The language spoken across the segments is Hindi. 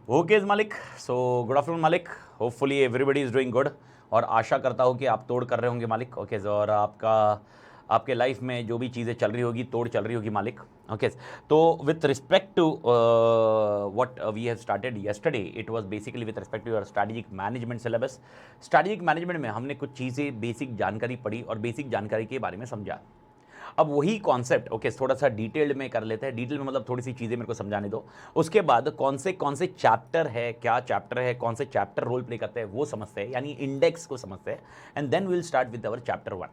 ओके मालिक। सो गुड आफ्टरनून मालिक। Hopefully everybody is doing good. और आशा करता हूँ कि आप तोड़ कर रहे होंगे मालिक। ओके और आपके लाइफ में जो भी चीज़ें चल रही होगी तोड़ चल रही होगी मालिक। ओके तो with respect to what we have started yesterday, it was basically with respect to your strategic management syllabus. Strategic management में हमने कुछ चीज़ें बेसिक जानकारी पढ़ी और बेसिक जानकारी के बारे में समझा। अब वही कॉन्सेप्ट ओके थोड़ा सा डिटेल्ड में कर लेते हैं। डिटेल में मतलब थोड़ी सी चीज़ें मेरे को समझाने दो। उसके बाद कौन से चैप्टर है, क्या चैप्टर है, कौन से चैप्टर रोल प्ले करते हैं वो समझते हैं, यानी इंडेक्स को समझते हैं। And then will start with our chapter 1।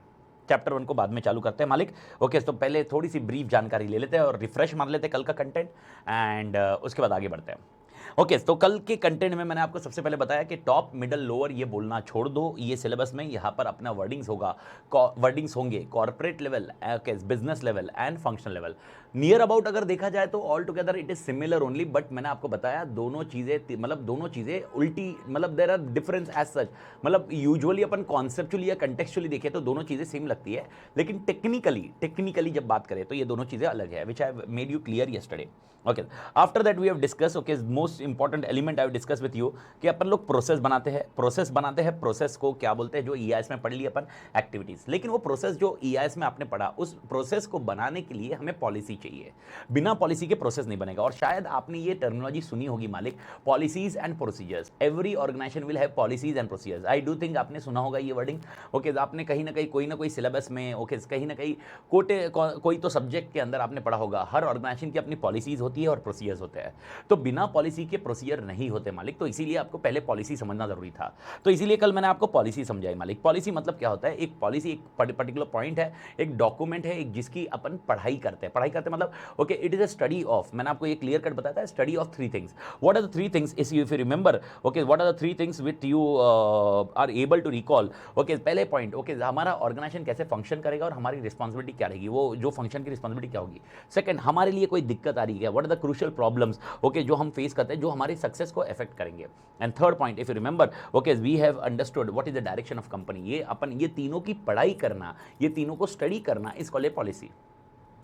Chapter 1 को बाद में चालू करते हैं मालिक। ओके तो पहले थोड़ी सी ब्रीफ जानकारी ले लेते हैं और रिफ्रेश मार लेते हैं कल का कंटेंट। एंड उसके बाद आगे बढ़ते हैं। ओके तो कल के कंटेंट में मैंने आपको सबसे पहले बताया कि टॉप मिडल लोअर ये बोलना छोड़ दो। ये सिलेबस में यहाँ पर अपना वर्डिंग्स होगा, वर्डिंग्स होंगे corporate level, okay business level and functional level. Near about अगर देखा जाए तो all together it is similar only, but मैंने आपको बताया दोनों चीज़ें उल्टी, मतलब there are difference as such. मतलब यूजुअली अपन कॉन्सेप्चुअली या कंटेक्चुअली देखें तो दोनों चीज़ें सेम लगती है, लेकिन टेक्निकली जब बात करें तो ये दोनों चीज़ें अलग है, which I made you clear yesterday. Okay after that we have discuss, okay most important element I discuss with you कि अपन लोग प्रोसेस बनाते हैं। प्रोसेस को क्या बोलते हैं, जो ईआईएस में पढ़ लिया अपन एक्टिविटीज, लेकिन वो प्रोसेस जो ईआईएस में आपने पढ़ा उस प्रोसेस को बनाने के लिए हमें पॉलिसी चाहिए। बिना पॉलिसी के प्रोसेस नहीं बनेगा। और शायद आपने ये टर्मिनोलॉजी सुनी होगी मालिक, policies and procedures. Every organisation will have policies and procedures. I do think आपने सुना होगा ये वर्डिंग। ओके आपने कहीं ना कोई सिलेबस में, ओके कहीं ना कहीं कोई तो सब्जेक्ट के अंदर आपने पढ़ा होगा। हर ऑर्गेनाइजेशन की अपनी पॉलिसीज होती है और प्रोसीजर्स होते हैं। तो बिना पॉलिसी के प्रोसीजर नहीं होते मालिक। तो इसीलिए आपको पहले पॉलिसी समझना जरूरी था। तो इसीलिए कल मैंने आपको पॉलिसी समझाई मालिक। पॉलिसी मतलब क्या होता है, एक पॉलिसी एक पर्टिकुलर पॉइंट है, एक डॉक्यूमेंट है, एक जिसकी अपन पढ़ाई करते हैं मतलब okay it is a study of, मैंने आपको ये क्लियर कट बताया था, study of three things. What are the three things if you remember, okay what are the three things with you are able to recall. Okay पहले पॉइंट, ओके हमारा ऑर्गेनाइजेशन कैसे फंक्शन करेगा और हमारी रिस्पॉन्सिबिलिटी क्या रहेगी, वो जो फंक्शन की रिस्पॉन्सिबिलिटी क्या होगी। सेकंड, हमारे लिए कोई दिक्कत आ रही है, what are the crucial problems, okay जो हम फेस करते हैं, जो हमारी सक्सेस को इफेक्ट करेंगे। And third point, if you remember, okay we have understood what is the direction of company. ये तीनों की पढ़ाई करना, ये तीनों को स्टडी करना, इस कॉल पॉलिसी।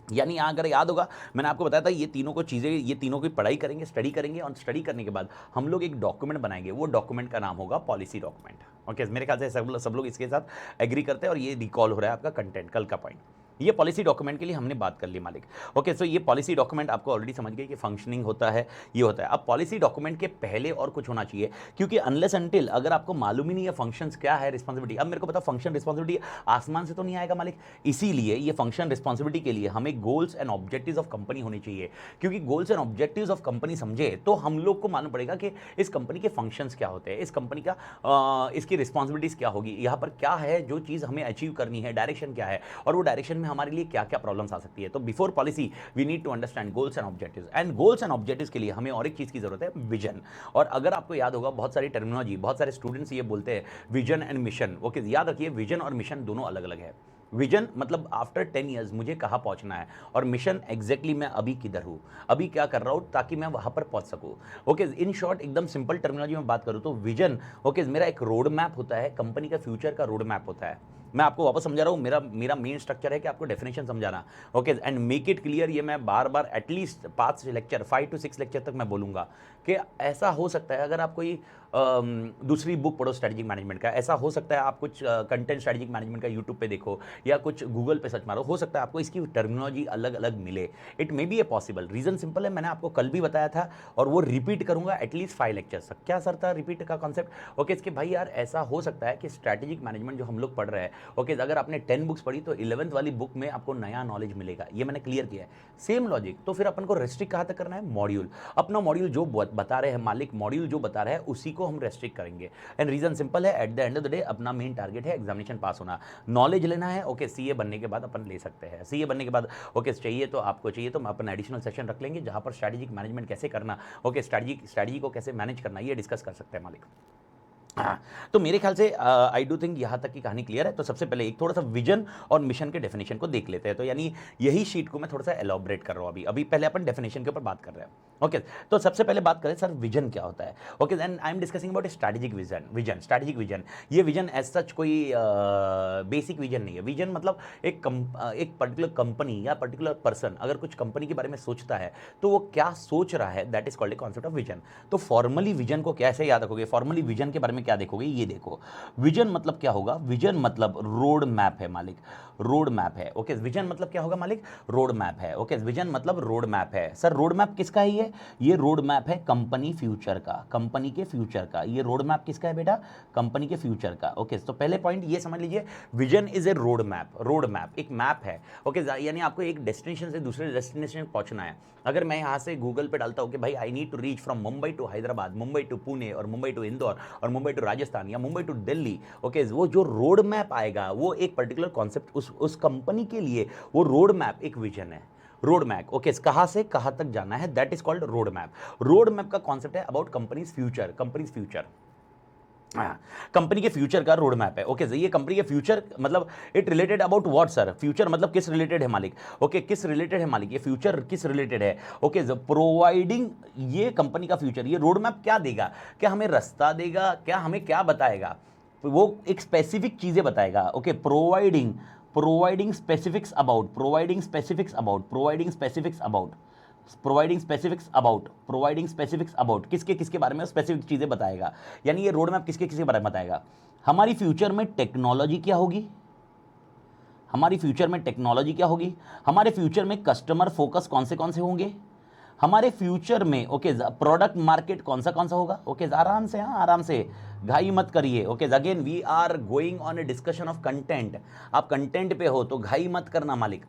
यानी अगर याद होगा मैंने आपको बताया था ये तीनों की पढ़ाई करेंगे, स्टडी करेंगे, और स्टडी करने के बाद हम लोग एक डॉक्यूमेंट बनाएंगे। वो डॉक्यूमेंट का नाम होगा पॉलिसी डॉक्यूमेंट। ओके मेरे ख्याल से सब लोग इसके साथ एग्री करते हैं और ये रिकॉल हो रहा है आपका कंटेंट कल का पॉइंट। ये पॉलिसी डॉक्यूमेंट के लिए हमने बात कर ली मालिक। ओके सो ये पॉलिसी डॉक्यूमेंट आपको ऑलरेडी समझ गए कि फंक्शनिंग होता है, ये होता है। अब पॉलिसी डॉक्यूमेंट के पहले और कुछ होना चाहिए, क्योंकि अनलेस अनटिल अगर आपको मालूम ही नहीं है फंक्शंस क्या है, रिस्पॉन्सिबिलिटी। अब मेरे को पता फंक्शन रिस्पॉन्सिबिलिटी आसमान से तो नहीं आएगा मालिक। इसीलिए ये फंक्शन रिस्पॉन्सिबिलिटी के लिए हमें goals and objectives of company होनी चाहिए, क्योंकि goals and objectives of company समझे तो हम लोग को मालूम पड़ेगा कि इस कंपनी के फंक्शंस क्या होते हैं, इस कंपनी का इसकी रिस्पॉन्सिबिलिटीज क्या होगी, यहाँ पर क्या है जो चीज़ हमें अचीव करनी है, डायरेक्शन क्या है, और वो डायरेक्शन में हमारे लिए क्या क्या प्रॉब्लम्स आ सकती है। तो before policy we need to understand goals and objectives. And goals and objectives के लिए हमें और एक चीज़ की जरूरत है, विजन। और अगर आपको याद होगा बहुत सारी टर्मिनोलॉजी, बहुत सारे स्टूडेंट्स ये बोलते हैं विजन एंड मिशन। ओके याद रखिए विजन और मिशन दोनों अलग अलग है। विजन मतलब आफ्टर 10 ईयर्स मुझे कहाँ पहुंचना है, और मिशन एग्जैक्टली मैं अभी किधर हूँ, अभी क्या कर रहा हूँ ताकि मैं वहां पर पहुंच सकूँ। ओके इन शॉर्ट एकदम सिंपल टर्मिनोलॉजी में बात करूँ तो विजन ओके मेरा एक रोड मैप होता है, कंपनी का फ्यूचर का रोड मैप होता है। मैं आपको वापस समझा रहा हूँ, मेरा मेन स्ट्रक्चर है कि आपको डेफिनेशन समझाना। Okay and make it clear. ये मैं बार बार एटलीस्ट 5 to 6 लेक्चर तक मैं बोलूँगा कि ऐसा हो सकता है अगर आप कोई दूसरी बुक पढ़ो स्ट्रेटेजिक मैनेजमेंट का, ऐसा हो सकता है आप कुछ कंटेंट स्ट्रेटेजिक मैनेजमेंट का यूट्यूब पे देखो या कुछ गूगल पे सर्च मारो, हो सकता है आपको इसकी टर्मिनोलॉजी अलग अलग मिले। It may be a possible. Reason simple है, मैंने आपको कल भी बताया था और वो रिपीट करूंगा एटलीस्ट 5 लेक्चर्स तक। क्या सर था रिपीट का कॉन्सेप्ट? ओके इसके भाई यार ऐसा हो सकता है कि स्ट्रेटेजिक मैनेजमेंट जो हम लोग पढ़ रहे हैं, ओके अगर आपने 10 बुक्स पढ़ी तो 11th वाली बुक में आपको नया नॉलेज मिलेगा, ये मैंने क्लियर किया है। Same logic. तो फिर अपन को रेस्ट्रिक्ट कहाँ तक करना है, मॉड्यूल। अपना मॉड्यूल जो बता रहे हैं मालिक, मॉड्यूल जो बता रहा है उसी को हम रेस्ट्रिक्ट करेंगे। एंड रीजन सिंपल है, eight the end of the day अपना मेन टारगेट है एग्जामिनेशन पास होना, नॉलेज लेना है। ओके सीए बनने के बाद अपन ले सकते हैं, सीए बनने के बाद ओके चाहिए तो आपको चाहिए तो अपन एडिशनल सेशन रख लेंगे जहां पर स्ट्रेटेजिक मैनेजमेंट कैसे करना, ओके स्ट्रेटजी को कैसे मैनेज करना, ये डिस्कस कर सकते हैं मालिक। हाँ, तो मेरे ख्याल से आई डू थिंक यहाँ तक की कहानी क्लियर है। तो सबसे पहले एक थोड़ा सा विजन और मिशन के डेफिनेशन को देख लेते हैं। तो यानी यही शीट को मैं थोड़ा सा एलॉबरेट कर रहा हूँ। अभी अभी पहले अपन डेफिनेशन के ऊपर बात कर रहे हैं। ओके, तो सबसे पहले बात करें सर विजन क्या होता है। Okay, and I am discussing about strategic vision strategic vision. ये विजन एज सच कोई बेसिक विजन नहीं है। विजन मतलब एक पर्टिकुलर कंपनी या पर्टिकुलर पर्सन अगर कुछ कंपनी के बारे में सोचता है तो वो क्या सोच रहा है, that is called a concept of vision. तो फॉर्मली विजन को कैसे याद रखोगे, फॉर्मली विजन के बारे में क्या देखोगे, ये देखो। विजन मतलब क्या होगा, विजन मतलब रोड मैप है मालिक, रोड मैप है। ओके, विजन मतलब क्या होगा मालिक, रोड मैप है। ओके, विजन मतलब रोड मैप है। सर रोड मैप किसका है ये रोड मैप है कंपनी फ्यूचर का, कंपनी के फ्यूचर का। ये रोड मैप किसका है बेटा, कंपनी के फ्यूचर का। ओके, तो पहले पॉइंट ये समझ लीजिए, vision is a road map. Related map एक मैप है। ओके, यानी आपको एक डेस्टिनेशन से दूसरे डेस्टिनेशन पहुंचना है। अगर मैं यहाँ से गूगल पे डालता हूँ कि भाई I need to reach from Mumbai to Hyderabad, Mumbai to Pune, और मुंबई टू इंदौर, और मुंबई टू राजस्थान, या मुंबई टू दिल्ली। ओके, वो जो रोड मैप आएगा वो एक पर्टिकुलर कॉन्सेप्ट उस कंपनी के लिए, वो रोड मैप एक विजन है। रोड मैप, ओके, कहां से कहां तक जाना है, that is called road map. Related map का कॉन्सेप्ट है about companies future, companies future, company के फ्यूचर का रोड मैप है। ओके, ये कंपनी के फ्यूचर मतलब it related about what sir, future मतलब किस रिलेटेड है मालिक। ओके, किस रिलेटेड है मालिक, ये फ्यूचर किस रिलेटेड है। ओके, प्रोवाइडिंग, ये कंपनी का फ्यूचर, ये रोड मैप क्या देगा, क्या हमें रास्ता देगा, क्या हमें क्या बताएगा, वो एक स्पेसिफिक चीजें बताएगा। Okay, providing specifics about, providing specifics about, providing specifics about, providing specifics about किसके किसके बारे में स्पेसिफिक चीजें बताएगा। यानी ये रोड मैप किसके किसके बारे में बताएगा। हमारी फ्यूचर में टेक्नोलॉजी क्या होगी, हमारी फ्यूचर में टेक्नोलॉजी क्या होगी, हमारे फ्यूचर में कस्टमर फोकस कौन से होंगे, हमारे फ्यूचर में ओके प्रोडक्ट मार्केट कौन सा होगा। ओके, आराम से, हाँ आराम से, घाई मत करिए। Okay, again we are going on a discussion of content. आप कंटेंट पे हो तो घाई मत करना मालिक।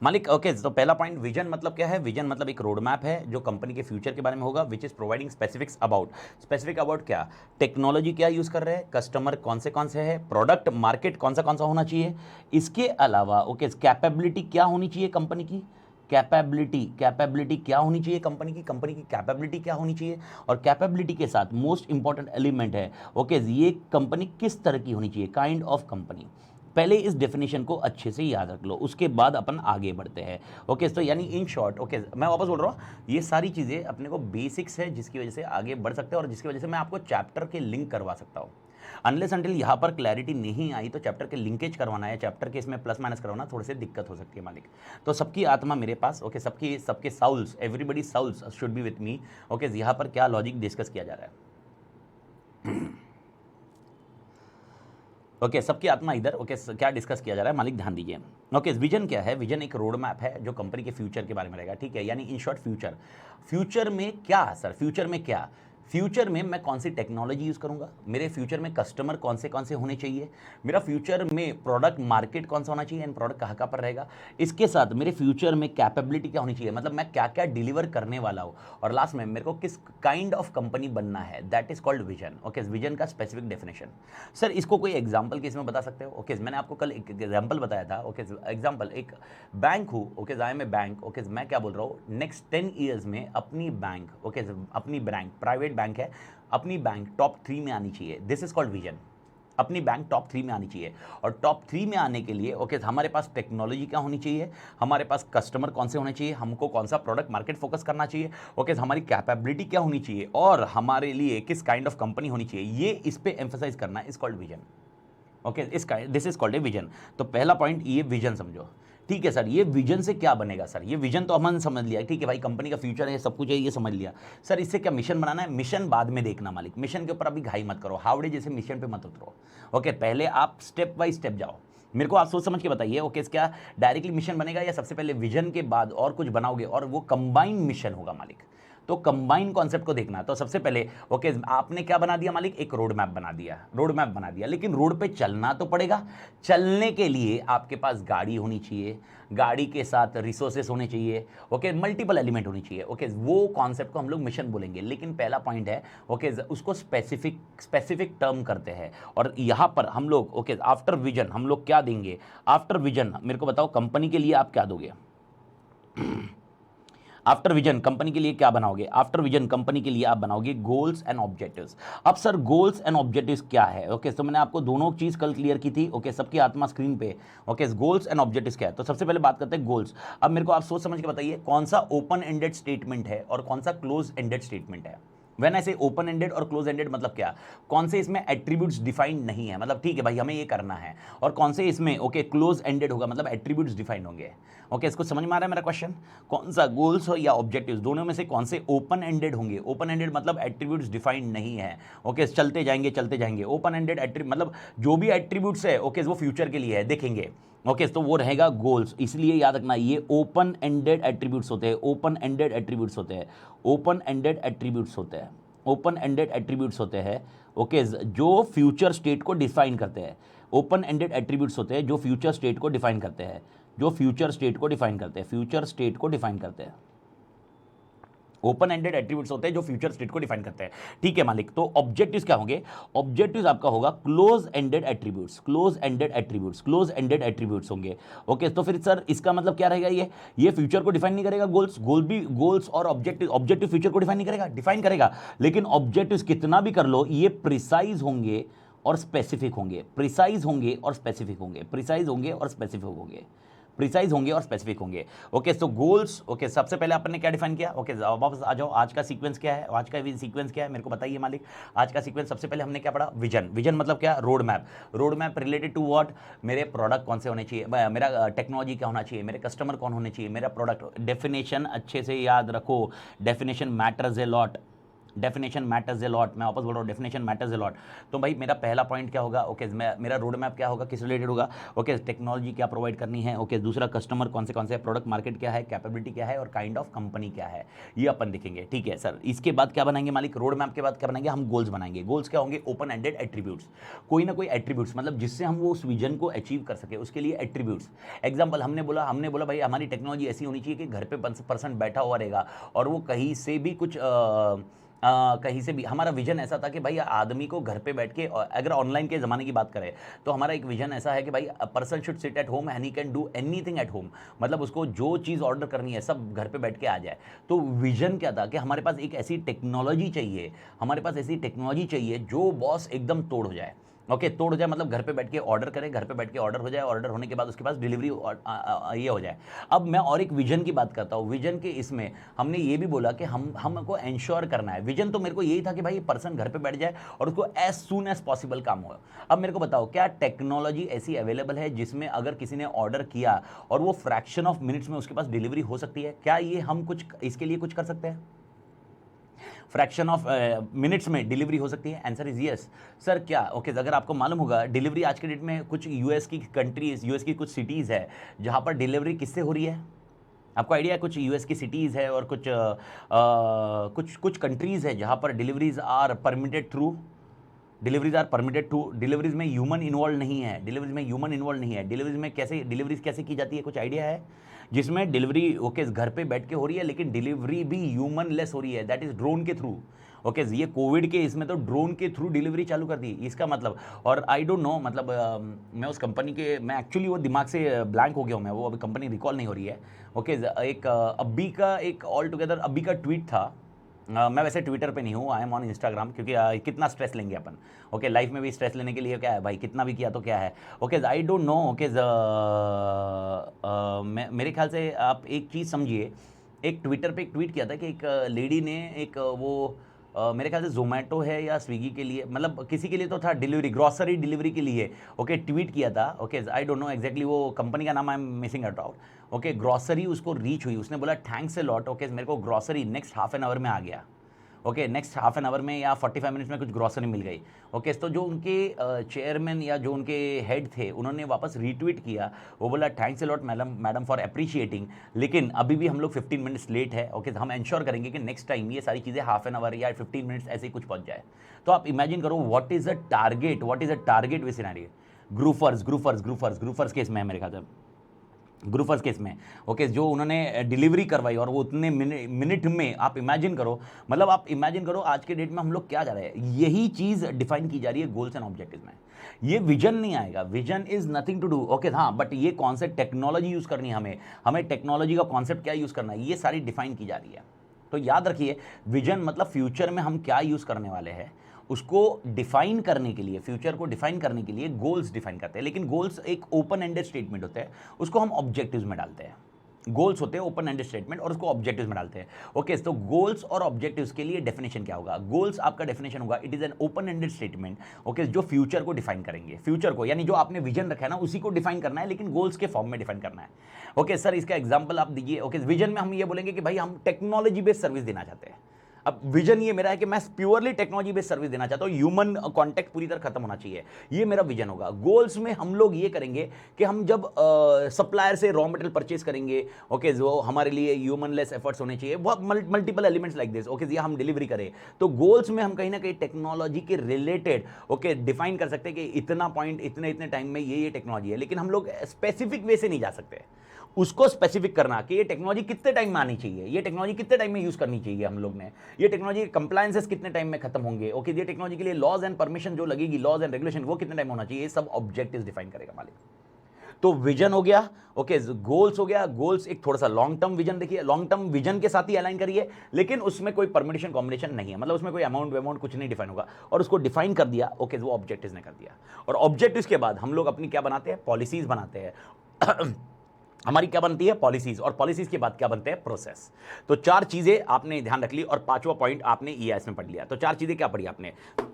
मालिक, ओके, तो पहला पॉइंट, विजन मतलब क्या है, विजन मतलब एक रोड मैप है जो कंपनी के फ्यूचर के बारे में होगा, which is providing specifics about, specific about क्या, टेक्नोलॉजी क्या यूज कर रहे हैं, कस्टमर कौन से है, प्रोडक्ट मार्केट कौन सा होना चाहिए। इसके अलावा ओके कैपेबिलिटी क्या होनी चाहिए कंपनी की, कैपेबिलिटी क्या होनी चाहिए कंपनी की कैपेबिलिटी क्या होनी चाहिए। और कैपेबिलिटी के साथ मोस्ट इंपॉर्टेंट एलिमेंट है ओके ये कंपनी किस तरह की होनी चाहिए, काइंड ऑफ कंपनी। पहले इस डेफिनेशन को अच्छे से याद रख लो, उसके बाद अपन आगे बढ़ते हैं। ओके, तो यानी इन शॉर्ट, ओके मैं वापस बोल रहा हूँ, ये सारी चीज़ें अपने को बेसिक्स है जिसकी वजह से आगे बढ़ सकते हैं और जिसकी वजह से मैं आपको चैप्टर के लिंक करवा सकता हूँ। अनलेस अंटिल यहाँ पर क्लैरिटी नहीं आई तो चैप्टर के लिंकेज करवाना है, चैप्टर के इसमें प्लस माइनस करवाना थोड़ी सी दिक्कत हो सकती है मालिक। तो सबकी आत्मा मेरे पास, ओके सबके souls, everybody souls should be with me. Okay, यहाँ पर क्या लॉजिक डिस्कस किया जा रहा है। ओके, सबकी आत्मा इधर। ओके, क्या डिस्कस किया जा रहा है मालिक, ध्यान दीजिए। ओके, विजन क्या है, विजन एक रोड मैप है जो कंपनी के फ्यूचर के बारे में रहेगा। ठीक है, यानी इन शॉर्ट फ्यूचर में क्या सर, फ्यूचर में क्या, फ्यूचर में मैं कौन सी टेक्नोलॉजी यूज़ करूंगा, मेरे फ्यूचर में कस्टमर कौन से होने चाहिए, मेरा फ्यूचर में प्रोडक्ट मार्केट कौन सा होना चाहिए एंड प्रोडक्ट कहाँ पर रहेगा। इसके साथ मेरे फ्यूचर में कैपेबिलिटी क्या होनी चाहिए, मतलब मैं क्या क्या डिलीवर करने वाला हूँ। और लास्ट में मेरे को किस काइंड ऑफ कंपनी बनना है, that is called vision. Okay, vision का स्पेसिफिक डेफिनेशन। सर इसको कोई एग्जाम्पल केस में बता सकते हो। ओके, मैंने आपको कल एक एग्जाम्पल बताया था। ओके, एग्जाम्पल एक बैंक हूँ। Okay, I am a bank. Okay, मैं क्या बोल रहा हूँ, नेक्स्ट 10 ईयर्स में अपनी बैंक, ओके अपनी बैंक, प्राइवेट बैंक है, अपनी बैंक टॉप 3 में आनी चाहिए। This is called vision. अपनी बैंक टॉप 3 में आनी चाहिए। और टॉप 3 में आने के लिए ओके हमारे पास टेक्नोलॉजी क्या होनी चाहिए, हमारे पास कस्टमर कौन से होने चाहिए, हमको कौन सा प्रोडक्ट मार्केट फोकस करना चाहिए, ओके हमारी कैपेबिलिटी क्या होनी चाहिए और हमारे लिए किस काइंड ऑफ कंपनी होनी चाहिए, ये इस पे एम्फसाइज करना is called vision. Okay, this is called a vision. तो पहला पॉइंट ये विजन समझो। ठीक है सर, ये विजन से क्या बनेगा सर, ये विजन तो हमने समझ लिया, ठीक है भाई कंपनी का फ्यूचर है, सब कुछ है, ये समझ लिया। सर इससे क्या मिशन बनाना है, मिशन बाद में देखना मालिक, मिशन के ऊपर अभी घाई मत करो, हावड़े जैसे मिशन पे मत उतरो। ओके, पहले आप स्टेप बाय स्टेप जाओ, मेरे को आप सोच समझ के बताइए। ओके, क्या डायरेक्टली मिशन बनेगा या सबसे पहले विजन के बाद और कुछ बनाओगे और वो कंबाइंड मिशन होगा मालिक। तो कंबाइन कॉन्सेप्ट को देखना। तो सबसे पहले ओके आपने क्या बना दिया मालिक, एक रोड मैप बना दिया, लेकिन रोड पे चलना तो पड़ेगा। चलने के लिए आपके पास गाड़ी होनी चाहिए, गाड़ी के साथ रिसोर्सेस होने चाहिए, ओके मल्टीपल एलिमेंट होनी चाहिए। ओके, वो कॉन्सेप्ट को हम लोग मिशन बोलेंगे। लेकिन पहला पॉइंट है ओके उसको स्पेसिफिक टर्म करते हैं। और यहां पर हम लोग ओके आफ्टर विजन हम लोग क्या देंगे, आफ्टर विजन मेरे को बताओ कंपनी के लिए आप क्या दोगे। आफ्टर विजन कंपनी के लिए क्या बनाओगे? आफ्टर विजन कंपनी के लिए आप बनाओगे गोल्स एंड ऑब्जेक्टिव्स। अब सर गोल्स एंड ऑब्जेक्टिव्स क्या है? ओके तो मैंने आपको दोनों चीज कल क्लियर की थी। ओके सबकी आत्मा स्क्रीन पे। ओके गोल्स एंड ऑब्जेक्टिव्स क्या है? तो सबसे पहले बात करते हैं गोल्स। अब मेरे को आप सोच समझ के बताइए कौन सा ओपन एंडेड स्टेटमेंट है और कौन सा क्लोज एंडेड स्टेटमेंट है। व्हेन ऐसे ओपन एंडेड और क्लोज एंडेड मतलब क्या? कौन से इसमें एट्रीब्यूट्स डिफाइंड नहीं है, मतलब ठीक है भाई हमें ये करना है, और कौन से इसमें ओके क्लोज एंडेड होगा मतलब एट्रीब्यूट्स डिफाइंड होंगे। ओके इसको समझ में आ रहा है मेरा क्वेश्चन? कौन सा गोल्स हो या ऑब्जेक्टिव्स, दोनों में से कौन से ओपन एंडेड होंगे? ओपन एंडेड मतलब एट्रीब्यूट्स डिफाइंड नहीं है। ओके चलते जाएंगे। ओपन एंडेड मतलब जो भी एट्रीब्यूट्स है ओके वो फ्यूचर के लिए है, देखेंगे। ओके तो वो रहेगा गोल्स। इसलिए याद रखना ये ओपन एंडेड एट्रीब्यूट्स होते हैं। ओपन एंडेड एट्रीब्यूट्स होते हैं। ओपन एंडेड एट्रीब्यूट्स होते हैं। ओपन एंडेड एट्रीब्यूट्स होते हैं ओके जो फ्यूचर स्टेट को डिफाइन करते हैं। ओपन एंडेड एट्रीब्यूट्स होते हैं जो फ्यूचर स्टेट को डिफाइन करते हैं। जो फ्यूचर स्टेट को डिफाइन करते हैं। फ्यूचर स्टेट को डिफाइन करते हैं। ओपन एंडेड एट्रीब्यूट्स होते हैं जो फ्यूचर स्टेट को डिफाइन करते हैं। ठीक है मालिक, तो ऑब्जेक्टिव्स क्या होंगे? ऑब्जेक्टिव्स आपका होगा close ended attributes. Close ended attributes, close ended attributes होंगे। ओके तो फिर सर इसका मतलब क्या रहेगा? ये फ्यूचर को डिफाइन नहीं करेगा। गोल्स और ऑब्जेक्टिव फ्यूचर को डिफाइन नहीं करेगा, डिफाइन करेगा, लेकिन ऑब्जेक्टिव्स कितना भी कर लो ये प्रिसाइज होंगे और स्पेसिफिक होंगे। प्रिसाइज होंगे और स्पेसिफिक होंगे। प्रिसाइज होंगे और स्पेसिफिक होंगे। प्रिसाइज होंगे और स्पेसिफिक होंगे। ओके तो गोल्स ओके सबसे पहले अपन ने क्या डिफाइन किया? ओके वापस आ जाओ, आज का सीक्वेंस क्या है? आज का सीक्वेंस क्या है मेरे को बताइए मालिक। आज का सीक्वेंस सबसे पहले हमने क्या पढ़ा? विजन। विजन मतलब क्या? Road map. रोड मैप रिलेटेड टू व्हाट? मेरे प्रोडक्ट कौन से होने चाहिए, मेरा टेक्नोलॉजी क्या होना चाहिए, मेरे कस्टमर कौन होने चाहिए, मेरा प्रोडक्ट। डेफिनेशन अच्छे से याद रखो, definition matters a lot. Definition matters a lot. मैं वापस बोल रहा हूँ, डेफिनेशन मैटर्स ए लॉट। तो भाई मेरा पहला पॉइंट क्या होगा? ओके मेरा रोड मैप क्या होगा, किस रिलेटेड होगा? ओके टेक्नोलॉजी क्या प्रोवाइड करनी है। ओके दूसरा कस्टमर कौन से प्रोडक्ट, मार्केट क्या है, कैपेबिलिटी क्या है, और काइंड ऑफ कंपनी क्या है, ये अपन देखेंगे। ठीक है सर, इसके बाद क्या बनाएंगे मालिक? रोड मैप के बाद क्या बनाएंगे? हम गोल्स बनाएंगे। गोल्स क्या होंगे? Open ended attributes. कोई ना कोई एट्रीब्यूट्स मतलब जिससे हम वो उस विजन को अचीव कर सके, उसके लिए एट्रीब्यूट्स। एग्जाम्पल हमने बोला भाई हमारी टेक्नोलॉजी ऐसी होनी चाहिए कि घर पे पर्सन बैठा हुआ रहेगा और वो कहीं से भी कुछ कहीं से भी। हमारा विजन ऐसा था कि भाई आदमी को घर पे बैठ के, अगर ऑनलाइन के ज़माने की बात करें तो हमारा एक विजन ऐसा है कि भाई person should sit at home and he can do anything at home. मतलब उसको जो चीज़ ऑर्डर करनी है सब घर पे बैठ के आ जाए। तो विजन क्या था कि हमारे पास एक ऐसी टेक्नोलॉजी चाहिए, हमारे पास ऐसी टेक्नोलॉजी चाहिए जो बॉस एकदम तोड़ हो जाए। ओके तोड़ हो जाए मतलब घर पे बैठ के ऑर्डर करें, घर पे बैठ के ऑर्डर हो जाए, ऑर्डर होने के बाद उसके पास डिलीवरी ये हो जाए। अब मैं और एक विजन की बात करता हूँ। विजन के इसमें हमने ये भी बोला कि हमको इंश्योर करना है। विजन तो मेरे को यही था कि भाई पर्सन घर पे बैठ जाए और उसको एज सून एज पॉसिबल काम हो। अब मेरे को बताओ क्या टेक्नोलॉजी ऐसी अवेलेबल है जिसमें अगर किसी ने ऑर्डर किया और वो फ्रैक्शन ऑफ मिनट्स में उसके पास डिलीवरी हो सकती है? क्या ये हम कुछ इसके लिए कुछ कर सकते हैं? फ्रैक्शन ऑफ मिनट्स में डिलीवरी हो सकती है? Answer is yes. सर क्या ओके अगर आपको मालूम होगा डिलीवरी आज के डेट में कुछ यूएस की कंट्रीज, यूएस की कुछ सिटीज़ है जहाँ पर डिलीवरी किससे हो रही है? आपको आइडिया है? कुछ यूएस की सिटीज़ है और कुछ कंट्रीज़ है जहाँ पर deliveries are permitted through, deliveries में ह्यूमन इन्वॉल्व नहीं है। डिलीवरीज में कैसे डिलीवरीज कैसे की जाती है? कुछ आइडिया है? जिसमें डिलीवरी ओके घर पे बैठ के हो रही है लेकिन डिलीवरी भी ह्यूमन लेस हो रही है, दैट इज ड्रोन के थ्रू। ओके ये कोविड के इसमें तो ड्रोन के थ्रू डिलीवरी चालू कर दी। इसका मतलब, और आई डोंट नो मतलब मैं उस कंपनी के, मैं एक्चुअली वो दिमाग से ब्लैंक हो गया हूँ मैं, वो अभी कंपनी रिकॉल नहीं हो रही है। ओके एक अब्बी का एक ऑल टुगेदर अब्बी का ट्वीट था। मैं वैसे ट्विटर पे नहीं हूँ, आई एम ऑन इंस्टाग्राम, क्योंकि कितना स्ट्रेस लेंगे अपन। ओके लाइफ में भी स्ट्रेस लेने के लिए क्या है भाई, कितना भी किया तो क्या है। Okay I don't know. Okay मेरे ख्याल से आप एक चीज़ समझिए, एक ट्विटर पे एक ट्वीट किया था कि एक लेडी ने एक मेरे ख्याल से जोमेटो है या स्विगी के लिए, मतलब किसी के लिए तो था, डिलीवरी ग्रॉसरी डिलीवरी के लिए ओके ट्वीट किया था। Okay I don't know exactly वो कंपनी का नाम I am missing out. Okay grocery उसको रीच हुई, उसने बोला थैंक्स ए लॉट। ओके मेरे को grocery next half an hour में आ गया। Okay next half an hour में या 45 मिनट्स में कुछ ग्रॉसरी मिल गई। ओके तो जो उनके चेयरमैन या जो उनके हेड थे उन्होंने वापस रीट्वीट किया, वो बोला thanks a lot madam for appreciating, लेकिन अभी भी हम लोग 15 मिनट्स लेट है। ओके हम इंश्योर करेंगे कि नेक्स्ट टाइम ये सारी चीज़ें हाफ एन आवर या 15 मिनट्स ऐसे ही कुछ पहुंच जाए। तो आप इमेजिन करो what is a target with scenario. Grofers case में है मेरे ख्याल से। ग्रुफर्स केस में, ओके, जो उन्होंने डिलीवरी करवाई और वो उतने मिनट में, आप इमेजिन करो, मतलब आप इमेजिन करो आज के डेट में हम लोग क्या जा रहे हैं, यही चीज़ डिफाइन की जा रही है गोल्स एंड ऑब्जेक्टिव में। ये विजन नहीं आएगा, vision is nothing to do, okay, हाँ, बट ये कॉन्सेप्ट टेक्नोलॉजी यूज़ करनी है हमें, हमें टेक्नोलॉजी का कॉन्सेप्ट क्या यूज़ करना है, ये सारी डिफाइन की जा रही है। तो याद रखिए, विजन मतलब फ्यूचर में हम क्या यूज़ करने वाले हैं, उसको डिफाइन करने के लिए, फ्यूचर को डिफाइन करने के लिए गोल्स डिफाइन करते हैं। लेकिन गोल्स एक ओपन एंडेड स्टेटमेंट होते हैं, उसको हम ऑब्जेक्टिव्स में डालते हैं। गोल्स होते हैं ओपन एंडेड स्टेटमेंट और उसको ऑब्जेक्टिव्स में डालते हैं। ओके, तो गोल्स और ऑब्जेक्टिव्स के लिए डेफिनेशन क्या होगा? गोल्स आपका डेफिनेशन होगा, it is an open ended statement, okay, जो फ्यूचर को डिफाइन करेंगे, फ्यूचर को, यानी जो आपने विजन रखा है ना उसी को डिफाइन करना है, लेकिन गोल्स के फॉर्म में डिफाइन करना है। ओके सर, इसका एग्जाम्पल आप दीजिए। ओके, विजन में हम ये बोलेंगे कि भाई हम टेक्नोलॉजी बेस्ड सर्विस देना चाहते हैं। अब विजन ये मेरा है कि मैं प्योरली टेक्नोलॉजी बेस्ड सर्विस देना चाहता हूँ, ह्यूमन कांटेक्ट पूरी तरह खत्म होना चाहिए, ये मेरा विजन होगा। गोल्स में हम लोग ये करेंगे कि हम जब सप्लायर से रॉ मटेरियल परचेज करेंगे, ओके, जो हमारे लिए ह्यूमन लेस एफर्ट्स होने चाहिए, बहुत multiple elements like this, okay, ये हम डिलीवरी करें। तो गोल्स में हम कहीं ना कहीं टेक्नोलॉजी के रिलेटेड, ओके, डिफाइन कर सकते हैं कि इतना पॉइंट इतने इतने टाइम में ये टेक्नोलॉजी है, लेकिन हम लोग स्पेसिफिक वे से नहीं जा सकते। उसको स्पेसिफिक करना कि ये टेक्नोलॉजी कितने टाइम में आनी चाहिए, ये टेक्नोलॉजी कितने टाइम में यूज करनी चाहिए हम लोग ने, ये टेक्नोलॉजी कंप्लायंसेस कितने टाइम में खत्म होंगे, ओके, ये टेक्नोलॉजी के लिए लॉज एंड परमिशन जो लगेगी, लॉज एंड रेगुलेशन, वो कितने टाइम होना चाहिए, ये सब ऑब्जेक्टिव्स डिफाइन करेगा मालिक। तो विजन हो गया, ओके, गोल्स हो गया। गोल्स एक थोड़ा सा लॉन्ग टर्म विजन देखिए, लॉन्ग टर्म विजन के साथ ही अलाइन करिए, लेकिन उसमें कोई परमिशन कॉम्बिनेशन नहीं है, मतलब उसमें कोई अमाउंट कुछ नहीं डिफाइन होगा, और उसको डिफाइन कर दिया, ओके, वो ऑब्जेक्टिव्स ने कर दिया। और ऑब्जेक्टिव्स के बाद हम लोग अपनी क्या बनाते हैं, पॉलिसीज बनाते हैं। हमारी क्या बनती है, पॉलिसीज, और पॉलिसीज के बाद क्या बनते हैं, प्रोसेस। तो चार चीजें आपने ध्यान रख ली, और पांचवा पॉइंट आपने ईआईएस में पढ़ लिया। तो चार चीजें क्या पढ़ी आपने,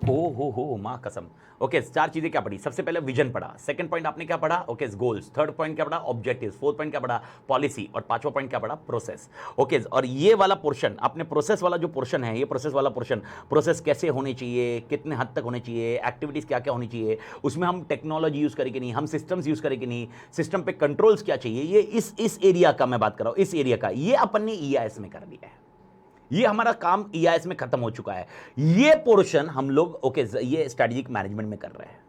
ओ हो मां कसम, ओके, चार चीजें क्या पढ़ी, सबसे पहले विजन पढ़ा, सेकंड पॉइंट आपने क्या पढ़ा, ओके, गोल्स, थर्ड पॉइंट क्या पढ़ा, ऑब्जेक्टिव्स, फोर्थ पॉइंट क्या पढ़ा, पॉलिसी, और पांचवा पॉइंट क्या पढ़ा, प्रोसेस। ओके, और ये वाला पोर्शन, आपने प्रोसेस वाला जो पोर्शन है, ये प्रोसेस वाला पोर्शन, प्रोसेस कैसे होने चाहिए, कितने हद तक होने चाहिए, एक्टिविटीज क्या क्या होनी चाहिए, उसमें हम टेक्नोलॉजी यूज करेंगे नहीं, हम सिस्टम्स यूज करेंगे नहीं, सिस्टम पे कंट्रोल्स क्या चाहिए, ये इस एरिया का मैं बात कर रहा हूं, इस एरिया का, ये अपन ने ईआईएस में कर दिया है, ये हमारा काम ईआईएस में खत्म हो चुका है। ये पोर्शन हम लोग, ओके, ये स्ट्रेटेजिक मैनेजमेंट में कर रहे हैं।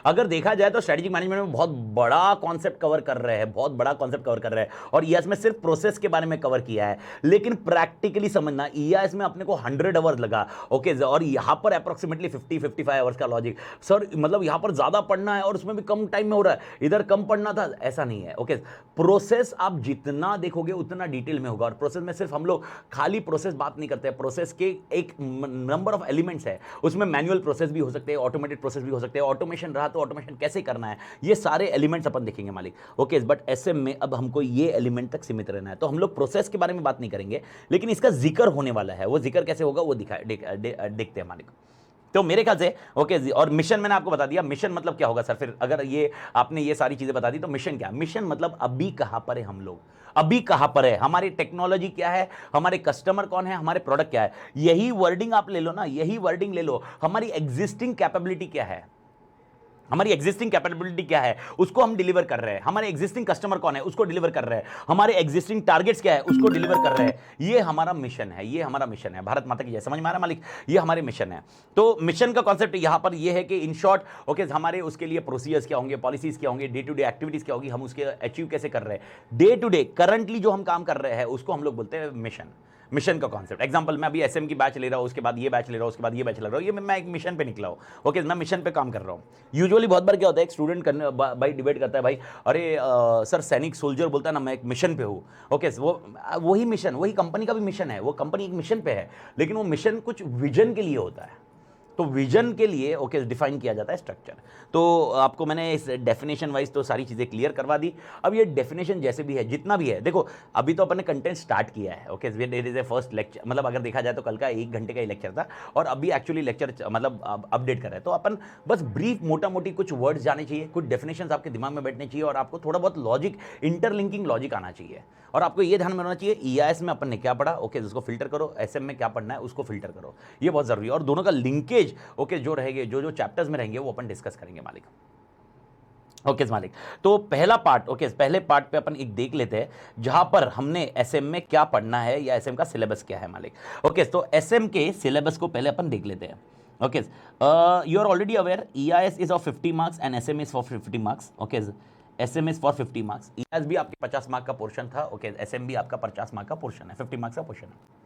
अगर देखा जाए तो स्ट्रेटेजिक मैनेजमेंट में बहुत बड़ा कॉन्सेप्ट कवर कर रहे हैं, बहुत बड़ा कॉन्सेप्ट कवर कर रहे हैं, और ईआईएस में सिर्फ प्रोसेस के बारे में कवर किया है। लेकिन प्रैक्टिकली समझना, ईआईएस में अपने को 100 आवर्स लगा, ओके, और यहां पर अप्रोक्सीमेटली 50-55 आवर्स का लॉजिक। सर मतलब यहां पर ज्यादा पढ़ना है और उसमें भी कम टाइम में हो रहा है, इधर कम पढ़ना था, ऐसा नहीं है। ओके, प्रोसेस आप जितना देखोगे उतना डिटेल में होगा, और प्रोसेस में सिर्फ हम लोग खाली प्रोसेस बात नहीं करते हैं, प्रोसेस के एक नंबर ऑफ एलिमेंट्स है, उसमें मैनुअल प्रोसेस भी हो सकते हैं, ऑटोमेटेड प्रोसेस भी हो सकते हैं, ऑटोमेशन रहा तो ऑटोमेशन कैसे करना है, ये सारे एलिमेंट्स अपन देखेंगे मालिक। ओके, बट एसएम में अब हमको ये एलिमेंट तक सीमित रहना है, तो हम लोग प्रोसेस के बारे में बात नहीं करेंगे, लेकिन इसका जिक्र होने वाला है। वो जिक्र कैसे होगा वो देखते हैं मालिक। तो मेरे ख्याल से ओके, और मिशन मैंने आपको बता दिया, मिशन मतलब क्या होगा सर, फिर अगर ये आपने ये सारी चीजें बता दी तो मिशन क्या, मिशन मतलब अभी कहां पर है हम लोग, अभी कहां पर है, हमारी टेक्नोलॉजी क्या है, हमारे कस्टमर कौन है, हमारे प्रोडक्ट क्या है। यही वर्डिंग आप ले लो ना, यही वर्डिंग ले लो, हमारी एग्जिस्टिंग कैपेबिलिटी क्या है, हमारी एग्जिस्टिंग कैपेबिलिटी क्या है, उसको हम डिलीवर कर रहे हैं, हमारे एग्जिस्टिंग कस्टमर कौन है उसको डिलीवर कर रहे हैं, हमारे एग्जिस्टिंग टारगेट्स क्या है उसको डिलीवर कर रहे हैं। ये हमारा मिशन है, ये हमारा मिशन है। भारत माता की जय, समझ में आ रहा है मालिक, ये हमारे मिशन है। तो मिशन का कॉन्सेप्ट यहां पर ये है कि इन शॉर्ट ओके, हमारे उसके लिए प्रोसीजर्स क्या होंगे, पॉलिसीज क्या होंगे, डे टू डे एक्टिविटीज क्या होगी, हम उसके अचीव कैसे कर रहे हैं, डे टू डे करंटली जो हम काम कर रहे हैं उसको हम लोग बोलते हैं मिशन। मिशन का कॉन्सेप्ट, एग्जांपल मैं अभी एसएम की बैच ले रहा हूँ, उसके बाद ये बैच ले रहा हूँ, उसके बाद ये बैच ले रहा हूँ, ये मैं एक मिशन पे निकला हूँ। ओके, मैं मिशन पे काम कर रहा हूँ। यूजुअली बहुत बार क्या होता है, एक स्टूडेंट करने भाई डिबेट करता है, भाई अरे सर सैनिक सोल्जर बोलता है ना मैं एक मिशन पे हूँ। ओके, वही मिशन, वही कंपनी का भी मिशन है, वो कंपनी एक मिशन पे है, लेकिन वो मिशन कुछ विजन के लिए होता है। तो विजन के लिए ओके डिफाइन किया जाता है स्ट्रक्चर। तो आपको मैंने इस डेफिनेशन वाइज तो सारी चीज़ें क्लियर करवा दी। अब ये डेफिनेशन जैसे भी है, जितना भी है, देखो अभी तो अपन ने कंटेंट स्टार्ट किया है। Okay, there is a first lecture, मतलब अगर देखा जाए तो कल का 1 घंटे का ही लेक्चर था, और अभी एक्चुअली लेक्चर मतलब अपडेट कर रहे हैं। तो अपन बस ब्रीफ मोटा मोटी कुछ वर्ड्स जाने चाहिए, कुछ डेफिनेशंस आपके दिमाग में बैठने चाहिए, और आपको थोड़ा बहुत लॉजिक, इंटरलिंकिंग लॉजिक आना चाहिए। और आपको ये ध्यान में होना चाहिए ईआईएस में अपन ने क्या पढ़ा, ओके उसको फिल्टर करो, एसएम में क्या पढ़ना है उसको फिल्टर करो, ये बहुत जरूरी है। और दोनों का लिंकेज ओके जो रहेंगे, जो चैप्टर्स में रहेंगे वो अपन डिस्कस करेंगे मालिक। ओके मालिक, तो पहला पार्ट ओके, पहले पार्ट पे अपन एक देख लेते हैं जहां पर हमने एसएम में क्या पढ़ना है या एसएम का सिलेबस क्या है मालिक। ओके, तो एसएम के सिलेबस को पहले अपन देख लेते हैं। Okay, you are already aware EIS is of 50 marks and SM is for 50 marks. Okay, SM is for 50 marks, EIS भी आपके 50 मार्क का पोर्शन था, ओके, SM भी आपका 50 मार्क का पोर्शन है, 50 मार्क्स का पोर्शन है।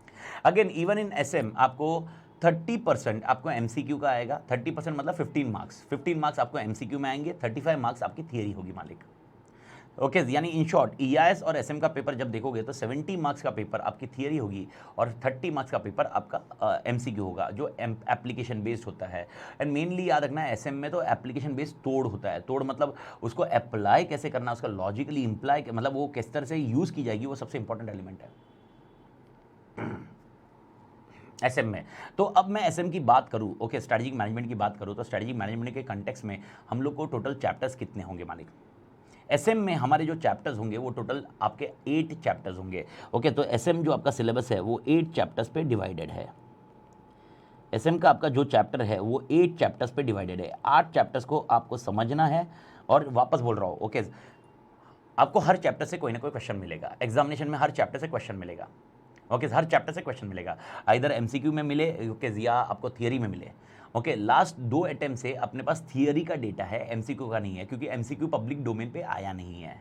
अगेन इवन इन SM आपको 30% आपको MCQ का आएगा, 30% मतलब 15 मार्क्स, 15 मार्क्स आपको MCQ में आएंगे, 35 मार्क्स आपकी थियरी होगी मालिक। ओके यानी इन शॉर्ट EIS और SM का पेपर जब देखोगे तो 70 मार्क्स का पेपर आपकी थियरी होगी और 30 मार्क्स का पेपर आपका MCQ होगा जो एप्लीकेशन बेस्ड होता है। एंड मेनली याद रखना है SM में तो एप्लीकेशन बेस्ड तोड़ होता है, तोड़ मतलब उसको अप्लाई कैसे करना, उसका लॉजिकली इम्प्लाई मतलब वो किस तरह से यूज़ की जाएगी, वो सबसे इंपॉर्टेंट एलिमेंट है SM में। तो अब मैं SM की बात करूँ, ओके, स्ट्रैटेजिक मैनेजमेंट की बात करूँ तो स्ट्रैटेजिक मैनेजमेंट के कंटेक्स्ट में हम लोग को टोटल चैप्टर्स कितने होंगे मालिक? SM में हमारे जो चैप्टर्स होंगे वो टोटल आपके 8 चैप्टर्स होंगे, ओके। तो SM जो आपका सिलेबस है वो 8 चैप्टर्स पे डिवाइडेड है। SM का आपका जो चैप्टर है वो 8 चैप्टर्स पे डिवाइडेड है। 8 चैप्टर्स को आपको समझना है और वापस बोल रहा हूँ, ओके, आपको हर चैप्टर से कोई ना कोई क्वेश्चन मिलेगा एग्जामिनेशन में, हर चैप्टर से क्वेश्चन मिलेगा, ओके, हर चैप्टर से क्वेश्चन मिलेगा, आइदर MCQ में मिले, ओके, या आपको थियरी में मिले, ओके। लास्ट 2 अटेम्प्ट से अपने पास थियरी का डेटा है, MCQ का नहीं है, क्योंकि MCQ पब्लिक डोमेन पे आया नहीं है।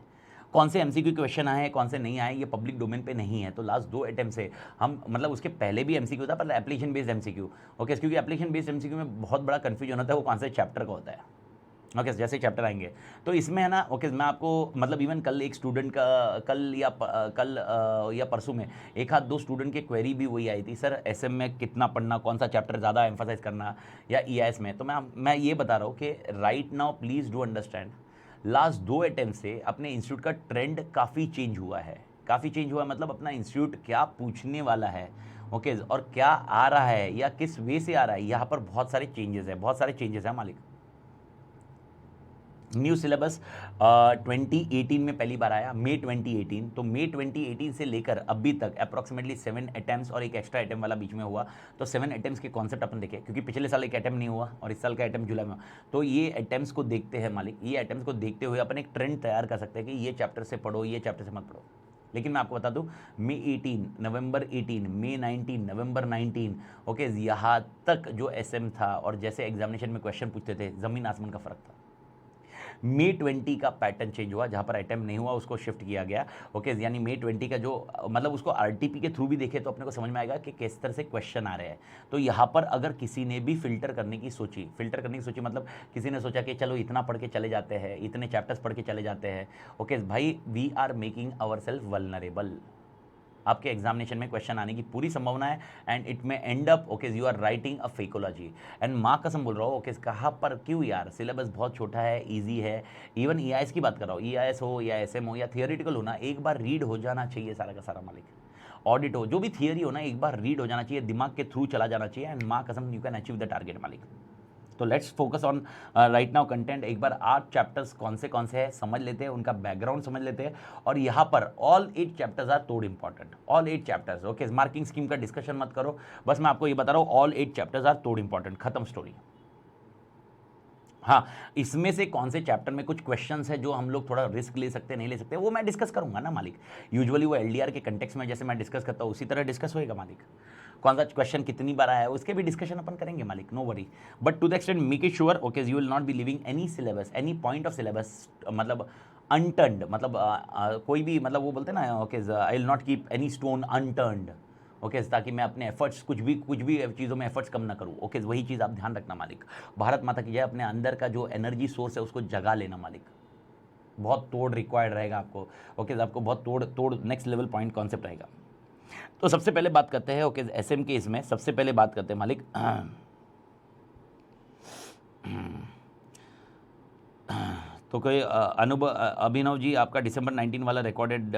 कौन से MCQ क्वेश्चन आए कौन से नहीं आए ये पब्लिक डोमेन पे नहीं है। तो लास्ट 2 अटेम्प्ट से हम मतलब उसके पहले भी MCQ था पर एप्लीकेशन बेस्ड MCQ, ओके, क्योंकि एप्लीकेशन बेस्ड MCQ में बहुत बड़ा कन्फ्यूजन होता है वो कौन से चैप्टर का होता है, ओके, जैसे चैप्टर आएंगे। तो इसमें है ना, ओके, मैं आपको मतलब इवन कल एक स्टूडेंट का कल या परसों में एक आध 2 स्टूडेंट की क्वेरी भी वही आई थी, सर SM में कितना पढ़ना, कौन सा चैप्टर ज़्यादा एम्फसाइज करना या EIS में। तो मैं ये बता रहा हूँ कि right now please do understand, last 2 attempt से अपने इंस्टीट्यूट का ट्रेंड काफ़ी चेंज हुआ है, काफ़ी चेंज हुआ मतलब अपना इंस्टीट्यूट क्या पूछने वाला है, ओके, और क्या आ रहा है या किस वे से आ रहा है, यहाँ पर बहुत सारे चेंजेस है, बहुत सारे चेंजेस हैं मालिक। न्यू सिलेबस 2018 में पहली बार आया, मई 2018। तो मई 2018 से लेकर अभी तक अप्रॉक्सीमेटली 7 अटेम्प्ट्स और एक एक्स्ट्रा अटेम्प्ट वाला बीच में हुआ। तो 7 अटेम्प्ट्स के कॉन्सेप्ट अपन देखें, क्योंकि पिछले साल एक अटेम्प्ट नहीं हुआ और इस साल का अटेम्प्ट जुलाई में। तो ये अटेम्प्ट्स को देखते हैं मालिक, ये अटेम्प्ट्स को देखते हुए अपन एक ट्रेंड तैयार कर सकते हैं कि ये चैप्टर से पढ़ो, ये चैप्टर से मत पढ़ो। लेकिन मैं आपको बता दूं, मई 18, नवंबर 18, मई 19, नवंबर 19, ओके, यहाँ तक जो SM था और जैसे एग्जामिनेशन में क्वेश्चन पूछते थे, ज़मीन आसमान का फ़र्क था। मई 20 का पैटर्न चेंज हुआ, जहाँ पर अटेम्प्ट नहीं हुआ उसको शिफ्ट किया गया, ओके, यानी मई 20 का जो मतलब उसको RTP के थ्रू भी देखे तो अपने को समझ में आएगा कि किस तरह से क्वेश्चन आ रहे हैं। तो यहाँ पर अगर किसी ने भी फिल्टर करने की सोची मतलब किसी ने सोचा कि चलो इतना पढ़ के चले जाते हैं, इतने चैप्टर्स पढ़ के चले जाते हैं, ओके भाई, we are making our self vulnerable. आपके एग्जामिनेशन में क्वेश्चन आने की पूरी संभावना है एंड इट में end up, okay, you are writing a fakeology. And माँ कसम बोल रहा हूँ, ओके, कहाँ पर क्यों यार, सिलेबस बहुत छोटा है, इजी है। इवन EIS की बात कर रहा हूँ, EIS हो या SM हो या थियोरेटिकल हो ना, एक बार रीड हो जाना चाहिए सारा का सारा मालिक। ऑडिट हो, जो भी थियरी हो ना, एक बार रीड हो जाना चाहिए, दिमाग के थ्रू चला जाना चाहिए एंड माँ कसम you can achieve the target मालिक। तो let's focus on right now content. एक बार 8 चैप्टर्स कौन से हैं समझ लेते हैं, उनका बैकग्राउंड समझ लेते हैं। और यहाँ पर ऑल 8 चैप्टर्स आर तोड़ important, all 8 chapters, okay, marking scheme का डिस्कशन मत करो, बस मैं आपको ये बता रहा हूँ ऑल 8 चैप्टर्स आर तोड़ इंपॉर्टेंट, खत्म स्टोरी। हाँ, इसमें से कौन से चैप्टर में कुछ क्वेश्चंस है जो हम लोग थोड़ा रिस्क ले सकते हैं, नहीं ले सकते, वो मैं डिस्कस करूंगा ना मालिक। यूजुअली वो LDR के कंटेक्स्ट में जैसे मैं डिस्कस करता हूँ उसी तरह डिस्कस होएगा मालिक। कौन सा क्वेश्चन कितनी बार आया है उसके भी डिस्कशन अपन करेंगे मालिक, no worry. But to the extent make it sure, okay, you will not be living any syllabus, any point of syllabus मतलब अनटर्न्ड, मतलब कोई भी मतलब वो बोलते हैं ना, okay, I will not keep any stone unturned, okay, ताकि मैं अपने एफर्ट्स कुछ भी चीज़ों में एफर्ट्स कम ना करूँ, ओके, वही चीज़ आप ध्यान रखना मालिक। भारत माता की जय, अपने अंदर का जो एनर्जी सोर्स है उसको जगा लेना मालिक, बहुत तोड़ रिक्वायर्ड रहेगा आपको, ओके, आपको बहुत तोड़ नेक्स्ट लेवल पॉइंट कॉन्सेप्ट रहेगा। तो सबसे पहले बात करते हैं, ओके, SM के इसमें सबसे पहले बात करते हैं मालिक तो कोई अभिनव जी, आपका दिसंबर 19 वाला रिकॉर्डेड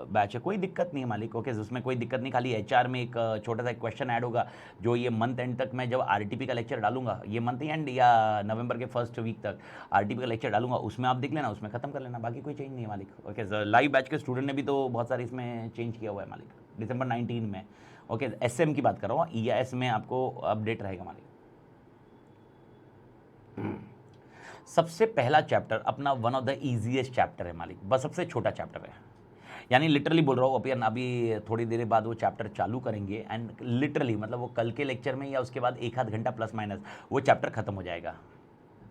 बैच है, कोई दिक्कत नहीं है मालिक, ओके, उसमें कोई दिक्कत नहीं, खाली HR में एक छोटा सा क्वेश्चन ऐड होगा जो ये मंथ एंड तक मैं जब RTP का लेक्चर डालूंगा, ये मंथ एंड या नवंबर के फर्स्ट वीक तक RTP का लेक्चर डालूंगा, उसमें आप देख लेना, उसमें खत्म कर लेना, बाकी कोई चेंज नहीं है मालिक, ओके। लाइव बैच के स्टूडेंट ने भी तो बहुत सारे इसमें चेंज किया हुआ है मालिक, दिसंबर 19 में, ओके। SM की बात कर रहा हूँ, EIS में आपको अपडेट रहेगा मालिक। सबसे पहला चैप्टर अपना one of the easiest chapter है मालिक, बस सबसे छोटा चैप्टर है, यानी लिटरली बोल रहा हूँ, अभी थोड़ी देर बाद वो चैप्टर चालू करेंगे एंड लिटरली मतलब वो कल के लेक्चर में या उसके बाद 1 आध घंटा प्लस माइनस वो चैप्टर खत्म हो जाएगा,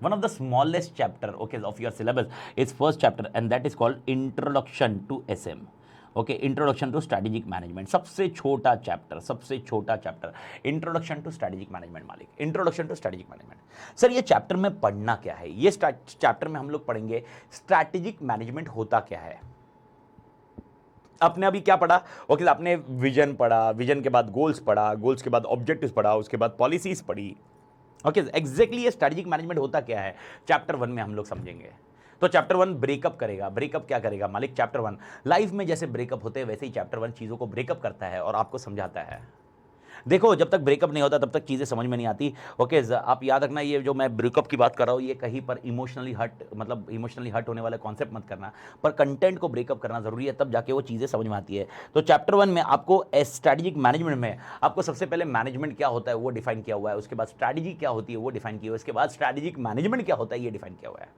one of the smallest chapter, okay, of your syllabus is first chapter, and that is called Introduction to SM. Okay, introduction to strategic management, सबसे छोटा chapter, introduction to strategic management मालिक, introduction to strategic management. Sir ये चैप्टर में पढ़ना क्या है? ये चैप्टर में हम लोग पढ़ेंगे स्ट्रैटेजिक मैनेजमेंट होता क्या है। आपने अभी क्या पढ़ा? ओके, आपने विजन पढ़ा, विजन के बाद गोल्स पढ़ा, गोल्स के बाद ऑब्जेक्टिव्स पढ़ा, उसके बाद पॉलिसीज पढ़ी। ओके, एग्जैक्टली ये स्ट्रैटेजिक मैनेजमेंट होता क्या है चैप्टर 1 में हम लोग समझेंगे। तो चैप्टर 1 ब्रेकअप करेगा। ब्रेकअप क्या करेगा मालिक? चैप्टर 1 लाइफ में जैसे ब्रेकअप होते हैं वैसे ही चैप्टर 1 चीज़ों को ब्रेकअप करता है और आपको समझाता है। देखो, जब तक ब्रेकअप नहीं होता तब तक चीज़ें समझ में नहीं आती। ओके, आप याद रखना, ये जो मैं ब्रेकअप की बात कर रहा हूँ ये कहीं पर इमोशनली हर्ट होने वाला कॉन्सेप्ट मत करना, पर कंटेंट को ब्रेकअप करना जरूरी है, तब जाके वो चीज़ें समझ में आती है। तो चैप्टर 1 में आपको स्ट्रैटेजिक मैनेजमेंट में आपको सबसे पहले मैनेजमेंट क्या होता है वो डिफाइन किया हुआ है, उसके बाद स्ट्रैटेजी क्या होती है वो डिफाइन किया हुआ है, उसके बाद स्ट्रैटेजिक मैनेजमेंट क्या होता है ये डिफाइन किया हुआ है।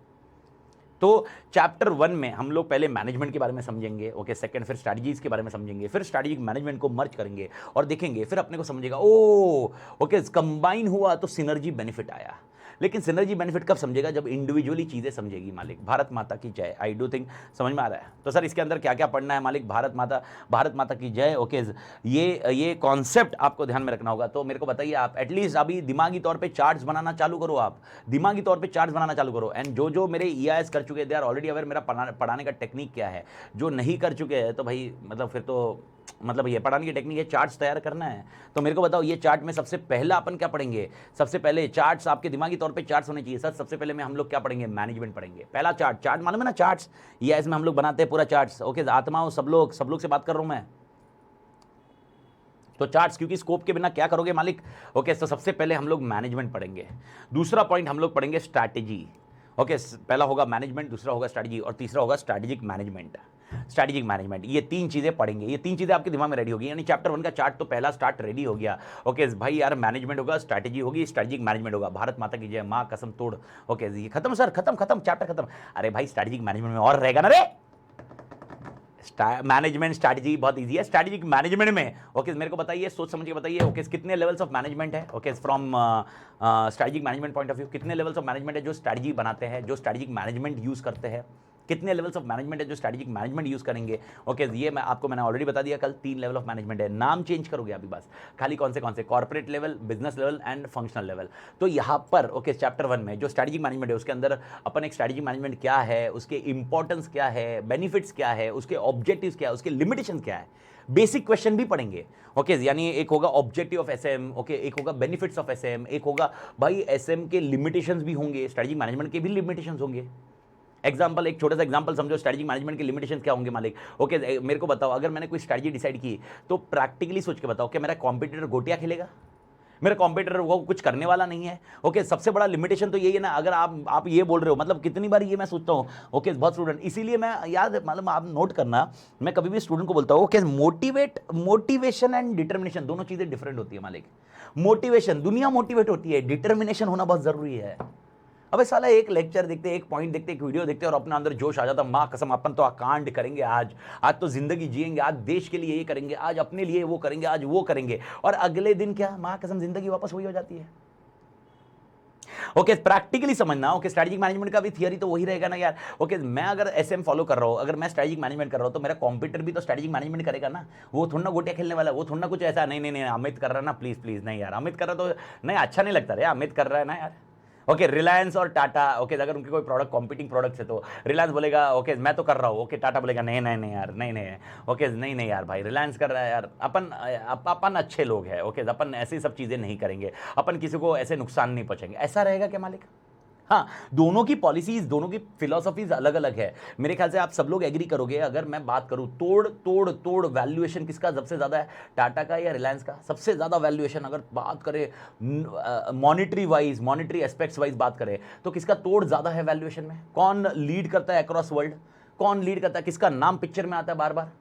तो चैप्टर 1 में हम लोग पहले मैनेजमेंट के बारे में समझेंगे, ओके, सेकंड फिर स्ट्रैटेजीज के बारे में समझेंगे, फिर स्ट्रैटेजिक मैनेजमेंट को मर्ज करेंगे और देखेंगे, फिर अपने को समझेगा ओ ओके कंबाइन हुआ तो सिनर्जी बेनिफिट आया। लेकिन सिनर्जी बेनिफिट कब समझेगा? जब इंडिविजुअली चीज़ें समझेगी मालिक। भारत माता की जय। आई डू थिंक समझ में आ रहा है। तो सर इसके अंदर क्या क्या पढ़ना है मालिक? भारत माता की जय। ओके, ये कॉन्सेप्ट आपको ध्यान में रखना होगा। तो मेरे को बताइए, आप एटलीस्ट अभी दिमागी तौर पे चार्ट्स बनाना चालू करो, आप दिमागी तौर पे चार्ट्स बनाना चालू करो। एंड जो मेरे EIS कर चुके दे आर ऑलरेडी अवेयर मेरा पढ़ाने का टेक्निक क्या है। जो नहीं कर चुके हैं तो भाई मतलब फिर तो मतलब ये पढ़ाने की टेक्निक है, चार्ट्स तैयार करना है। तो मेरे को बताओ, ये चार्ट में सबसे पहला अपन क्या पढ़ेंगे? सबसे पहले चार्ट्स आपके दिमागी तौर पे चार्ट्स होने चाहिए। सर सबसे पहले में हम लोग क्या पढ़ेंगे? मैनेजमेंट पढ़ेंगे। पहला चार्ट मालूम है ना? चार्ट्स ये इसमें हम लोग बनाते हैं पूरा चार्ट्स। ओके, आत्माओं सब लोग से बात कर रहा हूं मैं। तो चार्ट्स, क्योंकि स्कोप के बिना क्या करोगे मालिक? ओके, तो सबसे पहले हम लोग मैनेजमेंट पढ़ेंगे। दूसरा पॉइंट हम लोग पढ़ेंगे स्ट्रैटेजी। ओके, पहला होगा मैनेजमेंट, दूसरा होगा स्ट्रैटेजी और तीसरा होगा स्ट्रैटेजिक मैनेजमेंट। ये 3 चीजें पढ़ेंगे, ये 3 चीजें आपके दिमाग में रेडी होगी। यानी चैप्टर 1 का चार्ट तो पहला स्टार्ट रेडी हो गया। ओके भाई यार, मैनेजमेंट होगा, स्ट्रैटेजी होगी, स्ट्रैटेजिक मैनेजमेंट होगा। भारत माता की जय, माँ कसम तोड़। ओके, ये खत्म सर, खत्म चैप्टर खत्म। अरे भाई स्ट्रैटेजिक मैनेजमेंट में और रहेगा ना रे। मैनेजमेंट स्ट्रैटेजी बहुत इजी है। स्ट्रैटेजिक मैनेजमेंट में ओके मेरे को बताइए, सोच समझ के बताइए। ओके, कितने लेवल्स ऑफ मैनेजमेंट है? Okay, from strategic management point of view कितने लेवल्स ऑफ मैनेजमेंट है जो स्ट्रैटेजी बनाते हैं, जो स्ट्रैटेजिक मैनेजमेंट यूज करते हैं? कितने लेवल्स ऑफ मैनेजमेंट है जो स्ट्रैटेजिक मैनेजमेंट यूज करेंगे? ओके, ये मैंने ऑलरेडी बता दिया कल। 3 लेवल ऑफ मैनेजमेंट है, नाम चेंज करोगे अभी बस, खाली कौन से corporate level, business level and functional level. तो यहाँ पर ओके चैप्टर 1 में जो स्ट्रैटेजिक मैनेजमेंट है उसके अंदर अपन एक स्ट्रैटेजिक मैनेजमेंट क्या है, उसके इंपॉर्टेंस क्या है, बेनिफिट्स क्या है, उसके ऑब्जेक्टिव्स क्या है, उसके लिमिटेशन क्या है, बेसिक क्वेश्चन भी पढ़ेंगे। ओके, यानी एक होगा ऑब्जेक्टिव ऑफ एसएम, ओके, एक होगा बेनिफिट्स ऑफ एसएम, एक होगा भाई एसएम के लिमिटेशंस भी होंगे, स्ट्रैटेजिक मैनेजमेंट के भी लिमिटेशंस होंगे। एग्जाम्पल, एक छोटा सा एग्जाम्पल समझो, स्ट्रैटेजिक मैनेजमेंट के लिमिटेशन क्या होंगे मालिक? ओके, मेरे को बताओ, अगर मैंने कोई स्ट्रैटेजी डिसाइड की तो प्रैक्टिकली सोच के बताओ, क्या मेरा कॉम्पिटिटर गोटियां खेलेगा? मेरा कॉम्पिटिटर वो कुछ करने वाला नहीं है। ओके, सबसे बड़ा लिमिटेशन तो यही है ना। अगर आप ये बोल रहे हो, मतलब कितनी बार ये मैं सोचता हूँ, ओके बहुत स्टूडेंट, इसीलिए मैं याद मतलब आप नोट करना, मैं कभी भी स्टूडेंट को बोलता हूँ ओके, मोटिवेशन एंड डिटर्मिनेशन दोनों चीजें डिफरेंट होती है मालिक। मोटिवेशन, दुनिया मोटिवेट होती है, डिटर्मिनेशन होना बहुत जरूरी है। अबे साला एक लेक्चर देखते, एक पॉइंट देखते, एक वीडियो देखते और अपने अंदर जोश आ जाता, माँ कसम अपन तो कांड करेंगे आज तो जिंदगी जिएंगे, आज देश के लिए ये करेंगे, आज अपने लिए वो करेंगे, आज वो करेंगे, और अगले दिन क्या, माँ कसम जिंदगी वापस वही हो जाती है। ओके, प्रैक्टिकली समझना। ओके, स्ट्रैटेजिक मैनेजमेंट का भी थियरी तो वही रहेगा ना यार। ओके, मैं अगर एसएम फॉलो कर रहा हूं, अगर मैं स्ट्रैटेजिक मैनेजमेंट कर रहा हूं, तो मेरा कॉम्पिटिटर भी तो स्ट्रैटेजिक मैनेजमेंट करेगा ना। वो थोड़ा ना गोटियां खेलने वाला, वो थोड़ा ना कुछ ऐसा नहीं अमित कर रहा है ना, प्लीज नहीं यार, अमित कर रहा तो नहीं, अच्छा नहीं लगता रे, अमित कर रहा है ना यार। ओके, रिलायंस और टाटा, ओके अगर उनके कोई प्रोडक्ट कॉम्पिटिंग प्रोडक्ट्स है तो रिलायंस बोलेगा ओके मैं तो कर रहा हूँ, ओके टाटा बोलेगा नहीं यार, नहीं ओके नहीं यार भाई, रिलायंस कर रहा है यार, अपन अच्छे लोग हैं, ओके अपन ऐसी सब चीज़ें नहीं करेंगे, अपन किसी को ऐसे नुकसान नहीं पहुँचेंगे, ऐसा रहेगा क्या मालिक? हाँ, दोनों की पॉलिसीज, दोनों की फिलोसफीज अलग अलग है। मेरे ख्याल से आप सब लोग एग्री करोगे। अगर मैं बात करूं तोड़ वैल्यूएशन किसका सबसे ज्यादा है, टाटा का या रिलायंस का? सबसे ज्यादा वैल्यूएशन अगर बात करें मॉनिटरी एस्पेक्ट्स वाइज बात करें तो किसका तोड़ ज्यादा है वैल्यूएशन में? कौन लीड करता है अक्रॉस वर्ल्ड? कौन लीड करता है? किसका नाम पिक्चर में आता है बार बार?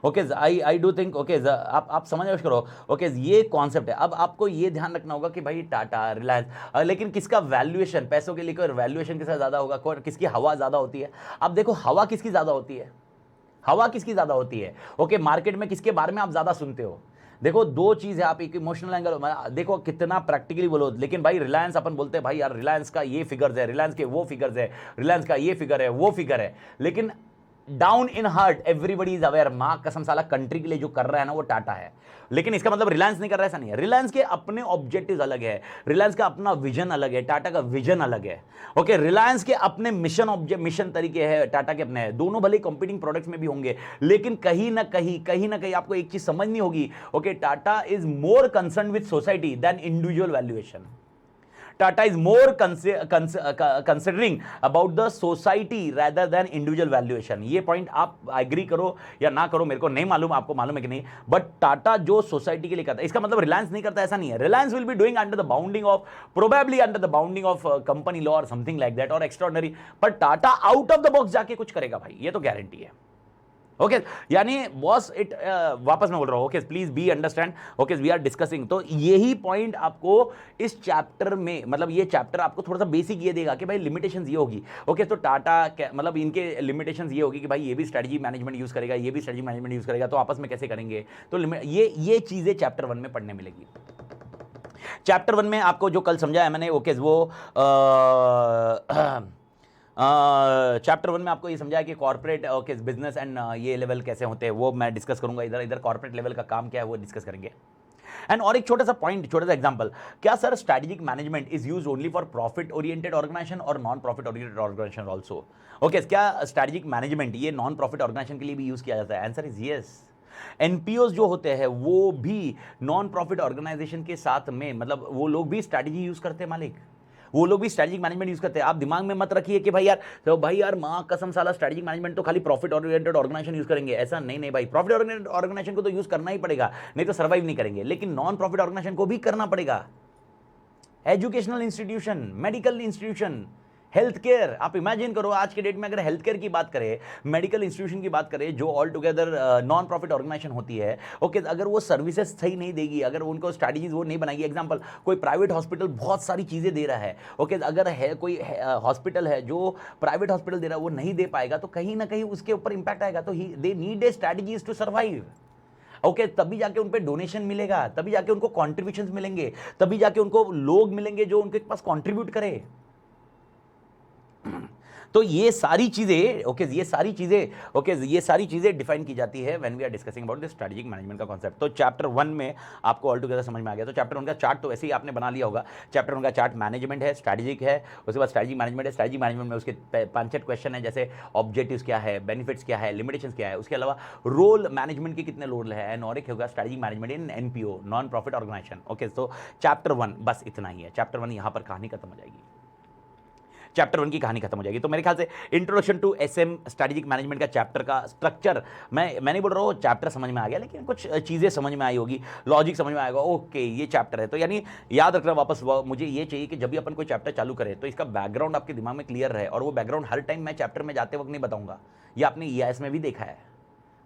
Okay, I do think okay, आप समझ करो। ओके, ये कॉन्सेप्ट है। अब आपको ये ध्यान रखना होगा कि भाई टाटा, रिलायंस, लेकिन किसका वैल्यूएशन, पैसों के लिए वैल्यूएशन किसका ज्यादा होगा, किसकी हवा ज्यादा होती है? अब देखो हवा किसकी ज्यादा होती है, हवा किसकी ज्यादा होती है? ओके, मार्केट में किसके बारे में आप ज्यादा सुनते हो? देखो दो चीज है, आप एक इमोशनल एंगल देखो कितना प्रैक्टिकली बोलो, लेकिन भाई रिलायंस अपन बोलते हैं भाई यार रिलायंस का ये फिगर्स है, रिलायंस के वो फिगर्स है, रिलायंस का ये फिगर है, वो फिगर है, लेकिन down in heart everybody is aware, मां कसम साला कंट्री के लिए जो कर रहा है ना वो टाटा है। लेकिन इसका मतलब रिलायंस नहीं कर रहा है, ऐसा नहीं है। रिलायंस के अपने ऑब्जेक्टिव्स अलग है, रिलायंस का अपना विजन अलग है, टाटा का विजन अलग है। ओके, रिलायंस के अपने मिशन तरीके हैं, टाटा के अपने हैं। दोनों भले कंपीटिंग प्रोडक्ट्स में भी होंगे, लेकिन कहीं ना कहीं आपको एक चीज समझनी होगी। Okay, Tata is more concern with society than individual valuation. Tata is more considering about the society rather than individual valuation। ये पॉइंट आप एग्री करो या ना करो मेरे को नहीं मालूम, आपको मालूम है कि नहीं, बट टाटा जो सोसाइटी के लिए करता है, इसका मतलब रिलायंस नहीं करता ऐसा नहीं है। Reliance will be doing under the bounding of, probably under the bounding of company law और समथिंग लाइक दैट और एक्स्ट्राऑर्डिनरी, पर Tata out of the box जाके कुछ करेगा भाई, ये तो गारंटी है। ओके यानी बॉस इट वापस मैं बोल रहा हूं, okay please be understand, okay we are discussing. तो यही पॉइंट आपको इस चैप्टर में, मतलब ये चैप्टर आपको थोड़ा सा बेसिक ये देगा कि भाई लिमिटेशंस ये होगी। ओके तो टाटा मतलब इनके लिमिटेशंस ये होगी कि भाई ये भी स्ट्रेटजी मैनेजमेंट यूज करेगा, ये भी स्ट्रेटजी मैनेजमेंट यूज करेगा, तो आपस में कैसे करेंगे, तो ये चीजें चैप्टर 1 में पढ़ने मिलेगी। चैप्टर 1 में आपको जो कल समझाया मैंने, ओके वो चैप्टर 1 में आपको ये समझाया कि कॉर्पोरेट ओके बिजनेस एंड ये लेवल कैसे होते हैं, वो मैं डिस्कस करूंगा। इधर कॉर्पोरेट लेवल का काम क्या है वो डिस्कस करेंगे। एंड और एक छोटा सा पॉइंट, छोटा सा एग्जांपल, क्या sir strategic management is use only for profit oriented organization और non profit oriented organization also? Okay, क्या स्ट्रेटेजिक मैनेजमेंट ये नॉन प्रॉफिट ऑर्गेनाइजेशन के लिए भी यूज किया जाता है? Answer is yes. एनपीओज जो होते हैं वो भी नॉन प्रॉफिट ऑर्गेनाइजेशन के साथ में, मतलब वो लोग भी स्ट्रेटेजी यूज करते हैं मालिक, वो लोग भी स्ट्रेटेजिक मैनेजमेंट यूज करते हैं। आप दिमाग में मत रखिए कि भाई यार, तो भाई यार मां कसम साला स्ट्रेटेजिक मैनेजमेंट तो खाली प्रॉफिट ओरिएंटेड ऑर्गेनाइजेशन यूज करेंगे, ऐसा नहीं। नहीं भाई, प्रॉफिट ओरिएंटेड ऑर्गेनाइजेशन को तो यूज करना ही पड़ेगा, नहीं तो सर्वाइव नहीं करेंगे, लेकिन नॉन प्रॉफिट ऑर्गेनाइजेशन को भी करना पड़ेगा। Educational institution, medical institution, health care, आप इमेजिन करो आज के डेट में अगर हेल्थ केयर की बात करें, मेडिकल इंस्टीट्यूशन की बात करें, जो all together non profit organisation होती है, ओके अगर वो सर्विसेज सही नहीं देगी, अगर उनको स्ट्रैटेजीज वो नहीं बनाएगी, एग्जांपल कोई प्राइवेट हॉस्पिटल बहुत सारी चीजें दे रहा है, ओके अगर है कोई हॉस्पिटल है जो प्राइवेट हॉस्पिटल दे रहा है वो नहीं दे पाएगा, तो कहीं ना कहीं उसके ऊपर इंपैक्ट आएगा। तो they need a strategies to survive. Okay तभी जाके उन पे डोनेशन मिलेगा, तभी जाके उनको कॉन्ट्रीब्यूशन मिलेंगे, तभी जाके उनको लोग मिलेंगे जो उनके पास कॉन्ट्रीब्यूट करे। तो ये सारी चीजें ओके, ये सारी चीजें डिफाइन की जाती है when we are discussing about the strategic management का कांसेप्ट। तो चैप्टर 1 में आपको ऑल टुगेदर समझ में आ गया। तो चैप्टर 1 का चार्ट तो ऐसे ही आपने बना लिया होगा। चैप्टर 1 का चार्ट मैनेजमेंट है, स्ट्रेटेजिक है, उसके बाद स्ट्रेटेजिक मैनेजमेंट है। स्ट्रेटेजिक मैनेजमेंट में उसके 5-6 क्वेश्चन है, जैसे ऑब्जेक्टिव्स क्या है, बेनिफिट्स क्या है, लिमिटेशंस क्या है, उसके अलावा रोल मैनेजमेंट के कितने रोल है, एंड और एक होगा strategic management in NPO, non profit organization. Okay तो चैप्टर 1 बस इतना ही है। चैप्टर 1 यहां पर कहानी खत्म हो जाएगी, चैप्टर 1 की कहानी खत्म हो जाएगी। तो मेरे ख्याल से introduction to SM strategic management का चैप्टर का स्ट्रक्चर मैं नहीं बोल रहा हूँ चैप्टर समझ में आ गया, लेकिन कुछ चीज़ें समझ में आई होगी, लॉजिक समझ में आएगा, ओके ये चैप्टर है। तो यानी याद रखना वापस, मुझे ये चाहिए कि जब भी अपन कोई चैप्टर चालू करें तो इसका बैकग्राउंड आपके दिमाग में क्लियर रहे, और वो बैकग्राउंड हर टाइम मैं चैप्टर में जाते वक्त नहीं बताऊंगा। ये आपने ईआईएस में भी देखा है,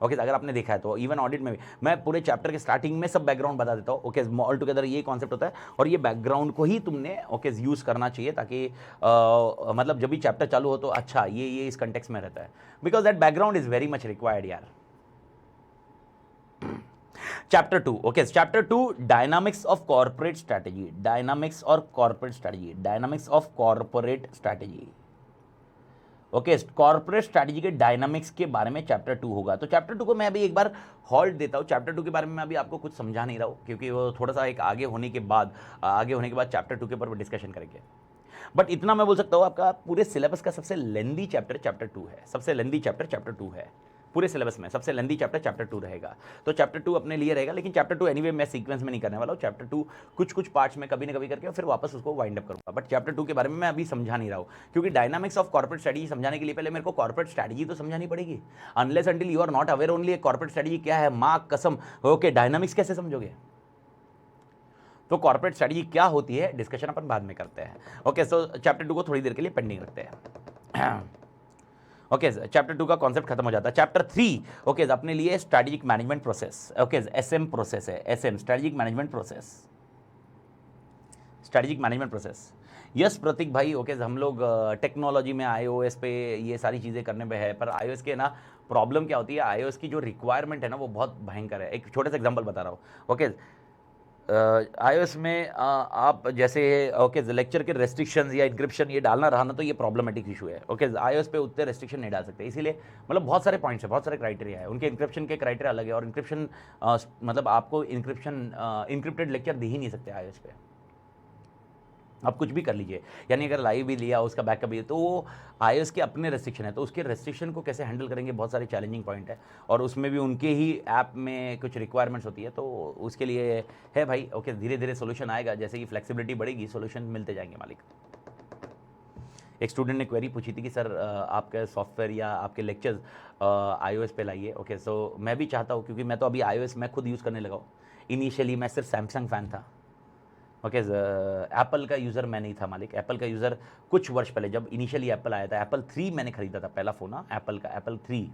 ओके अगर आपने देखा है तो, इवन ऑडिट में भी मैं पूरे चैप्टर के स्टार्टिंग में सब बैकग्राउंड बता देता हूँ। ओके ऑल टुगेदर ये कॉन्सेप्ट होता है, और ये बैकग्राउंड को ही तुमने ओके यूज करना चाहिए, ताकि मतलब जब भी चैप्टर चालू हो तो अच्छा ये इस कंटेक्स्ट में रहता है, because that background is very much required यार। Chapter 2, okay chapter 2 dynamics of corporate strategy, dynamics और corporate strategy, dynamics of corporate strategy. Okay corporate strategy के डायनामिक्स के बारे में चैप्टर 2 होगा। तो चैप्टर 2 को मैं अभी एक बार हॉल्ट देता हूँ। चैप्टर 2 के बारे में मैं अभी आपको कुछ समझा नहीं रहा हूँ, क्योंकि वो थोड़ा सा एक आगे होने के बाद चैप्टर 2 के ऊपर डिस्कशन करेंगे। बट इतना मैं बोल सकता हूँ, आपका पूरे सिलेबस का सबसे लेंदी चैप्टर चैप्टर 2 है, सबसे लेंदी चैप्टर चैप्टर 2 है। पूरे सिलेबस में सबसे लेंदी चैप्टर चैप्टर 2 रहेगा। तो चैप्टर 2 अपने लिए रहेगा, लेकिन चैप्टर 2 एनीवे मैं सीक्वेंस में नहीं करने वाला हूँ। चैप्टर 2 कुछ कुछ पार्ट्स में कभी ना कभी करके फिर वापस उसको वाइंड अप करूंगा। बट चैप्टर 2 के बारे में मैं अभी समझा नहीं रहा हूँ, क्योंकि डायनामिक्स ऑफ कॉर्पोरेट स्ट्रेटजी समझाने के लिए पहले मेरे को कॉर्पोरेट स्ट्रेटजी तो समझानी पड़ेगी। Unless until you are not aware only corporate strategy क्या है, मां कसम ओके डायनामिक्स कैसे समझोगे? तो कॉर्पोरेट स्ट्रेटजी क्या होती है डिस्कशन अपन बाद में करते हैं। ओके सो चैप्टर 2 को थोड़ी देर के लिए पेंडिंग रखते हैं। ओके चैप्टर 2 का कॉन्सेप्ट खत्म हो जाता है। चैप्टर 3 ओके अपने लिए strategic management process, okay SM process है, SM strategic management process, strategic management process. Yes Prateek भाई, ओके हम लोग टेक्नोलॉजी में iOS पे ये सारी चीज़ें करने पे है, पर iOS के ना प्रॉब्लम क्या होती है, iOS की जो रिक्वायरमेंट है ना वो बहुत भयंकर है। एक छोटे से एग्जांपल बता रहा हूँ। ओके, iOS में आप जैसे ओके लेक्चर के रेस्ट्रिक्शंस या इंक्रिप्शन ये डालना रहा ना तो ये प्रॉब्लमेटिक इशू है। ओके, iOS पे उतने रेस्ट्रिक्शन नहीं डाल सकते, इसीलिए मतलब बहुत सारे पॉइंट्स है, बहुत सारे क्राइटेरिया है, उनके इंक्रिप्शन के क्राइटेरिया अलग है। और इंक्रिप्शन मतलब आपको इंक्रिप्टेड लेक्चर दे ही नहीं सकते iOS पे, आप कुछ भी कर लीजिए। यानी अगर लाइव भी लिया उसका बैकअप भी, तो वो iOS के अपने रेस्ट्रिक्शन है, तो उसके रेस्ट्रिक्शन को कैसे हैंडल करेंगे, बहुत सारे चैलेंजिंग पॉइंट है। और उसमें भी उनके ही ऐप में कुछ रिक्वायरमेंट्स होती है, तो उसके लिए है भाई। ओके, धीरे धीरे सोल्यूशन आएगा, जैसे कि फ्लेक्सिबिलिटी बढ़ेगी सोल्यूशन मिलते जाएंगे मालिक। एक स्टूडेंट ने क्वेरी पूछी थी कि सर आपके सॉफ्टवेयर या आपके लेक्चर्स iOS पे लाइए। ओके, सो मैं भी चाहता हूँ, क्योंकि मैं तो अभी iOS मैं खुद यूज़ करने लगा हूँ। इनिशियली मैं सिर्फ सैमसंग फ़ैन था। ओके, एप्पल का यूज़र मैं नहीं था मालिक। एप्पल का यूज़र कुछ वर्ष पहले जब इनिशियली एप्पल आया था, एप्पल 3 मैंने खरीदा था, पहला फ़ोन ना एप्पल का, Apple 3।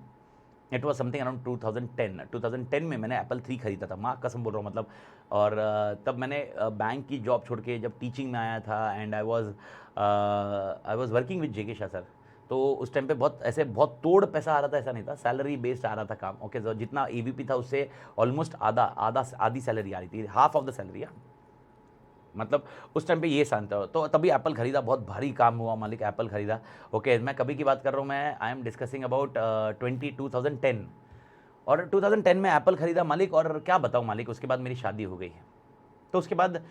It was something around 2010 में मैंने एप्पल 3 खरीदा था, माँ कसम बोल रहा हूँ मतलब। और तब मैंने बैंक की जॉब छोड़ के जब टीचिंग में आया था, and I was working with JK Shah sir. तो उस टाइम पे बहुत ऐसे बहुत तोड़ पैसा आ रहा था, ऐसा नहीं था, सैलरी बेस्ड आ रहा था काम। ओके, तो जितना एवीपी था उससे ऑलमोस्ट आधी सैलरी आ रही थी, हाफ ऑफ द सैलरी। मतलब उस टाइम पे ये शांत था, तो तभी एप्पल खरीदा, बहुत भारी काम हुआ मालिक, एप्पल खरीदा। ओके, मैं कभी की बात कर रहा हूँ, मैं आई एम डिस्कसिंग अबाउट 2010। और 2010 में एप्पल खरीदा मालिक, और क्या बताऊँ मालिक, उसके बाद मेरी शादी हो गई। तो उसके बाद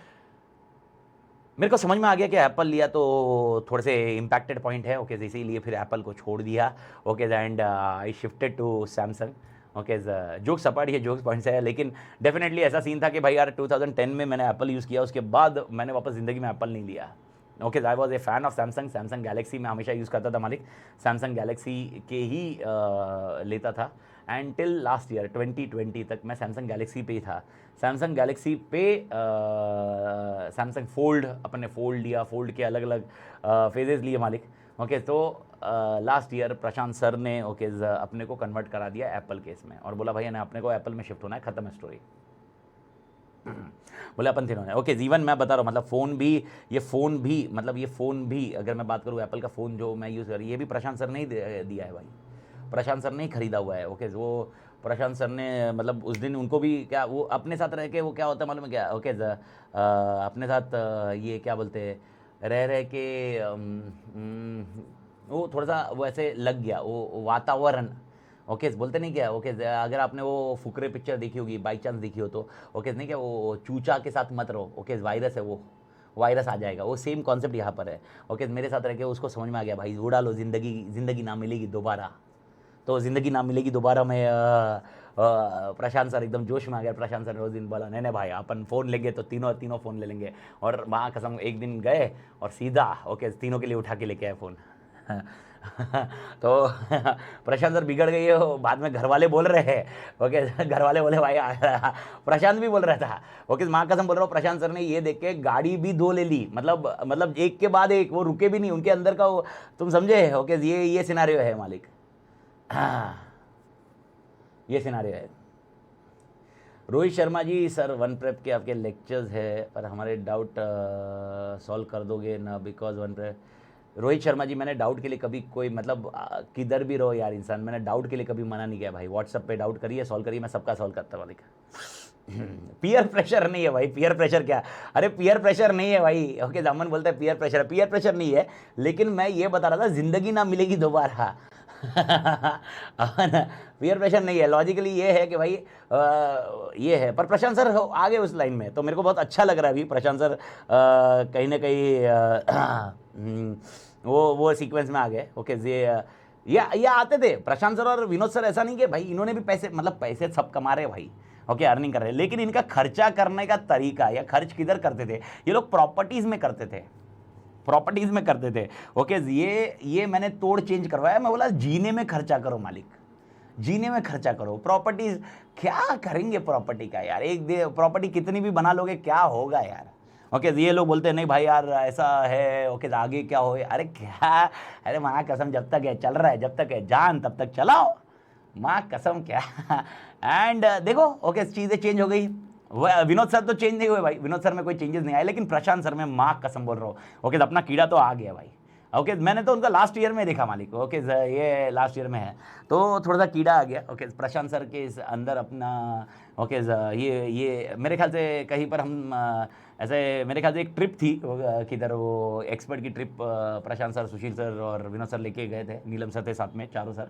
मेरे को समझ में आ गया कि एप्पल लिया तो थोड़े से इम्पैक्टेड पॉइंट है। ओके, इसीलिए फिर एप्पल को छोड़ दिया। Okay, and I shifted to Samsung. Okay, jokes apart, ये जोक्स पॉइंट्स है, लेकिन डेफिनेटली ऐसा सीन था कि भाई यार 2010 में मैंने एप्पल यूज़ किया, उसके बाद मैंने वापस ज़िंदगी में एप्पल नहीं लिया। Okay, I was a fan of Samsung Galaxy में हमेशा यूज़ करता था मालिक, सैमसंग गैलेक्सी के ही लेता था। एंड टिल लास्ट ईयर 2020 तक मैं सैमसंग गैलेक्सी पे ही था। सैमसंग गैलेक्सी पे सैमसंग फोल्ड, अपने फोल्ड लिया, फोल्ड के अलग अलग फेजेस लिए मालिक। ओके, तो लास्ट ईयर प्रशांत सर ने ओके अपने को कन्वर्ट करा दिया एप्पल केस में, और बोला भैया ना अपने को एप्पल में शिफ्ट होना है, ख़त्म है स्टोरी। बोले अपन तीनों ने। ओके, इवन मैं बता रहा हूँ मतलब फ़ोन भी, ये फ़ोन भी अगर मैं बात करूँ, एप्पल का फ़ोन जो मैं यूज़ कर रही, ये भी प्रशांत सर ने ही दिया है भाई, प्रशांत सर ने ही खरीदा हुआ है। ओके, वो प्रशांत सर ने मतलब उस दिन उनको भी क्या, वो अपने साथ रह के वो क्या होता है मालूम है क्या। ओके, अपने साथ ये क्या बोलते हैं, रह के वो थोड़ा सा वो ऐसे लग गया वो वातावरण। ओके, बोलते नहीं क्या। ओके, अगर आपने वो फुकरे पिक्चर देखी होगी, बाई चांस देखी हो तो, ओके नहीं क्या, वो चूचा के साथ मत रहो। ओके, वायरस है वो, वायरस आ जाएगा, वो सेम कॉन्सेप्ट यहाँ पर है। ओके, मेरे साथ रह के उसको समझ में आ गया भाई, उड़ा लो, ज़िंदगी ना मिलेगी दोबारा। तो ज़िंदगी ना मिलेगी दोबारा में प्रशांत सर एकदम जोश में आ गया। प्रशांत सर ने उस दिन बोला नहीं नहीं भाई, अपन फ़ोन लेंगे तो तीनों फ़ोन ले लेंगे। और माँ कसम एक दिन गए और सीधा ओके तीनों के लिए उठा के लेके आए फ़ोन। तो प्रशांत सर बिगड़ गई हो, बाद में घर वाले बोल रहे हैं। ओके, घर वाले बोले भाई प्रशांत भी बोल रहा था। ओके, माँ कसम बोल रहा हूँ, प्रशांत सर ने ये देख के गाड़ी भी 2 ले ली, मतलब एक के बाद एक, वो रुके भी नहीं, उनके अंदर का वो, तुम समझे। ओके, ये सिनारियो है मालिक। हाँ, ये सिनारियो है। रोहित शर्मा जी, सर वन प्रेप के आपके लेक्चर्स है, पर हमारे डाउट सॉल्व कर दोगे ना, because one prep. Rohit Sharma ji, मैंने डाउट के लिए कभी कोई मतलब किधर भी रहो यार इंसान, मैंने डाउट के लिए कभी मना नहीं किया भाई। व्हाट्सअप पे डाउट करिए, सॉल्व करिए, मैं सबका सॉल्व करता हूँ। पीयर प्रेशर नहीं है भाई, पीयर प्रेशर क्या, अरे पीयर प्रेशर नहीं है भाई। ओके, दामन बोलता है पीयर प्रेशर नहीं है, लेकिन मैं ये बता रहा था ज़िंदगी ना मिलेगी दोबारा। पीयर प्रेशर नहीं है, लॉजिकली ये है कि भाई ये है। पर प्रशांत सर आ गए उस लाइन में, तो मेरे को बहुत अच्छा लग रहा है अभी प्रशांत सर कहीं ना कहीं वो सीक्वेंस में आ गए। ओके, ये आते थे प्रशांत सर और विनोद सर, ऐसा नहीं कि भाई इन्होंने भी पैसे, मतलब पैसे सब कमा रहे भाई। ओके, अर्निंग कर रहे हैं, लेकिन इनका खर्चा करने का तरीका या खर्च किधर करते थे, ये लोग प्रॉपर्टीज़ में करते थे, प्रॉपर्टीज़ में करते थे। ओके, ये मैंने तोड़ चेंज करवाया, मैं बोला जीने में खर्चा करो मालिक, जीने में खर्चा करो। प्रॉपर्टीज़ क्या करेंगे प्रॉपर्टी का यार, प्रॉपर्टी कितनी भी बना लोगे क्या होगा यार। ओके, ये लोग बोलते हैं नहीं भाई यार ऐसा है। ओके, आगे क्या हो, अरे क्या, अरे माँ कसम जब तक है चल रहा है, जब तक है जान तब तक चलाओ, माँ कसम क्या। एंड देखो ओके, चीज़ें चेंज हो गई। विनोद सर तो चेंज नहीं हुए भाई, विनोद सर में कोई चेंजेस नहीं आए, लेकिन प्रशांत सर में माँ कसम बोल रहा हूँ। ओके, अपना कीड़ा तो आ गया भाई, ओके मैंने तो उनका लास्ट ईयर में देखा मालिक। ओके ये लास्ट ईयर में है तो थोड़ा सा कीड़ा आ गया। ओके प्रशांत सर के इस अंदर अपना ओके ये मेरे ख्याल से कहीं पर हम ऐसे मेरे ख्याल से एक ट्रिप थी किधर वो एक्सपर्ट की ट्रिप प्रशांत सर, सुशील सर और विनोद सर लेके गए थे, नीलम सर थे साथ में, चारों सर।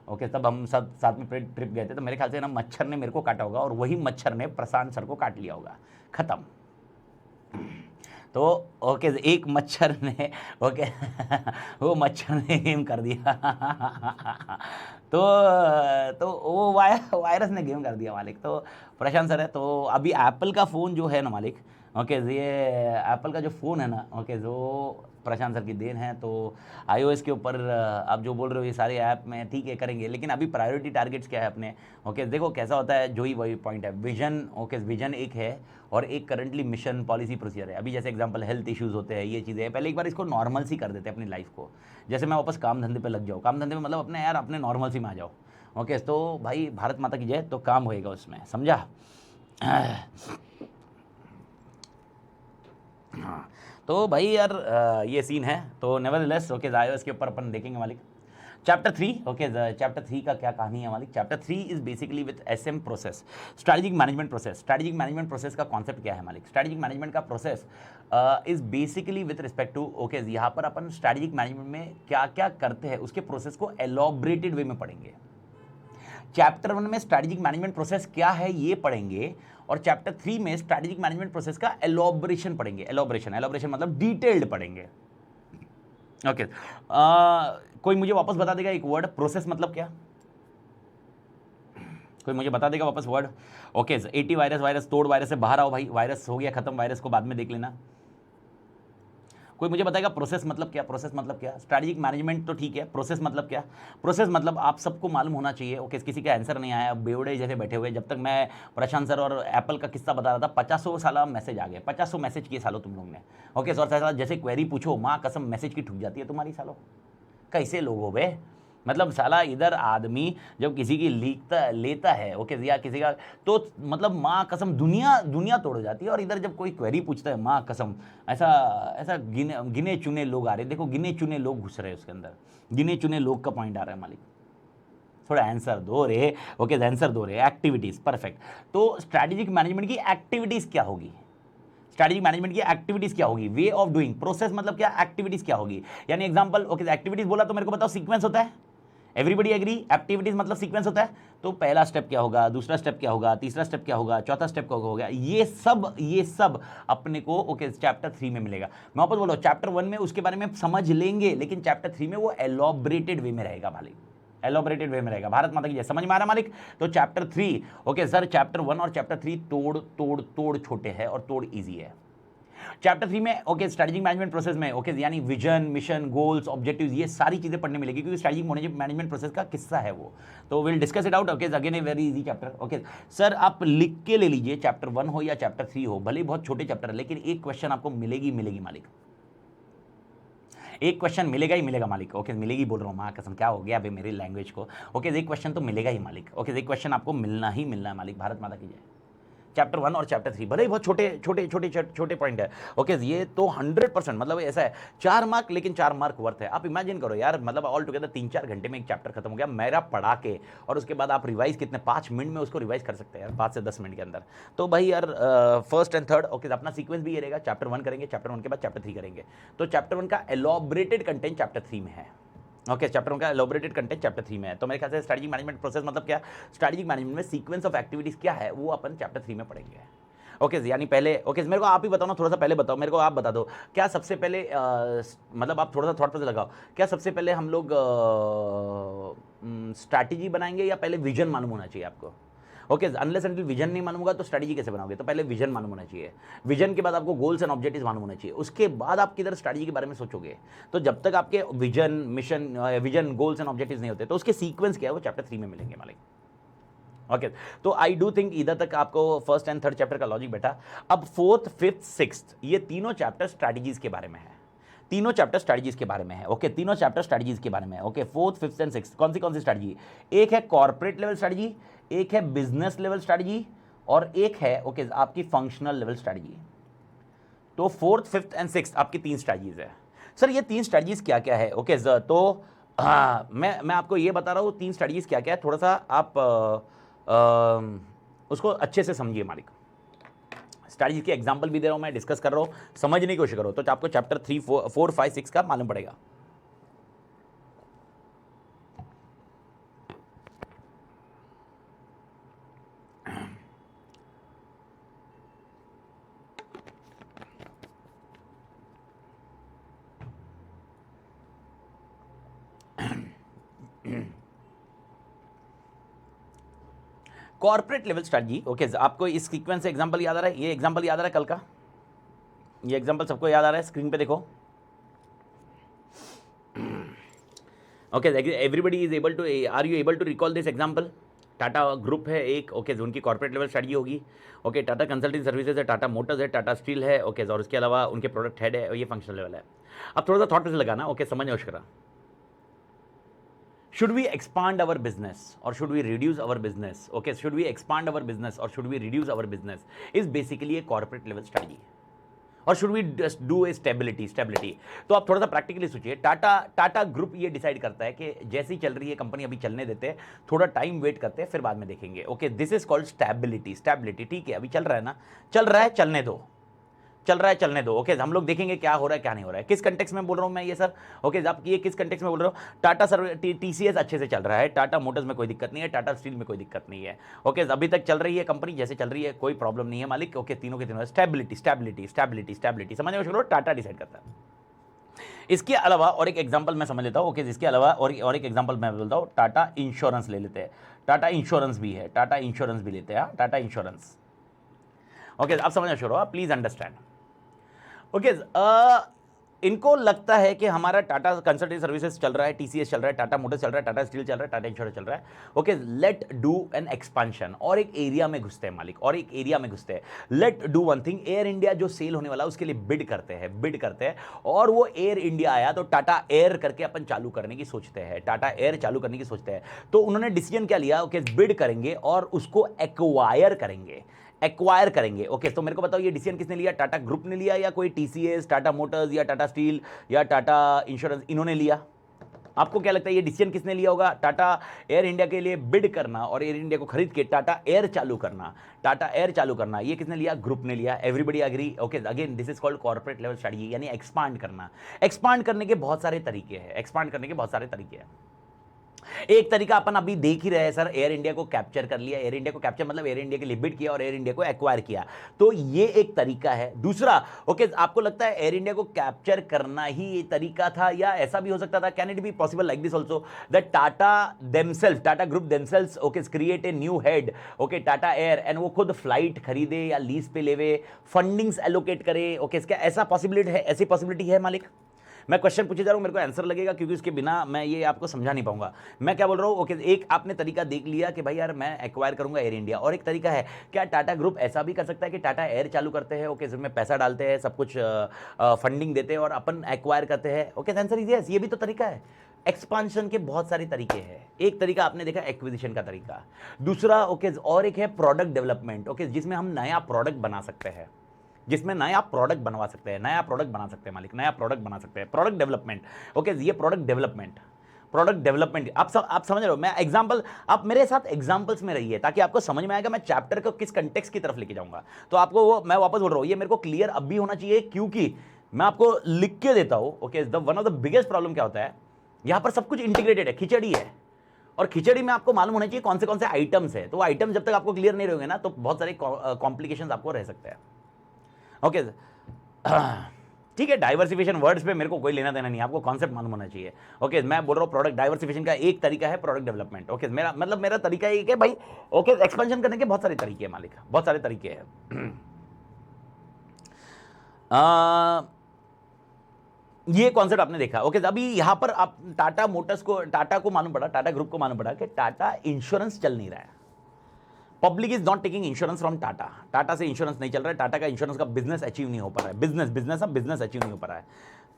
ओके तब हम सब साथ में ट्रिप गए थे तो मेरे ख्याल से ना मच्छर ने मेरे को काटा होगा और वही मच्छर ने प्रशांत सर को काट लिया होगा, ख़त्म। तो ओके एक मच्छर ने ओके वो मच्छर ने गेम कर दिया तो वो वायरस ने गेम कर दिया मालिक। तो प्रशांत सर है तो अभी एप्पल का फ़ोन जो है ना मालिक, ओके ये एप्पल का जो फ़ोन है ना, ओके जो प्रशांत सर की देन है। तो iOS के ऊपर आप जो बोल रहे हो ये सारे ऐप में ठीक है करेंगे, लेकिन अभी प्रायोरिटी टारगेट्स क्या है अपने। ओके देखो कैसा होता है, जो ही वही पॉइंट है, विजन। ओके विजन एक है और एक करंटली मिशन पॉलिसी प्रोसीजर है। अभी जैसे एग्जांपल हेल्थ इश्यूज़ होते हैं, ये चीज़ें पहले एक बार इसको नॉर्मल सी कर देते हैं अपनी लाइफ को। जैसे मैं वापस काम धंधे पे लग जाऊँ, काम धंधे में मतलब अपने यार अपने नॉर्मल सी में आ जाओ। ओके तो भाई भारत माता की जय, तो काम होएगा उसमें, समझा। हाँ तो भाई यार ये सीन है। तो नेवरदलेस ओके iOS के ऊपर अपन देखेंगे मालिक। चैप्टर 3 ओके चैप्टर 3 का क्या कहानी है मालिक। Chapter 3 is basically with SM process, strategic management process. Strategic management process का कॉन्सेप्ट क्या है मालिक। स्ट्रैटेजिक मैनेजमेंट का process is basically with respect to okay यहाँ पर अपन स्ट्रैटेजिक मैनेजमेंट में क्या क्या करते हैं उसके प्रोसेस को एलॉबरेटेड वे में पढ़ेंगे। चैप्टर 1 में स्ट्रैटेजिक मैनेजमेंट प्रोसेस क्या है ये पढ़ेंगे और चैप्टर 3 में स्ट्रैटेजिक मैनेजमेंट प्रोसेस का एलॉबरेशन पढ़ेंगे। एलॉबरेशन मतलब डिटेल्ड पढ़ेंगे। ओके कोई मुझे वापस बता देगा एक वर्ड, प्रोसेस मतलब क्या? कोई मुझे बता देगा वापस वर्ड। ओके एटी वायरस तोड़ वायरस से बाहर आओ भाई, वायरस हो गया खत्म, वायरस को बाद में देख लेना। कोई मुझे बताएगा प्रोसेस मतलब क्या? प्रोसेस मतलब क्या? स्ट्रैटेजिक मैनेजमेंट तो ठीक है, प्रोसेस मतलब क्या? प्रोसेस मतलब आप सबको मालूम होना चाहिए। ओके किसी का आंसर नहीं आया, बेवड़े जैसे बैठे हुए। जब तक मैं प्रशांत सर और एप्पल का किस्सा बता रहा था 50 साल मैसेज आ गए, 50 मैसेज किए सालों तुम लोग ने। ओके सर साला जैसे क्वेरी पूछो माँ कसम मैसेज की ठुक जाती है तुम्हारी सालों। कैसे लोग हो बे? मतलब साला इधर आदमी जब किसी की लेता है ओके या किसी का तो मतलब माँ कसम दुनिया तोड़ जाती है। और इधर जब कोई क्वेरी पूछता है माँ कसम ऐसा गिने चुने लोग आ रहे। देखो गिने चुने लोग घुस रहे हैं उसके अंदर, गिने चुने लोग का पॉइंट आ रहा है मालिक। थोड़ा आंसर दो रे। ओके आंसर दो रे। Activities perfect. तो स्ट्रैटेजिक मैनेजमेंट की एक्टिविटीज क्या होगी? स्ट्रैटेजिक मैनेजमेंट की एक्टिविटीज क्या होगी? Way of doing. प्रोसेस मतलब क्या? एक्टिविटीज क्या होगी? यानी एग्जांपल ओके एक्टिविटीज बोला तो मेरे को बताओ सीक्वेंस होता है। Everybody agree? एक्टिविटीज मतलब सीक्वेंस होता है। तो पहला स्टेप क्या होगा, दूसरा स्टेप क्या होगा, तीसरा स्टेप क्या होगा, चौथा स्टेप क्या होगा, ये सब अपने को ओके चैप्टर 3 में मिलेगा। मैं वापस बोलो चैप्टर 1 में उसके बारे में समझ लेंगे, लेकिन चैप्टर 3 में वो एलॉबरेटेड वे में रहेगा मालिक। एलॉबरेटेड वे में रहेगा। भारत माता की जय, समझ में आ रहा मालिक। तो चैप्टर 3 ओके सर चैप्टर 1 और चैप्टर 3 तोड़ छोटे हैं और तोड़ ईजी है। चैप्टर 3 में ओके स्ट्रैटेजिक मैनेजमेंट प्रोसेस में ओके यानी विजन, मिशन, गोल्स, ऑब्जेक्टिव्स, ये सारी चीजें पढ़ने मिलेगी क्योंकि स्ट्रैटेजिक मैनेजमेंट प्रोसेस का किस्सा है वो। तो will discuss it out. Okay again a very easy chapter. Okay sir आप लिख के ले लीजिए, चैप्टर 1 हो या चैप्टर 3 हो, भले ही बहुत छोटे चैप्टर है, लेकिन एक क्वेश्चन आपको मिलेगी मालिक। एक क्वेश्चन मिलेगा ही मिलेगा मालिक। ओके मिलेगी बोल रहा हूँ माँ कसम, क्या हो गया अभी मेरी लैंग्वेज को। ओके एक क्वेश्चन तो मिलेगा ही मालिक। ओके एक क्वेश्चन आपको मिलना ही मिलना है मालिक। भारत माता की जय। चैप्टर 1 और चैप्टर 3 भले ही बहुत छोटे पॉइंट है। ओके ये तो 100% मतलब ऐसा है 4 मार्क, लेकिन 4 मार्क वर्थ है। आप इमेजिन करो यार, मतलब ऑल टुगेदर 3-4 घंटे में एक चैप्टर खत्म हो गया मेरा पढ़ा के, और उसके बाद आप रिवाइज कितने 5 मिनट में उसको रिवाइज कर सकते हैं यार, 5 से 10 मिनट के अंदर। तो भाई यार फर्स्ट एंड थर्ड ओके अपना सीक्वेंस भी ये रहेगा, चैप्टर 1 करेंगे, चैप्टर 1 के बाद चैप्टर 3 करेंगे। तो चैप्टर 1 का एलॉबरेटेड कंटेंट चैप्टर 3 में है। ओके चैप्टर 1 का एलॉबरेटेड कंटेंट चैप्टर 3 में है। तो मेरे ख्याल से स्ट्रैटेजिक मैनेजमेंट प्रोसेस मतलब क्या, स्ट्रैटेजिक मैनेजमेंट में सीक्वेंस ऑफ एक्टिविटीज क्या है वो अपन चैप्टर 3 में पढ़ेंगे। ओके यानी पहले ओके मेरे को आप ही बताओ ना, थोड़ा सा पहले बताओ मेरे को, आप बता दो क्या सबसे पहले मतलब आप थोड़ा सा थॉट प्रोसेस लगाओ, क्या सबसे पहले हम लोग स्ट्रैटेजी बनाएंगे या पहले विजन मालूम होना चाहिए आपको? ओके अनलेस अनटिल विजन नहीं मालूम होगा तो स्ट्रैटेजी कैसे बनाओगे? तो पहले विजन मालूम होना चाहिए, विजन के बाद आपको गोल्स एंड ऑब्जेक्टिव्स मालूम होना चाहिए, उसके बाद आप किधर स्ट्रैटेजी के बारे में सोचोगे। तो जब तक आपके विजन गोल्स एंड ऑब्जेक्टिव्स नहीं होते तो उसके सीक्वेंस क्या है वो चैप्टर 3 में मिलेंगे मालिक। ओके तो आई डू थिंक इधर तक आपको फर्स्ट एंड थर्ड चैप्टर का लॉजिक बैठा। अब फोर्थ, फिफ्थ, सिक्स्थ ये तीनों चैप्टर स्ट्रैटेजीज के बारे में है। तीनों चैप्टर स्ट्रैटेजीज के बारे में है। ओके तीनों चैप्टर स्ट्रैटेजीज के बारे में है। Okay fourth, fifth and sixth कौन सी स्ट्रैटेजी? एक है कॉर्पोरेट लेवल स्ट्रैटेजी, एक है बिजनेस लेवल स्ट्रैटेजी, और एक है ओके आपकी फंक्शनल लेवल स्ट्रैटेजी। तो फोर्थ, फिफ्थ एंड सिक्स्थ आपकी 3 स्ट्रैटेजीज है। सर ये 3 स्ट्रेटजीज क्या क्या है? ओके सर, तो हाँ, मैं आपको ये बता रहा हूँ 3 स्ट्रेटजीज क्या क्या है, थोड़ा सा आप उसको अच्छे से समझिए मालिक। स्ट्रेटजी के एग्जांपल भी दे रहा हूँ, मैं डिस्कस कर रहा हूँ, समझने की कोशिश करो, तो आपको चैप्टर 3, 4, 5, 6 का मालूम पड़ेगा। कॉर्पोरेट लेवल स्ट्रेटजी, ओके, आपको इस सीक्वेंस से एग्जांपल याद आ रहा है? ये एग्जांपल याद आ रहा है कल का? ये एग्जांपल सबको याद आ रहा है? स्क्रीन पे देखो। Okay, everybody is able to, are you able to recall this example? Tata group है एक, ओके, उनकी कॉर्पोरेट लेवल स्ट्रेटजी होगी। ओके, टाटा कंसल्टिंग सर्विसेज है, टाटा मोटर्स है, टाटा स्टील है, ओके, और उसके अलावा उनके प्रोडक्ट हेड है, और ये फंक्शनल लेवल है। अब थोड़ा सा थॉट प्रोसेस लगाना, ओके, समझ कोशिश करा। Should we expand our business or should we reduce our business? Okay, should we expand our business or should we reduce our business? Is basically a corporate level strategy. Or should we just do a stability? तो आप थोड़ा सा प्रैक्टिकली सोचिए। टाटा ग्रुप ये डिसाइड करता है कि जैसी चल रही है कंपनी, अभी चलने देते हैं, थोड़ा टाइम वेट करते हैं, फिर बाद में देखेंगे। Okay, this is called stability. ठीक है, अभी चल रहा है ना, चल रहा है, चलने दो, चल रहा है, चलने दो। ओके, हम लोग देखेंगे क्या हो रहा है क्या नहीं हो रहा है। किस कंटेक्स्ट में बोल रहा हूं मैं ये सर? ओके, आप ये किस कंटेक्स्ट में बोल रहे हो? टाटा टीसीएस अच्छे से चल रहा है, टाटा मोटर्स में कोई दिक्कत नहीं है, टाटा स्टील में कोई दिक्कत नहीं है। ओके, अभी तक चल रही है कंपनी जैसे चल रही है, कोई प्रॉब्लम नहीं है मालिक। ओके, तीनों के तीनों स्टेबिलिटी समझने को, टाटा डिसाइड करता है। इसके अलावा और एक एग्जांपल मैं समझ लेता हूं। ओके, इसके अलावा और एक एग्जांपल मैं बोलता हूं, टाटा इंश्योरेंस ले लेते हैं। टाटा इंश्योरेंस भी है, टाटा इंश्योरेंस भी लेते हैं, टाटा इंश्योरेंस। ओके, आप समझना शुरू हो, प्लीज अंडरस्टैंड। ओके, इनको लगता है कि हमारा टाटा कंसल्टिंग सर्विसेज चल रहा है, टीसीएस चल रहा है, टाटा मोटर्स चल रहा है, टाटा स्टील चल रहा है, टाटा इंश्योरेंस चल रहा है। Okay, let do an expansion, और एक एरिया में घुसते हैं मालिक, और एक एरिया में घुसते हैं। Let do one thing, air India जो सेल होने वाला है उसके लिए बिड करते हैं, और वो एयर इंडिया आया तो टाटा एयर करके अपन चालू करने की सोचते हैं, टाटा एयर चालू करने की सोचते हैं। तो उन्होंने डिसीजन क्या लिया? ओके, बिड करेंगे और उसको एक्वायर करेंगे। ओके, तो मेरे को बताओ ये डिसीजन किसने लिया? टाटा ग्रुप ने लिया या कोई टीसीएस, टाटा मोटर्स या टाटा स्टील या टाटा इंश्योरेंस, इन्होंने लिया? आपको क्या लगता है ये डिसीजन किसने लिया होगा? टाटा एयर इंडिया के लिए बिड करना और एयर इंडिया को खरीद के टाटा एयर चालू करना, ये किसने लिया? ग्रुप ने लिया। Everybody agree? Okay, again this is called corporate level strategy, यानी एक्सपांड करना। एक्सपांड करने के बहुत सारे तरीके हैं। एक तरीका अपन अभी देख ही रहे हैं सर, एयर इंडिया को कैप्चर कर लिया। एयर इंडिया को कैप्चर मतलब एयर इंडिया के लिए बिड किया और एयर इंडिया को एक्वायर किया, तो ये एक तरीका है। दूसरा, ओके, आपको लगता है एयर इंडिया को कैप्चर करना ही ये तरीका था, या ऐसा भी हो सकता था? Can it be possible like this also, that Tata group themselves, okay, create a new head, okay, Tata air, and वो खुद फ्लाइट खरीदे या लीज पे लेवे, फंडिंग्स एलोकेट करे? ओके, इसका ऐसी पॉसिबिलिटी है मालिक? मैं क्वेश्चन पूछे जा रहा हूं, मेरे को आंसर लगेगा, क्योंकि उसके बिना मैं ये आपको समझा नहीं पाऊंगा। मैं क्या बोल रहा हूं? ओके, एक आपने तरीका देख लिया कि भाई यार मैं एक्वायर करूंगा एयर इंडिया, और एक तरीका है क्या टाटा ग्रुप ऐसा भी कर सकता है कि टाटा एयर चालू करते हैं, ओके, इसमें पैसा डालते हैं, सब कुछ फंडिंग देते हैं और अपन एक्वायर करते हैं। ओके, आंसर इज यस, ये भी तो तरीका है। एक्सपांशन के बहुत सारे तरीके हैं। एक तरीका आपने देखा एक्विजिशन का तरीका, दूसरा, ओके, और एक है प्रोडक्ट डेवलपमेंट, ओके, जिसमें हम नया प्रोडक्ट बना सकते हैं, नया प्रोडक्ट बना सकते हैं मालिक, नया प्रोडक्ट बना सकते हैं, प्रोडक्ट डेवलपमेंट। ओके, ये प्रोडक्ट डेवलपमेंट आप समझ रहे हो? मैं एग्जांपल, आप मेरे साथ एग्जांपल्स में रहिए ताकि आपको समझ में आएगा मैं चैप्टर को किस कंटेक्स्ट की तरफ लेके जाऊंगा। तो आपको वो मैं वापस बोल रहा हूं, ये मेरे को क्लियर अब भी होना चाहिए, क्योंकि मैं आपको लिख के देता हूं। Okay, one of the biggest problem क्या होता है, यहां पर सब कुछ इंटीग्रेटेड है, खिचड़ी है, और खिचड़ी में आपको मालूम होना चाहिए कौन से आइटम्स है। तो वो आइटम जब तक आपको क्लियर नहीं रहेंगे ना, तो बहुत सारे कॉम्प्लिकेशंस आपको रह सकते हैं। ओके, ठीक है, डाइवर्सिफिकेशन वर्ड्स पे मेरे को कोई लेना देना नहीं, आपको कॉन्सेप्ट मालूम होना चाहिए। ओके, मैं बोल रहा हूँ प्रोडक्ट डाइवर्सिफिकेशन का एक तरीका है प्रोडक्ट डेवलपमेंट। ओके, मेरा तरीका ये है भाई, ओके, एक्सपेंशन करने के बहुत सारे तरीके हैं मालिक, बहुत सारे तरीके हैं। ये कॉन्सेप्ट आपने देखा। ओके, अभी यहां पर आप टाटा को मालूम पड़ा, टाटा ग्रुप को मालूम पड़ा कि टाटा इंश्योरेंस चल नहीं रहा है। Public is not taking insurance from Tata से इंश्योरेंस नहीं चल रहा है, टाटा का इंश्योरेंस का बिजनेस अचीव नहीं हो पा रहा है, बिजनेस अचीव नहीं हो पा रहा है।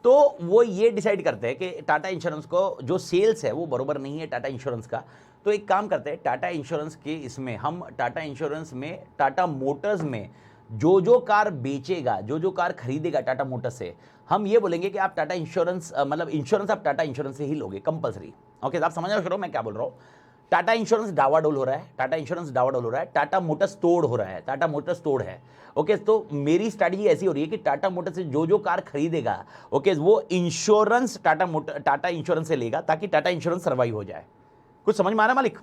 तो वो ये डिसाइड करते हैं कि टाटा इंश्योरेंस को जो सेल्स है वो बरोबर नहीं है टाटा इंश्योरेंस का। तो एक काम करते हैं, टाटा इंश्योरेंस के इसमें हम टाटा इंश्योरेंस में, टाटा मोटर्स में जो कार बेचेगा, जो कार खरीदेगा टाटा मोटर्स से, हम ये बोलेंगे कि आप टाटा इंश्योरेंस मतलब इंश्योरेंस आप टाटा इंश्योरेंस से ही लोगे कंपलसरी। ओके, आप समझ रहे हो मैं क्या बोल रहा हूँ? टाटा इंश्योरेंस डावाडोल हो रहा है, टाटा इंश्योरेंस डावाडोल हो रहा है, टाटा मोटर्स तोड़ हो रहा है, टाटा मोटर्स तोड़ है। ओके, तो मेरी स्ट्रैटेजी ऐसी हो रही है कि टाटा मोटर्स से जो कार खरीदेगा, ओके, वो इंश्योरेंस टाटा इंश्योरेंस से लेगा ताकि टाटा इंश्योरेंस सर्वाइव हो जाए। कुछ समझ में आ रहा है मालिक?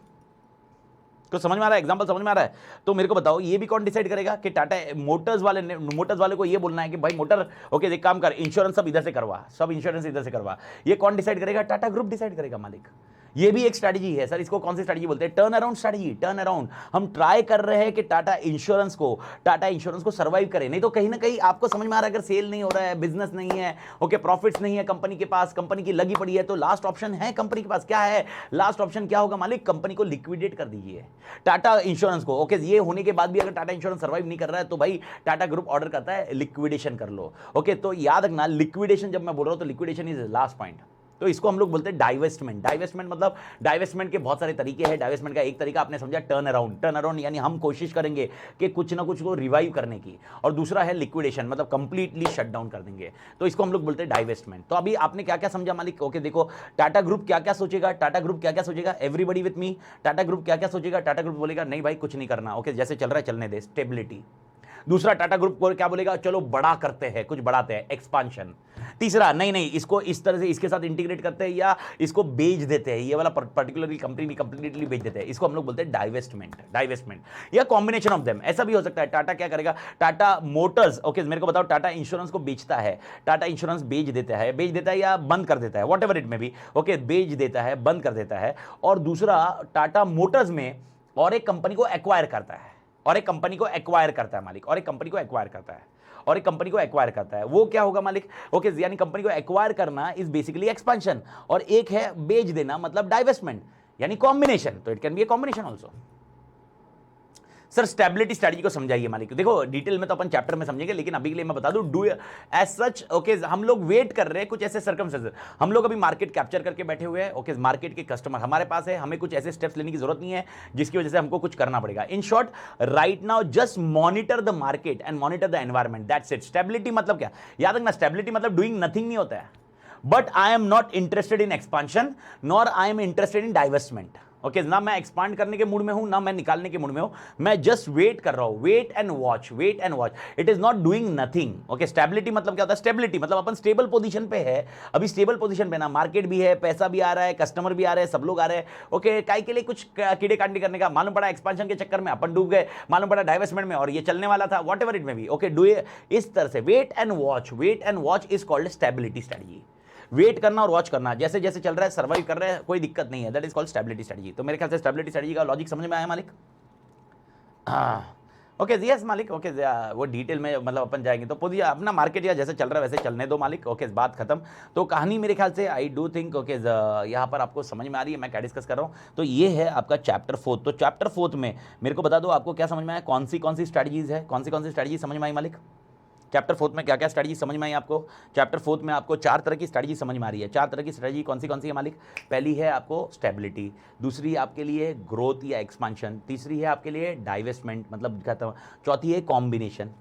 कुछ समझ में आ रहा है? एग्जांपल समझ में आ रहा है? तो मेरे को बताओ, ये भी कौन डिसाइड करेगा कि टाटा मोटर्स वाले को ये बोलना है कि भाई मोटर, ओके एक काम कर, इंश्योरेंस सब इधर से करवा, सब इंश्योरेंस इधर से करवा। ये कौन डिसाइड करेगा? टाटा ग्रुप डिसाइड करेगा मालिक। ये भी एक स्ट्रैटेजी है सर। इसको कौन सी स्ट्रैटेजी बोलते हैं? Turn around strategy. Turn around, हम ट्राई कर रहे हैं कि टाटा इंश्योरेंस को सर्वाइव करे। नहीं तो कहीं ना कहीं आपको समझ में आ रहा है, अगर सेल नहीं हो रहा है, बिजनेस नहीं है, ओके, प्रॉफिट्स नहीं है कंपनी के पास, कंपनी की लगी पड़ी है, तो लास्ट ऑप्शन है कंपनी के पास क्या है? लास्ट ऑप्शन क्या होगा मालिक? कंपनी को लिक्विडेट कर दीजिए टाटा इंश्योरेंस को। ओके, ये होने के बाद भी अगर टाटा इंश्योरेंस सर्वाइव नहीं कर रहा है तो भाई टाटा ग्रुप ऑर्डर करता है लिक्विडेशन कर लो। ओके, तो याद रखना, लिक्विडेशन जब मैं बोल रहा हूं तो लिक्विडेशन इज लास्ट पॉइंट। तो इसको हम लोग बोलते हैं डाइवेस्टमेंट। डाइवेस्टमेंट मतलब, डाइवेस्टमेंट के बहुत सारे तरीके हैं। डाइवेस्टमेंट का एक तरीका आपने समझा टर्न अराउंड। टर्न अराउंड यानी हम कोशिश करेंगे कि कुछ ना कुछ को रिवाइव करने की, और दूसरा है लिक्विडेशन, मतलब कंप्लीटली शट डाउन कर देंगे। तो इसको हम लोग बोलते हैं डाइवेस्टमेंट। तो अभी आपने क्या क्या समझा मालिक? ओके, देखो टाटा ग्रुप क्या क्या सोचेगा, टाटा ग्रुप क्या क्या सोचेगा, everybody with me. Tata group क्या क्या सोचेगा? टाटा ग्रुप बोलेगा नहीं भाई कुछ नहीं करना, ओके जैसे चल रहा है चलने दे, स्टेबिलिटी। दूसरा टाटा ग्रुप को क्या बोलेगा? चलो बड़ा करते हैं, कुछ बढ़ाते हैं, एक्सपांशन। तीसरा नहीं इसको इस तरह से इसके साथ इंटीग्रेट करते हैं या इसको बेच देते हैं, ये वाला पर्टिकुलरली कंपनी कंप्लीटली बेच देते हैं। इसको हम लोग बोलते हैं डाइवेस्टमेंट। डाइवेस्टमेंट या कॉम्बिनेशन ऑफ देम, ऐसा भी हो सकता है। टाटा क्या करेगा? टाटा मोटर्स, ओके मेरे को बताओ, टाटा इंश्योरेंस को बेचता है, टाटा इंश्योरेंस बेच देता है या बंद कर देता है, वॉट एवर इट में भी, ओके बेच देता है, बंद कर देता है। और दूसरा टाटा मोटर्स में और एक कंपनी को एक्वायर करता है, और एक कंपनी को एक्वायर करता है मालिक, और एक कंपनी को एक्वायर करता है, और एक कंपनी को एक्वायर करता है। वो क्या होगा मालिक? ओके, यानी कंपनी को एक्वायर करना इज बेसिकली एक्सपेंशन, और एक है बेच देना मतलब डाइवेस्टमेंट, यानी कॉम्बिनेशन। तो it can be a combination also. Sir stability strategy को समझाइए मालिक। देखो डिटेल में तो अपन चैप्टर में समझेंगे, लेकिन अभी के लिए मैं बता दूं, डू एज सच, ओके हम लोग वेट कर रहे हैं कुछ ऐसे सर्कमस्टेंसेस। हम लोग अभी मार्केट कैप्चर करके बैठे हुए हैं, ओके मार्केट के कस्टमर हमारे पास है, हमें कुछ ऐसे स्टेप्स लेने की जरूरत नहीं है जिसकी वजह से हमको कुछ करना पड़ेगा। In short, right now just monitor the market and monitor the environment, that's it. Stability मतलब क्या? याद रखना, स्टेबिलिटी मतलब डूइंग नथिंग नहीं होता है। But I am not interested in expansion, nor I am interested in divestment. Okay, ना मैं एक्सपांड करने के मूड में हूं, ना मैं निकालने के मूड में हूं, मैं जस्ट वेट कर रहा हूं, wait and watch, wait and watch. It is not doing nothing. Okay, stability मतलब क्या होता है? स्टेबिलिटी मतलब अपन स्टेबल पोजीशन पे है, अभी स्टेबल पोजीशन पे ना, मार्केट भी है, पैसा भी आ रहा है, कस्टमर भी आ रहे हैं, सब लोग आ रहे हैं। ओके, काय के लिए कुछ कीड़े कांडी करने का, मालूम पड़ा एक्सपांशन के चक्कर में अपन डूब गए, मालूम पड़ा डाइवेस्टमेंट में और ये चलने वाला था, वॉट एवर इट में भी। ओके, डू इस तरह से wait and watch, wait and watch is called stability strategy. Wait करना और वॉच करना, जैसे जैसे चल रहा है, सर्वाइव कर रहे हैं, कोई दिक्कत नहीं है, that is called stability strategy. तो मेरे ख्याल से स्टेबिलिटी स्ट्रेटजी का लॉजिक समझ में आया मालिक? ओके यस मालिक, ओके वो डिटेल में मतलब अपन जाएंगे तो पोजिशन अपना मार्केट या जैसे चल रहा है वैसे चलने दो मालिक। ओके, बात खत्म। तो कहानी मेरे ख्याल से आई डू थिंक ओके यहाँ पर आपको समझ में आ रही है मैं क्या डिस्कस कर रहा हूँ। तो ये है आपका चैप्टर 4। तो चैप्टर 4 में मेरे को बता दो आपको क्या समझ में आया, कौन सी स्ट्रेटजीज है, कौन सी स्ट्रेटजी समझ में आई मालिक? चैप्टर 4 में क्या क्या स्ट्रेटजी समझ में आई आपको? चैप्टर 4 में आपको 4 तरह की स्ट्रेटजी समझ में आ रही है। 4 तरह की स्ट्रेटजी कौन सी है मालिक? पहली है आपको स्टेबिलिटी, दूसरी आपके लिए ग्रोथ या एक्सपांशन, तीसरी है आपके लिए डाइवेस्टमेंट मतलब खत्म, चौथी है कॉम्बिनेशन।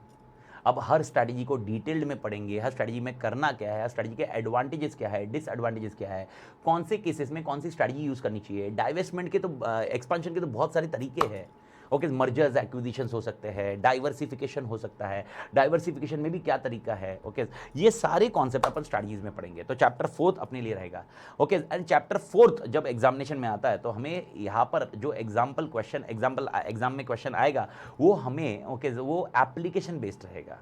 अब हर स्ट्रेटजी को डिटेल्ड में पढ़ेंगे, हर स्ट्रेटजी में करना क्या है, हर स्ट्रेटजी के एडवांटेजेस क्या है, डिसएडवांटेजेस क्या है, कौन से केसेस में कौन सी स्ट्रेटजी यूज करनी चाहिए। डाइवेस्टमेंट के तो एक्सपांशन के तो बहुत सारे तरीके हैं। ओके, मर्जर्स एक्विजिशंस हो सकते हैं, डाइवर्सिफिकेशन हो सकता है, डाइवर्सिफिकेशन में भी क्या तरीका है। ओके, ये सारे कॉन्सेप्ट अपन स्ट्रेटजीज में पढ़ेंगे। तो चैप्टर 4 अपने लिए रहेगा। ओके, एंड चैप्टर 4 जब एग्जामिनेशन में आता है तो हमें यहाँ पर जो एग्जाम में क्वेश्चन आएगा वो हमें ओके वो एप्लीकेशन बेस्ड रहेगा।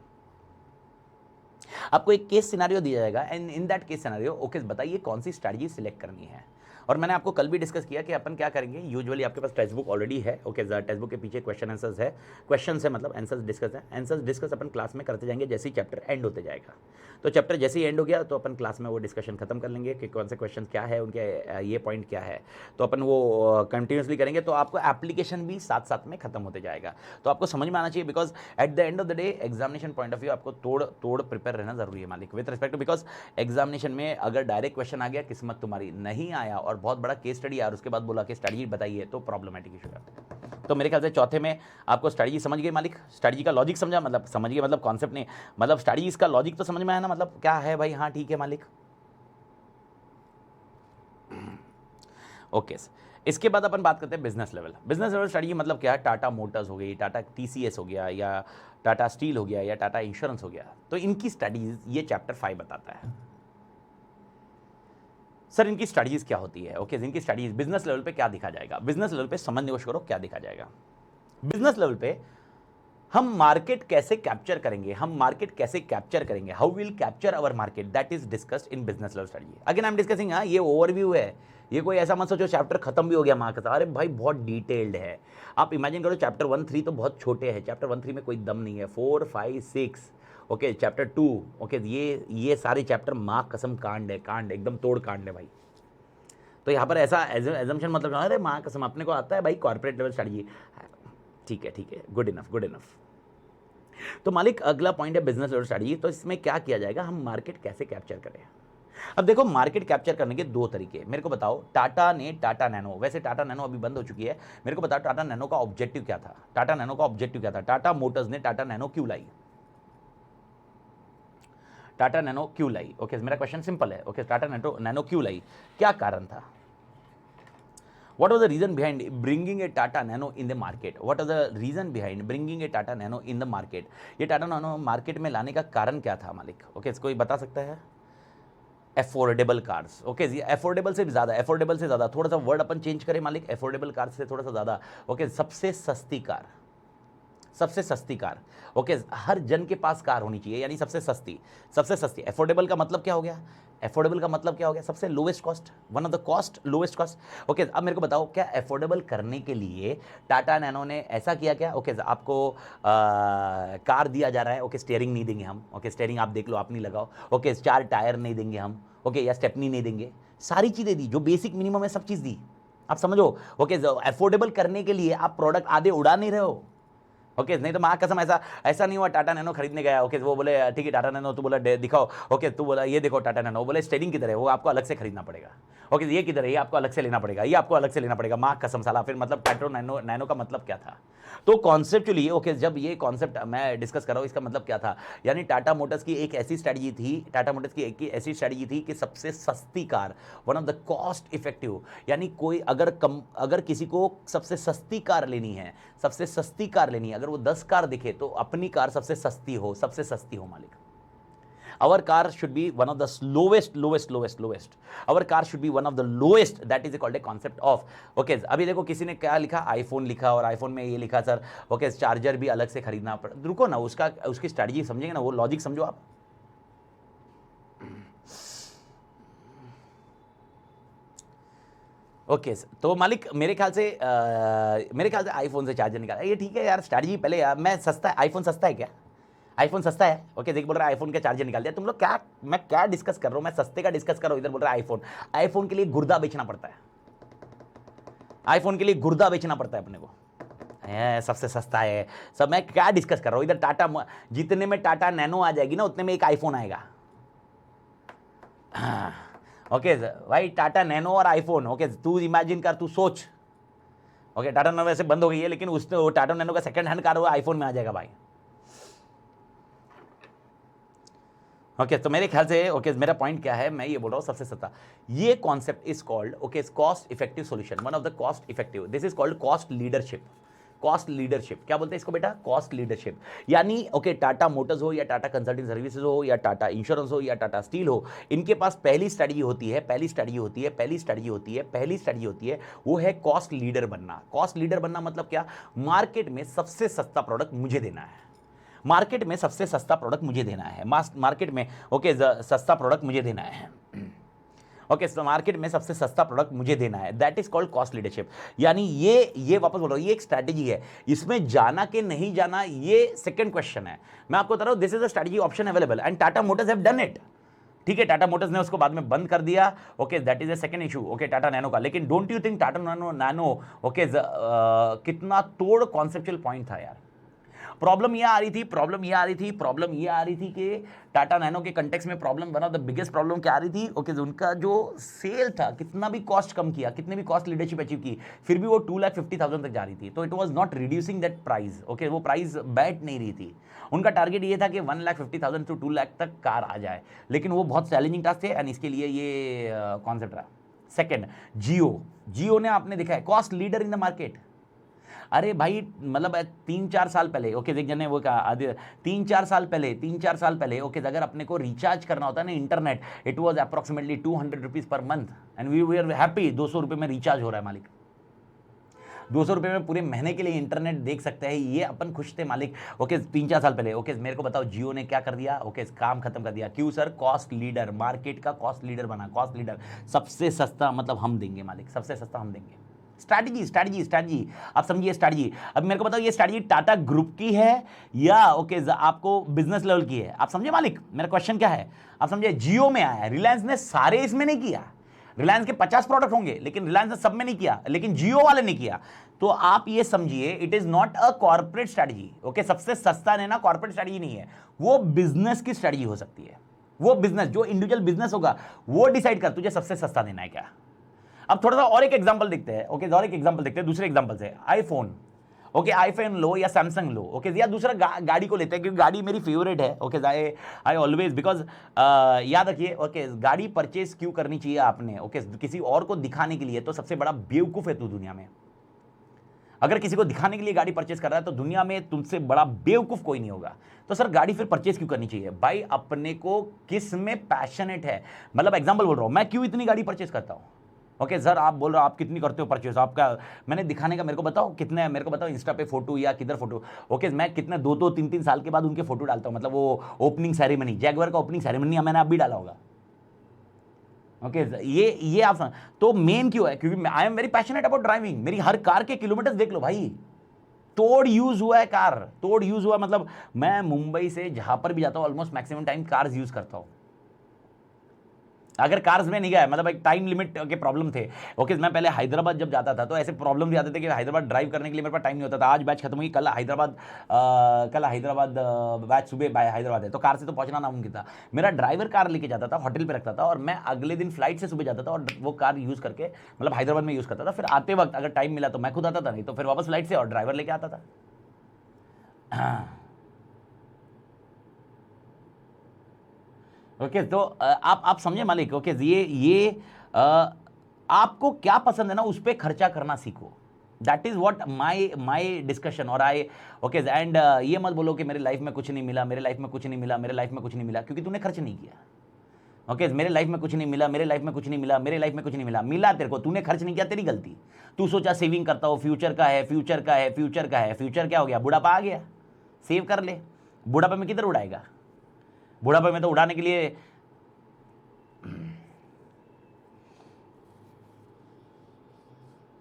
आपको एक केस सिनेरियो दिया जाएगा and in that case scenario okay बताइए कौन सी स्ट्रेटजी सिलेक्ट करनी है। और मैंने आपको कल भी डिस्कस किया कि अपन क्या करेंगे, यूजुअली आपके पास टेक्स्ट बुक ऑलरेडी है। ओके, टेक्स्ट बुक के पीछे क्वेश्चन आंसर्स है, क्वेश्चन है मतलब आंसर्स डिस्कस है, आंसर्स डिस्कस अपन क्लास में करते जाएंगे जैसे ही चैप्टर एंड होते जाएगा। तो चैप्टर जैसे ही एंड हो गया तो अपन क्लास में वो डिस्कशन खत्म कर लेंगे कि कौन से क्वेश्चन क्या है, उनके ये पॉइंट क्या है, तो अपन वो कंटिन्यूसली करेंगे। तो आपको एप्लीकेशन भी साथ साथ में खत्म होते जाएगा। तो आपको समझ में आना चाहिए, because at the end of the day examination point of view आपको तोड़ प्रिपेयर रहना जरूरी है मालिक, with respect to, because examination में अगर डायरेक्ट क्वेश्चन आ गया, किस्मत तुम्हारी नहीं आया और बहुत बड़ा केस स्टडी और उसके बाद बोला कि स्ट्रेटजी बताइए, तो प्रॉब्लमेटिक इशू है। तो मेरे ख्याल से चौथे में आपको स्ट्रैटेजी समझ गए मालिक, स्ट्रैटेजी का लॉजिक समझा, मतलब समझ गए मतलब कॉन्सेप्ट नहीं, मतलब स्ट्रैटेजी इसका लॉजिक तो समझ में आया ना, मतलब क्या है भाई, हाँ ठीक है मालिक। ओके इसके बाद अपन बात करते हैं business level. Business level strategy मतलब क्या है, टाटा मोटर्स हो गई, टाटा टीसीएस हो गया, या टाटा स्टील हो गया, या टाटा इंश्योरेंस हो गया, तो इनकी स्ट्रैटेजीज ये चैप्टर 5 बताता है। सर इनकी स्ट्रैटेजीज क्या होती है, ओके इनकी स्ट्रैटेजीज बिजनेस लेवल पे क्या दिखा जाएगा, बिजनेस लेवल पे समझने की कोशिश करो क्या दिखा जाएगा। बिजनेस लेवल पे हम मार्केट कैसे कैप्चर करेंगे, हम मार्केट कैसे कैप्चर करेंगे, how will capture our market, that is discussed in business level strategy. Again I am discussing, हाँ ये ओवरव्यू है, ये कोई ऐसा मत सोचो चैप्टर खत्म भी हो गया मार्केट, अरे भाई बहुत डिटेल्ड है। आप इमेजिन करो चैप्टर 1 3 तो बहुत छोटे हैं, चैप्टर 1 3 में कोई दम नहीं है, 4 5 6 ओके चैप्टर 2 ओके ये सारे चैप्टर माँ कसम कांड है, कांड एकदम तोड़ कांड है भाई। तो यहाँ पर ऐसा एजम्पशन मतलब अरे माँ कसम अपने को आता है भाई कॉर्पोरेट लेवल स्ट्रैटेजी, ठीक है, गुड इनफ गुड इनफ। तो मालिक अगला पॉइंट है बिजनेस लेवल स्ट्रैटेजी। तो इसमें क्या किया जाएगा, हम मार्केट कैसे कैप्चर करें। अब देखो मार्केट कैप्चर करने के दो तरीके, मेरे को बताओ टाटा ने टाटा नैनो, वैसे टाटा नैनो अभी बंद हो चुकी है, मेरे को बताओ टाटा नैनो का ऑब्जेक्टिव क्या था, टाटा नैनो का ऑब्जेक्टिव क्या था, टाटा मोटर्स ने टाटा नैनो क्यों लाई, टाटा नैनो क्यों लाई, ओके मेरा क्वेश्चन सिंपल है, ओके टाटा नैनो क्यों लाई, क्या कारण था, what was the reason behind bringing a Tata Nano in the market, what was the reason behind bringing a Tata Nano in the market, ये टाटा नैनो मार्केट में लाने का कारण क्या था मालिक, ओके इसको कोई बता सकता है। अफोर्डेबल कार्स, ओके जी अफोर्डेबल से ज़्यादा, अफोर्डेबल से ज़्यादा, थोड़ा सा वर्ड अपन चेंज करें मालिक, अफोर्डेबल कार से थोड़ा सा ज़्यादा, ओके सबसे सस्ती कार, सबसे सस्ती कार, ओके हर जन के पास कार होनी चाहिए, यानी सबसे सस्ती, सबसे सस्ती। अफोर्डेबल का मतलब क्या हो गया, अफोर्डेबल का मतलब क्या हो गया, सबसे lowest cost, one of the cost lowest cost. Okay अब मेरे को बताओ क्या अफोर्डेबल करने के लिए टाटा नैनो ने ऐसा किया क्या, ओके आपको कार दिया जा रहा है, ओके स्टीयरिंग नहीं देंगे हम, ओके स्टीयरिंग आप देख लो आप नहीं लगाओ, ओके 4 टायर नहीं देंगे हम, ओके या स्टेपनी नहीं देंगे, सारी चीज़ें दी जो बेसिक मिनिमम है सब चीज़ दी, आप समझो। ओके अफोर्डेबल करने के लिए आप प्रोडक्ट आधे उड़ा नहीं रहे हो, ओके नहीं तो माँ कसम ऐसा नहीं हुआ टाटा नैनो खरीदने गया, ओके वो बोले ठीक है टाटा नैनो, तू बोला दिखाओ, ओके तू बोला ये देखो टाटा नैनो, बोले स्टेरिंग किधर है, वो आपको अलग से खरीदना पड़ेगा, ओके ये किधर है, ये आपको अलग से लेना पड़ेगा, ये आपको अलग से लेना पड़ेगा, माँ कसम साला। फिर मतलब टाटा नैनो का मतलब क्या था, तो कॉन्सेप्चुअली ओके जब ये कॉन्सेप्ट मैं डिस्कस कर रहा हूँ इसका मतलब क्या था, यानी टाटा मोटर्स की एक ऐसी स्ट्रैटेजी थी, टाटा मोटर्स की एक ऐसी स्ट्रैटेजी थी कि सबसे सस्ती car, one of the cost effective, यानी कोई अगर किसी को सबसे सस्ती कार लेनी है, सबसे सस्ती कार लेनी है, अगर वो 10 कार दिखे तो अपनी कार सबसे सस्ती हो मालिक। Our car should be one of the lowest. Our car should be one of the lowest. That is called a concept of. Okay, अभी देखो किसी ने क्या लिखा, आईफोन लिखा, और आईफोन में ये लिखा सर, ओके चार्जर भी अलग से खरीदना पड़ा, रुको ना उसकी स्ट्रैटेजी समझेंगे ना, वो लॉजिक समझो आप। ओके तो मालिक मेरे ख्याल से आईफोन से चार्जर निकाला, ये ठीक है यार स्ट्रैटेजी, पहले यार मैं सस्ता है, आईफोन सस्ता है क्या, आईफोन सस्ता है, ओके देख बोल रहा है आईफोन का चार्जर निकाल दिया, तुम लोग क्या, मैं क्या डिस्कस कर रहा हूँ, मैं सस्ते का डिस्कस कर रहा हूँ, इधर बोल रहा है आईफोन के लिए गुर्दा बेचना पड़ता है, आईफोन के लिए गुर्दा बेचना पड़ता है अपने को, सबसे सस्ता है सब, मैं क्या डिस्कस कर रहा हूँ इधर, टाटा जितने में टाटा नैनो आ जाएगी ना उतने में एक आईफोन आएगा, ओके भाई टाटा नैनो और आईफोन, ओके तू इमेजिन कर, तू सोच, ओके टाटा नैनो वैसे बंद हो गई है, लेकिन उसने टाटा नैनो का सेकंड हैंड कार वो आईफोन में आ जाएगा भाई। ओके तो मेरे ख्याल से ओके मेरा पॉइंट क्या है, मैं ये बोल रहा हूँ सबसे सस्ता, ये concept is called okay cost effective solution, one of the cost effective, this is called cost leadership. Cost leadership क्या बोलते हैं इसको बेटा, कॉस्ट लीडरशिप, यानी ओके टाटा मोटर्स हो या टाटा कंसल्टिंग सर्विसेज हो या टाटा इंश्योरेंस हो या टाटा स्टील हो, इनके पास पहली स्ट्रैटेजी होती है, वो है कॉस्ट लीडर बनना। कॉस्ट लीडर बनना मतलब क्या, मार्केट में सबसे सस्ता प्रोडक्ट मुझे देना है, मार्केट में सबसे सस्ता प्रोडक्ट मुझे देना है, मार्केट में ओके सस्ता प्रोडक्ट मुझे देना है, ओके मार्केट में सबसे सस्ता प्रोडक्ट मुझे देना है, that is called cost leadership. यानी ये वापस बोल रहा हूं, ये एक स्ट्रैटेजी है, इसमें जाना कि नहीं जाना ये सेकंड क्वेश्चन है, मैं आपको बता रहा हूं this is a strategy option available and Tata Motors have done it. ठीक है टाटा मोटर्स ने उसको बाद में बंद कर दिया, okay that is a second issue, okay Tata nano का। लेकिन don't you think Tata nano okay कितना तोड़ कॉन्सेप्चुअल पॉइंट था यार। प्रॉब्लम ये आ रही थी कि टाटा नैनो के कंटेक्स्ट में problem, one of the biggest problem क्या आ रही थी, ओके, उनका जो सेल था, कितना भी कॉस्ट कम किया, कितने भी कॉस्ट लीडरशिप अचीव की, फिर भी वो 2,50,000 तक जा रही थी। तो it was not reducing that price, okay, वो प्राइस बैठ नहीं रही थी। उनका टारगेट ये था कि 1,50,000 टू 2,00,000 तक कार आ जाए, लेकिन वो बहुत चैलेंजिंग टास्क थे एंड इसके लिए ये कॉन्सेप्ट रहा। सेकेंड, जियो ने आपने देखा है cost leader in the market. अरे भाई मतलब 3-4 साल पहले, ओके, एक जने वो कहा 3-4 साल पहले, ओके, अगर अपने को रिचार्ज करना होता है ना internet, it was approximately 200 rupees per month and we were happy. 200 रुपये में रिचार्ज हो रहा है मालिक, 200 रुपये में पूरे महीने के लिए इंटरनेट देख सकते हैं, ये अपन खुश थे मालिक। ओके, 3-4 साल पहले। ओके, मेरे को बताओ जियो ने क्या कर दिया? ओके, काम खत्म कर दिया। क्यों सर? कॉस्ट लीडर, मार्केट का कॉस्ट लीडर बना। कॉस्ट लीडर, सबसे सस्ता मतलब हम देंगे मालिक, सबसे सस्ता हम देंगे। स्ट्रैटेजी, आप समझिए स्ट्रैटेजी। अब मेरे को बताओ ये स्ट्रैटेजी टाटा ग्रुप की है या ओके आपको बिजनेस लेवल की है? आप समझे मालिक, मेरा क्वेश्चन क्या है? आप समझे, जियो में आया, रिलायंस ने सारे इसमें नहीं किया। रिलायंस के 50 प्रोडक्ट होंगे लेकिन रिलायंस ने सब में नहीं किया, लेकिन जियो वाले ने किया। तो आप ये समझिए it is not a corporate strategy. Okay, सबसे सस्ता लेना कॉर्पोरेट स्ट्रैटेजी नहीं है, वो बिजनेस की स्ट्रैटेजी हो सकती है। वो बिजनेस, जो इंडिविजुअल बिजनेस होगा वो डिसाइड कर तुझे सबसे सस्ता देना है क्या। अब थोड़ा सा और एक एग्जांपल देखते हैं। ओके, और एक एग्जांपल देखते हैं दूसरे एग्जांपल से। आईफोन, ओके, आईफोन लो या सैमसंग लो, ओके, या दूसरा गाड़ी को लेते हैं क्योंकि गाड़ी मेरी फेवरेट है। ओके, आई ऑलवेज बिकॉज याद रखिए, ओके, गाड़ी परचेज क्यों करनी चाहिए आपने? ओके, किसी और को दिखाने के लिए, तो सबसे बड़ा बेवकूफ है तू दुनिया में। अगर किसी को दिखाने के लिए गाड़ी परचेज कर रहा है तो दुनिया में तुमसे बड़ा बेवकूफ कोई नहीं होगा। तो सर गाड़ी फिर परचेज क्यों करनी चाहिए? भाई अपने को किस में पैशनेट है, मतलब एग्जांपल बोल रहा हूं मैं, क्यों इतनी गाड़ी परचेज करता हूं। ओके सर, आप बोल रहे हो आप कितनी करते हो परचेज, आपका मैंने दिखाने का, मेरे को बताओ कितने, मेरे को बताओ इंस्टा पे फोटो या किधर फोटो। ओके, मैं कितने 2-3 साल के बाद उनके फोटो डालता हूं, मतलब वो ओपनिंग सेरेमनी, जैगवार का ओपनिंग सेरेमनी मैंने आप भी डाला होगा। ओके, ये आप तो मेन क्यों है? क्योंकि I am very passionate about driving. मेरी हर कार के किलोमीटर देख लो भाई, तोड़ यूज हुआ है कार, तोड़ यूज हुआ, मतलब मैं मुंबई से जहां पर भी जाता हूं almost maximum time cars use करता हूं। अगर कार्स में नहीं गया, मतलब एक टाइम लिमिट के प्रॉब्लम थे। ओके, मैं पहले हैदराबाद जब जाता था तो ऐसे प्रॉब्लम भी आते थे कि हैदराबाद ड्राइव करने के लिए मेरे पास टाइम नहीं होता था। आज बैच खत्म हुई, कल हैदराबाद बैच सुबह हैदराबाद है, तो कार से तो पहुंचना नामुमकिन था। मेरा ड्राइवर कार लेके जाता था, होटल पे रखता था और मैं अगले दिन फ्लाइट से सुबह जाता था और वो कार यूज करके, मतलब हैदराबाद में यूज करता था। फिर आते वक्त अगर टाइम मिला तो मैं खुद आता था, नहीं तो फिर वापस फ्लाइट से और ड्राइवर लेके आता था। ओके, तो आप समझे मालिक। ओके, ये आपको क्या पसंद है ना, उस पर खर्चा करना सीखो। That is what my discussion. और आई ओके, एंड ये मत बोलो कि मेरे लाइफ में कुछ नहीं मिला, मेरे लाइफ में कुछ नहीं मिला, मेरे लाइफ में कुछ नहीं मिला, क्योंकि तूने खर्च नहीं किया। ओके, मेरे लाइफ में कुछ नहीं मिला, मेरे लाइफ में कुछ नहीं मिला, मेरे लाइफ में कुछ नहीं मिला, मिला तेरे को, तूने खर्च नहीं किया, तेरी गलती। तू सोचा सेविंग करता हो, फ्यूचर का है, फ्यूचर का है, फ्यूचर का है, फ्यूचर क्या हो गया? बुढ़ापा आ गया, सेव कर ले। बुढ़ापे में किधर उड़ाएगा? बुढ़ापे में तो उड़ाने के लिए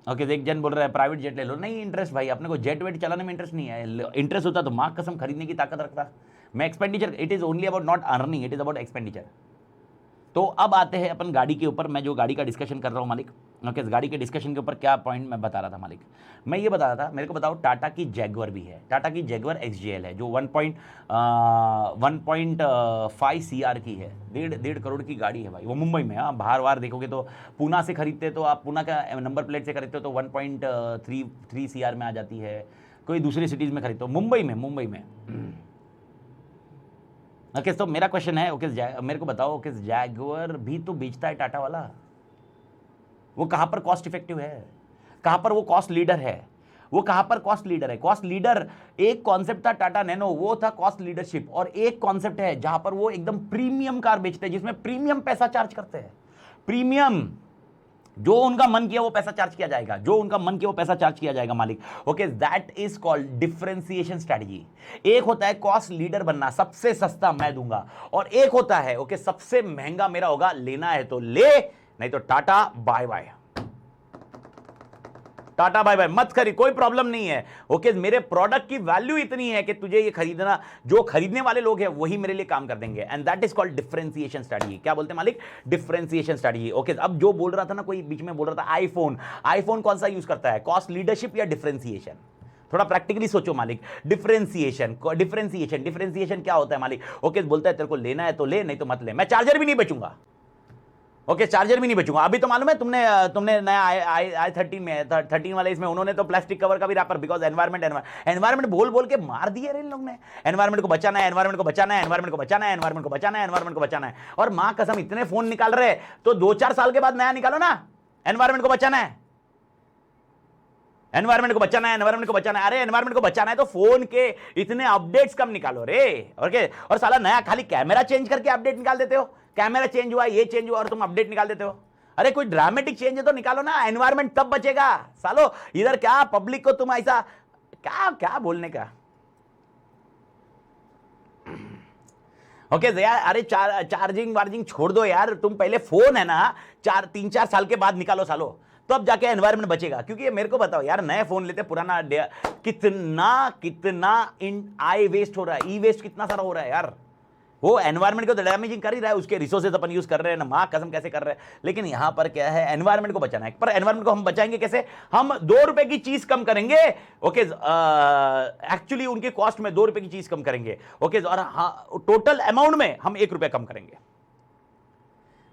ओके, एक जन बोल रहा है प्राइवेट जेट ले लो। नहीं इंटरेस्ट भाई, अपने को जेट वेट चलाने में इंटरेस्ट नहीं है। इंटरेस्ट होता तो मां कसम खरीदने की ताकत रखता मैं। Expenditure, it is only about not earning, it is about expenditure. तो अब आते हैं अपन गाड़ी के ऊपर। मैं जो गाड़ी का डिस्कशन कर रहा हूँ मालिक, ओके, गाड़ी के डिस्कशन के ऊपर क्या पॉइंट मैं बता रहा था मालिक? मैं ये बता रहा था, मेरे को बताओ टाटा की जैगवर भी है, टाटा की जैगवर XJL है जो 1.5 CR की है, 1.5 करोड़ की गाड़ी है भाई। वो मुंबई में, हाँ, बाहर वार देखोगे तो पूना से खरीदते तो आप, पूना का नंबर प्लेट से खरीदते हो तो 1.3 CR में आ जाती है। कोई दूसरी सिटीज़ में खरीदते हो, मुंबई में ओके। तो मेरा क्वेश्चन है, ओके, मेरे को बताओ, ओके, जैगवर भी तो बेचता है टाटा वाला, वो कहां पर कॉस्ट इफेक्टिव है? कहां पर वो कॉस्ट लीडर है? वो कहां पर कॉस्ट लीडर है? कॉस्ट लीडर एक कॉन्सेप्ट था टाटा नैनो, वो था कॉस्ट लीडरशिप। और एक कॉन्सेप्ट है जहां पर वो एकदम प्रीमियम कार बेचते हैं, जिसमें प्रीमियम पैसा चार्ज करते हैं। प्रीमियम, जो उनका मन किया वो पैसा चार्ज किया जाएगा, जो उनका मन किया वो पैसा चार्ज किया जाएगा मालिक। Okay, that is called differentiation strategy. एक होता है कॉस्ट लीडर बनना, सबसे सस्ता मैं दूंगा, और एक होता है ओके, सबसे महंगा मेरा होगा, लेना है तो ले, नहीं तो tata bye bye, tata bye bye, मत खरीद, कोई प्रॉब्लम नहीं है। ओके, मेरे प्रोडक्ट की वैल्यू इतनी है कि तुझे ये खरीदना, जो खरीदने वाले लोग हैं वही मेरे लिए काम कर देंगे, and that is called differentiation strategy. क्या बोलते हैं मालिक? Differentiation strategy. ओके, अब जो बोल रहा था ना, कोई बीच में बोल रहा था आईफोन, आईफोन कौन सा यूज करता है, कॉस्ट लीडरशिप या डिफरेंशिएशन? थोड़ा प्रैक्टिकली सोचो मालिक। डिफरेंशिएशन डिफरेंशिएशन डिफरेंशिएशन क्या होता है मालिक? ओके बोलता है तेरे को लेना है तो ले, नहीं तो मत ले, मैं चार्जर भी नहीं बेचूंगा। ओके चार्जर भी नहीं बेचूंगा। अभी तो मालूम है तुमने तुमने नया आई 13 में 13 वाले इसमें उन्होंने तो प्लास्टिक कवर का भी रैपर, बिकॉज एनवायरमेंट बोल बोल के मार दिए इन लोग ने। एनवायरमेंट को बचाना है, एनवायरमेंट को बचाना है, एनवायरमेंट को बचाना है, एनवायरमेंट को बचाना है, एनवायरमेंट को बचाना है। और मां कसम इतने फोन निकाल रहे तो 2-4 साल के बाद नया निकालो ना, एनवायरमेंट को बचाना है, एनवायरमेंट को बचाना है, एनवायरमेंट को बचाना है। अरे एनवायरमेंट को बचाना है तो फोन के इतने अपडेट्स कम निकालो रे। ओके और साला नया खाली कैमरा चेंज करके अपडेट निकाल देते हो, कैमरा चेंज हुआ, ये चेंज हुआ और तुम अपडेट निकाल देते हो। अरे कोई ड्रामेटिक चेंज है तो निकालो ना, एनवायरमेंट तब बचेगा। सालो इधर क्या पब्लिक को तुम ऐसा क्या क्या बोलने का। ओके यार, अरे चार्जिंग वार्जिंग छोड़ दो यार, तुम पहले फोन है ना 3-4 साल के बाद निकालो सालो, तो अब जाके एनवायरमेंट बचेगा। क्योंकि ये मेरे को बताओ यार, नए फोन लेते पुराना कितना कितना आई वेस्ट हो रहा है, ई वेस्ट कितना सारा हो रहा है यार। वो एनवायरमेंट को तो डैमेजिंग कर ही रहा है, उसके रिसोर्सेज अपन यूज कर रहे हैं ना, मां कसम कैसे कर रहे हैं। लेकिन यहां पर क्या है, एनवायरमेंट को बचाना है। पर एनवायरमेंट को हम बचाएंगे कैसे? हम 2 रुपए की चीज कम करेंगे। ओके एक्चुअली उनके कॉस्ट में 2 रुपए की चीज कम करेंगे। ओके और टोटल अमाउंट में हम 1 रुपया कम करेंगे।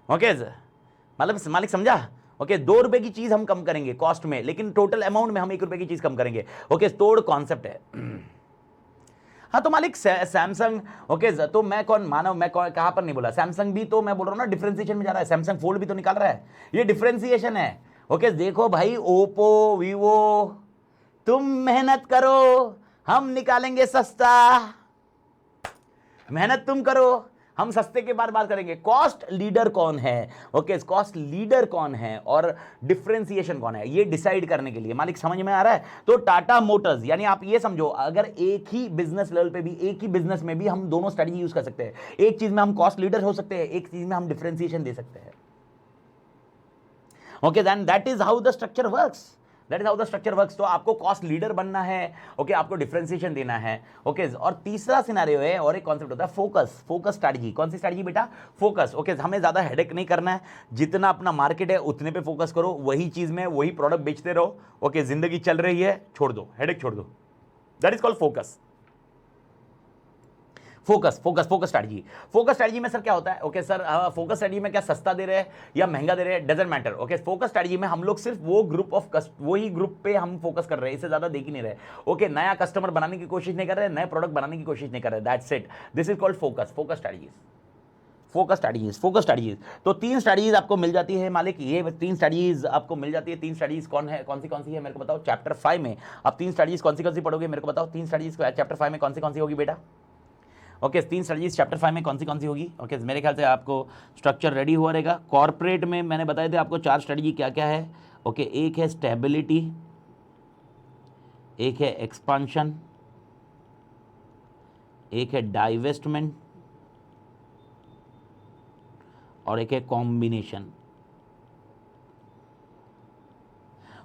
ओके मतलब मालिक समझा? ओके 2 रुपए की चीज हम कम करेंगे कॉस्ट में, लेकिन टोटल अमाउंट में हम 1 रुपए की चीज कम करेंगे। ओके तोड़ कॉन्सेप्ट है। हाँ तो मालिक सैमसंग, ओके तो मैं कौन मानव, मैं कहां पर नहीं बोला, सैमसंग भी तो मैं बोल रहा हूं ना डिफरेंशिएशन में जा रहा है। सैमसंग फोल्ड भी तो निकाल रहा है, ये डिफरेंशिएशन है। ओके देखो भाई, ओप्पो वीवो, तुम मेहनत करो, हम निकालेंगे सस्ता, मेहनत तुम करो, हम सस्ते के बारे बात करेंगे। कॉस्ट लीडर कौन है? ओके कॉस्ट लीडर कौन है और डिफरेंशिएशन कौन है, ये डिसाइड करने के लिए मालिक समझ में आ रहा है। तो टाटा मोटर्स, यानी आप ये समझो, अगर एक ही बिजनेस लेवल पे भी, एक ही बिजनेस में भी हम दोनों स्ट्रेटजी यूज कर सकते हैं। एक चीज में हम कॉस्ट लीडर हो सकते हैं, एक चीज में हम डिफरेंशिएशन दे सकते हैं। Okay then that is how the structure works, that is how the structure works. तो आपको कॉस्ट लीडर बनना है, ओके आपको डिफरेंशिएशन देना है। ओके और तीसरा सिनेरियो है और एक कॉन्सेप्ट होता है फोकस, फोकस स्ट्रेटजी। कौन सी स्ट्रेटजी बेटा? फोकस। ओके हमें ज्यादा हेडेक नहीं करना है, जितना अपना मार्केट है उतने पे फोकस करो, वही चीज में वही प्रोडक्ट बेचते रहो। ओके जिंदगी चल रही है, छोड़ दो हेडेक, छोड़ दो, that is called focus. Focus focus focus strategy. Focus strategy में सर क्या होता है? ओके सर फोकस स्ट्रेटजी में क्या सस्ता दे रहे हैं या महंगा दे रहे हैं, doesn't matter. Okay focus strategy में हम लोग सिर्फ वो ग्रुप ऑफ वही ग्रुप पे हम फोकस कर रहे हैं, इससे ज्यादा देख ही नहीं रहे। ओके नया कस्टमर बनाने की कोशिश नहीं कर रहे, नए प्रोडक्ट बनाने की कोशिश नहीं कर रहे, that's it, this is called focus, focus strategies, focus strategies, focus strategies. तो 3 स्ट्रेटजीज आपको मिल जाती है मालिक, ये 3 स्ट्रेटजीज आपको मिल जाती है। 3 स्ट्रेटजीज कौन सी है मेरे को बताओ। चैप्टर 5 में आप 3 स्ट्रेटजीज कौन सी पढ़ोगे मेरे को बताओ। 3 स्ट्रेटजीज चैप्टर 5 में कौन सी होगी बेटा? ओके 3 स्ट्रेटजीज चैप्टर 5 में कौन सी होगी? ओके मेरे ख्याल से आपको स्ट्रक्चर रेडी हुआ रहेगा। कॉर्पोरेट में मैंने बताए थे आपको 4 स्ट्रेटजी क्या क्या है। ओके एक है स्टेबिलिटी, एक है एक्सपांशन, एक है डाइवेस्टमेंट और एक है कॉम्बिनेशन।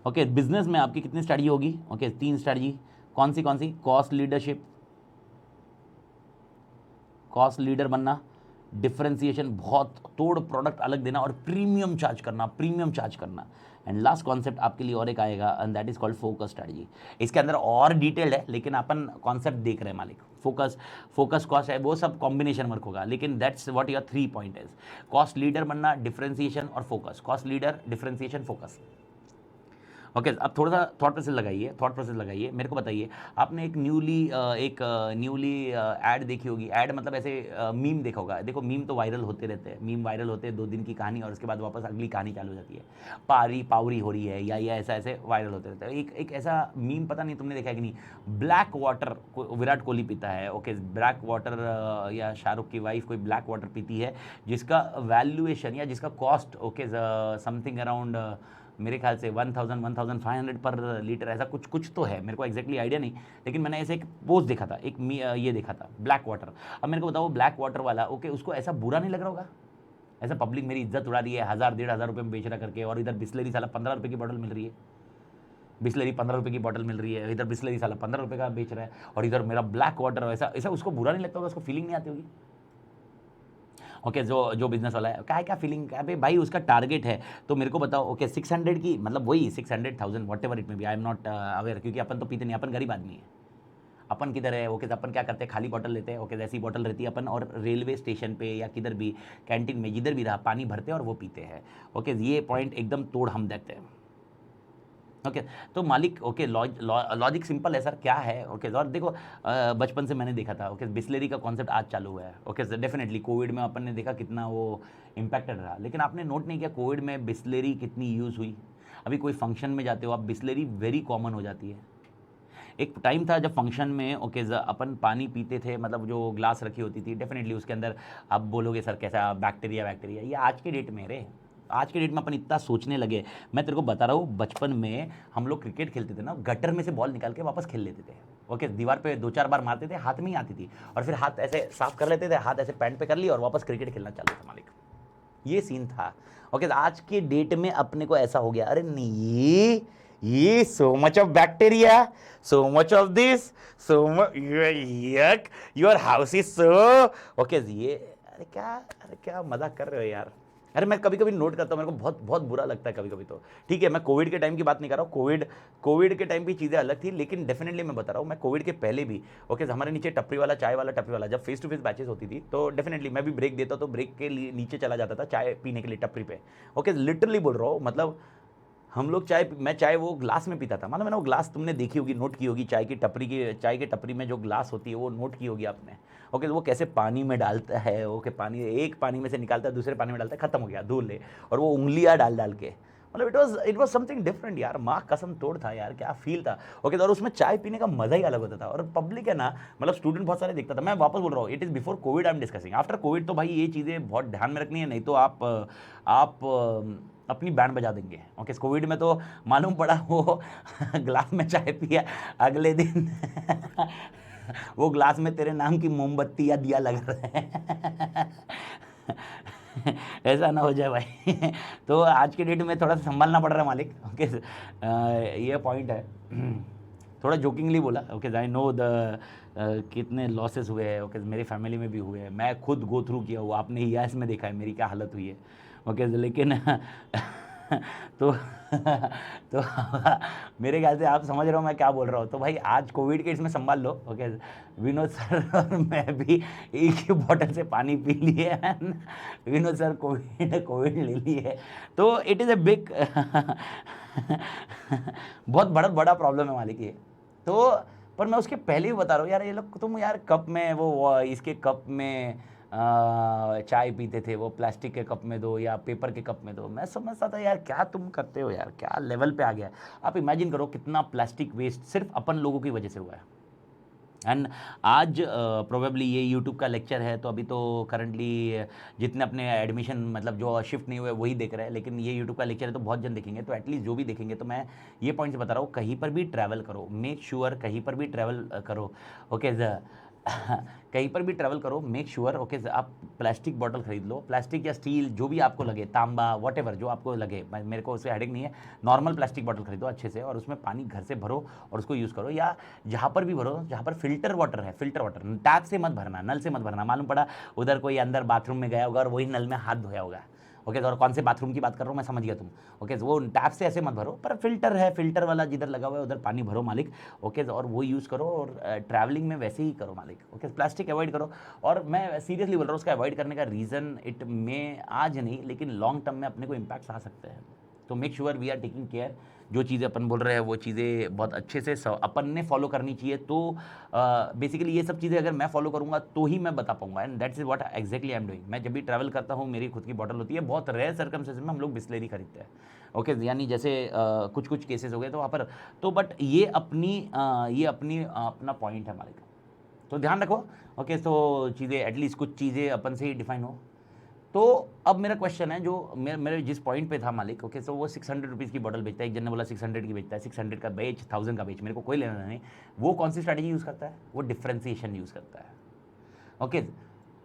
ओके बिजनेस में आपकी कितनी स्ट्रेटजी होगी? Okay 3 strategy. कौन सी? कॉस्ट लीडरशिप, कॉस्ट लीडर बनना, डिफरेंशिएशन, बहुत तोड़ प्रोडक्ट अलग देना और प्रीमियम चार्ज करना, एंड लास्ट कॉन्सेप्ट आपके लिए और एक आएगा and that is called focus strategy. इसके अंदर और डिटेल्ड है लेकिन अपन कॉन्सेप्ट देख रहे हैं मालिक। फोकस कॉस्ट है, वो सब कॉम्बिनेशन वर्क होगा, लेकिन that's what your 3 point is, cost leader बनना, डिफरेंशिएशन और focus. Cost leader, differentiation, focus. Okay अब थोड़ा सा थॉट प्रोसेस लगाइए, मेरे को बताइए, आपने एक न्यूली ऐड देखी होगी। ऐड मतलब ऐसे मीम देखा होगा। देखो मीम तो वायरल होते रहते हैं, मीम वायरल होते हैं 2 दिन की कहानी और उसके बाद वापस अगली कहानी चालू हो जाती है, पावरी हो रही है या ऐसा वायरल होते रहते हैं। एक ऐसा मीम पता नहीं तुमने देखा है कि नहीं, ब्लैक वाटर विराट कोहली पीता है। ओके ब्लैक वाटर या शाहरुख की वाइफ कोई ब्लैक वाटर पीती है जिसका वैल्यूएशन या जिसका कॉस्ट ओके समथिंग अराउंड मेरे ख्याल से 1500 पर लीटर, ऐसा कुछ तो है, मेरे को एग्जैक्टली आइडिया नहीं, लेकिन मैंने ऐसे एक पोस्ट देखा था, ये देखा था ब्लैक वाटर। अब मेरे को बताओ ब्लैक वाटर वाला ओके उसको ऐसा बुरा नहीं लग रहा होगा? ऐसा पब्लिक मेरी इज्जत उड़ा रही है 1000-1500 रुपये में बेच रहा करके, और इधर बिस्लरी साला 15 रुपये की बॉटल मिल रही है, बिस्लरी 15 रुपये की बॉटल मिल रही है, इधर बिस्लरी साला 15 रुपये का बेच रहा है और इधर मेरा ब्लैक वाटर, ऐसा उसको बुरा नहीं लगता होगा, उसको फीलिंग नहीं आती होगी। ओके जो बिजनेस वाला है क्या फीलिंग अबे भाई उसका टारगेट है तो मेरे को बताओ ओके 600 की मतलब वही 600,000 whatever it may be I am not aware क्योंकि अपन तो पीते नहीं अपन गरीब आदमी है अपन किधर है ओके अपन क्या करते हैं खाली बॉटल लेते हैं ओके ऐसी बॉटल रहती है अपन और रेलवे स्टेशन पे या किधर भी कैंटीन में जिधर भी रहा पानी भरते हैं और वो पीते हैं ओके ये पॉइंट एकदम तोड़ हम देते हैं ओके तो मालिक ओके लॉजिक सिंपल है सर क्या है ओके और देखो बचपन से मैंने देखा था ओके बिस्लेरी का कॉन्सेप्ट आज चालू हुआ है ओके सर डेफिनेटली कोविड में अपन ने देखा कितना वो इम्पैक्टेड रहा लेकिन आपने नोट नहीं किया कोविड में बिस्लेरी कितनी यूज़ हुई अभी कोई फंक्शन में जाते हो आप बिस्लेरी वेरी कॉमन हो जाती है एक टाइम था जब फंक्शन में ओके अपन पानी पीते थे मतलब जो ग्लास रखी होती थी डेफिनेटली उसके अंदर आप बोलोगे सर कैसा बैक्टीरिया ये आज के डेट में रे आज के डेट में अपन इतना सोचने लगे मैं तेरे को बता रहा हूँ बचपन में हम लोग क्रिकेट खेलते थे ना गटर में से बॉल निकाल के वापस खेल लेते थे ओके दीवार पे 2-4 बार मारते थे हाथ में ही आती थी और फिर हाथ ऐसे साफ कर लेते थे हाथ ऐसे पैंट पे कर लिया और वापस क्रिकेट खेलना चालू था मालिक ये सीन था ओके आज के डेट में अपने को ऐसा हो गया अरे नहीं ये so much of bacteria so much of this so much your house is so okay ये अरे क्या मजाक कर रहे हो यार अरे मैं कभी कभी नोट करता हूँ मेरे को बहुत बहुत बुरा लगता है कभी कभी तो ठीक है मैं कोविड के टाइम की बात नहीं कर रहा हूँ कोविड के टाइम की चीज़ें अलग थी लेकिन डेफिनेटली मैं बता रहा हूँ मैं कोविड के पहले भी ओके हमारे नीचे टपरी वाला टपरी वाला जब फेस टू फेस बैचेस होती थी तो डेफिनेटली मैं भी ब्रेक देता तो ब्रेक के लिए नीचे चला जाता था चाय पीने के लिए टपरी पे ओके लिटरली बोल रहा हूँ मतलब हम लोग मैं चाय वो ग्लास में पीता था मतलब मैंने वो ग्लास तुमने देखी होगी नोट की होगी चाय के टपरी में जो ग्लास होती है वो नोट की होगी आपने ओके वो कैसे पानी में डालता है ओके पानी एक पानी में से निकालता है दूसरे पानी में डालता है खत्म हो गया धुल ले और वो उंगलियां डाल के मतलब इट वाज समथिंग डिफरेंट यार माँ कसम तोड़ था यार क्या फील था ओके और उसमें चाय पीने का मजा ही अलग होता था और पब्लिक है ना मतलब स्टूडेंट बहुत सारे देखता था मैं वापस बोल रहा हूँ it is before Covid I am discussing after Covid तो भाई ये चीज़ें बहुत ध्यान में रखनी है नहीं तो आप अपनी बैंड बजा देंगे ओके कोविड में तो मालूम पड़ा वो ग्लास में चाय पिया अगले दिन वो ग्लास में तेरे नाम की मोमबत्ती या दिया लग रहा है ऐसा ना हो जाए भाई तो आज के डेट में थोड़ा सा संभालना पड़ रहा है मालिक ओके ये पॉइंट है थोड़ा जोकिंगली बोला ओके आई नो द कितने लॉसेस हुए हैं ओके मेरी फैमिली में भी हुए हैं मैं खुद गो थ्रू किया हुआ आपने ईआईएस में देखा है मेरी क्या हालत हुई है ओके लेकिन तो तो मेरे ख्याल से आप समझ रहे हो मैं क्या बोल रहा हूँ तो भाई आज कोविड के इसमें संभाल लो ओके विनोद सर और मैं भी एक ही बॉटल से पानी पी लिए विनोद सर कोविड ले लिए तो इट इज़ ए बिग बहुत बड़ा प्रॉब्लम है मालिक ये तो पर मैं उसके पहले ही बता रहा हूँ यार ये लोग तुम यार कप में वो इसके कप में चाय पीते थे वो प्लास्टिक के कप में दो या पेपर के कप में दो मैं समझता था यार क्या तुम करते हो यार क्या लेवल पे आ गया आप इमेजिन करो कितना प्लास्टिक वेस्ट सिर्फ अपन लोगों की वजह से हुआ है एंड आज प्रोबेबली ये यूट्यूब का लेक्चर है तो अभी तो करंटली जितने अपने एडमिशन मतलब जो शिफ्ट नहीं हुए वही देख रहे हैं लेकिन ये यूट्यूब का लेक्चर है तो बहुत जन देखेंगे तो एटलीस्ट जो भी देखेंगे तो मैं ये पॉइंट से बता रहा हूँ कहीं पर भी ट्रैवल करो मेक श्योर कहीं पर भी ट्रैवल करो ओके कहीं पर भी ट्रैवल करो मेक श्योर ओके आप प्लास्टिक बॉटल खरीद लो प्लास्टिक या स्टील जो भी आपको लगे तांबा वॉट एवर जो आपको लगे मेरे को उससे हेडेक नहीं है नॉर्मल प्लास्टिक बॉटल खरीदो अच्छे से और उसमें पानी घर से भरो और उसको यूज़ करो या जहाँ पर भी भरो जहाँ पर फिल्टर वाटर है फिल्टर वाटर टैप से मत भरना नल से मत भरना मालूम पड़ा उधर कोई अंदर बाथरूम में गया होगा और वही नल में हाथ धोया होगा ओके और कौन से बाथरूम की बात कर रहा हूँ मैं समझ गया तुम ओके वो टैप से ऐसे मत भरो पर फिल्टर है फिल्टर वाला जिधर लगा हुआ है उधर पानी भरो मालिक ओके और वो यूज़ करो और ट्रैवलिंग में वैसे ही करो मालिक ओके प्लास्टिक अवॉइड करो और मैं सीरियसली बोल रहा हूँ उसका अवॉइड करने का रीज़न इट में आज नहीं लेकिन लॉन्ग टर्म में अपने को इम्पैक्ट्स आ सकते हैं तो make sure we are taking care जो चीज़ें अपन बोल रहे हैं वो चीज़ें बहुत अच्छे से अपन ने फॉलो करनी चाहिए तो बेसिकली ये सब चीज़ें अगर मैं फॉलो करूँगा तो ही मैं बता पाऊंगा and that's is what exactly I am doing मैं जब भी ट्रैवल करता हूँ मेरी खुद की बॉटल होती है बहुत रेयर सर्कमस्टेंसेस में हम लोग बिस्लेरी खरीदते हैं ओके यानी जैसे कुछ केसेस हो गए तो वहाँ पर तो बट ये अपना पॉइंट है हमारे का तो ध्यान रखो ओके तो चीज़ें एटलीस्ट कुछ चीज़ें अपन से ही डिफाइन हो तो अब मेरा क्वेश्चन है जो मेरे जिस पॉइंट पे था मालिक ओके सो वो 600 रुपीज़ की बॉटल बेचता है एक जन ने बोला 600 की बेचता है 600 का बेच 1000 का बेच मेरे को कोई लेना नहीं वो कौन सी स्ट्रैटेजी यूज़ करता है वो डिफ्रेंसिएशन यूज़ करता है ओके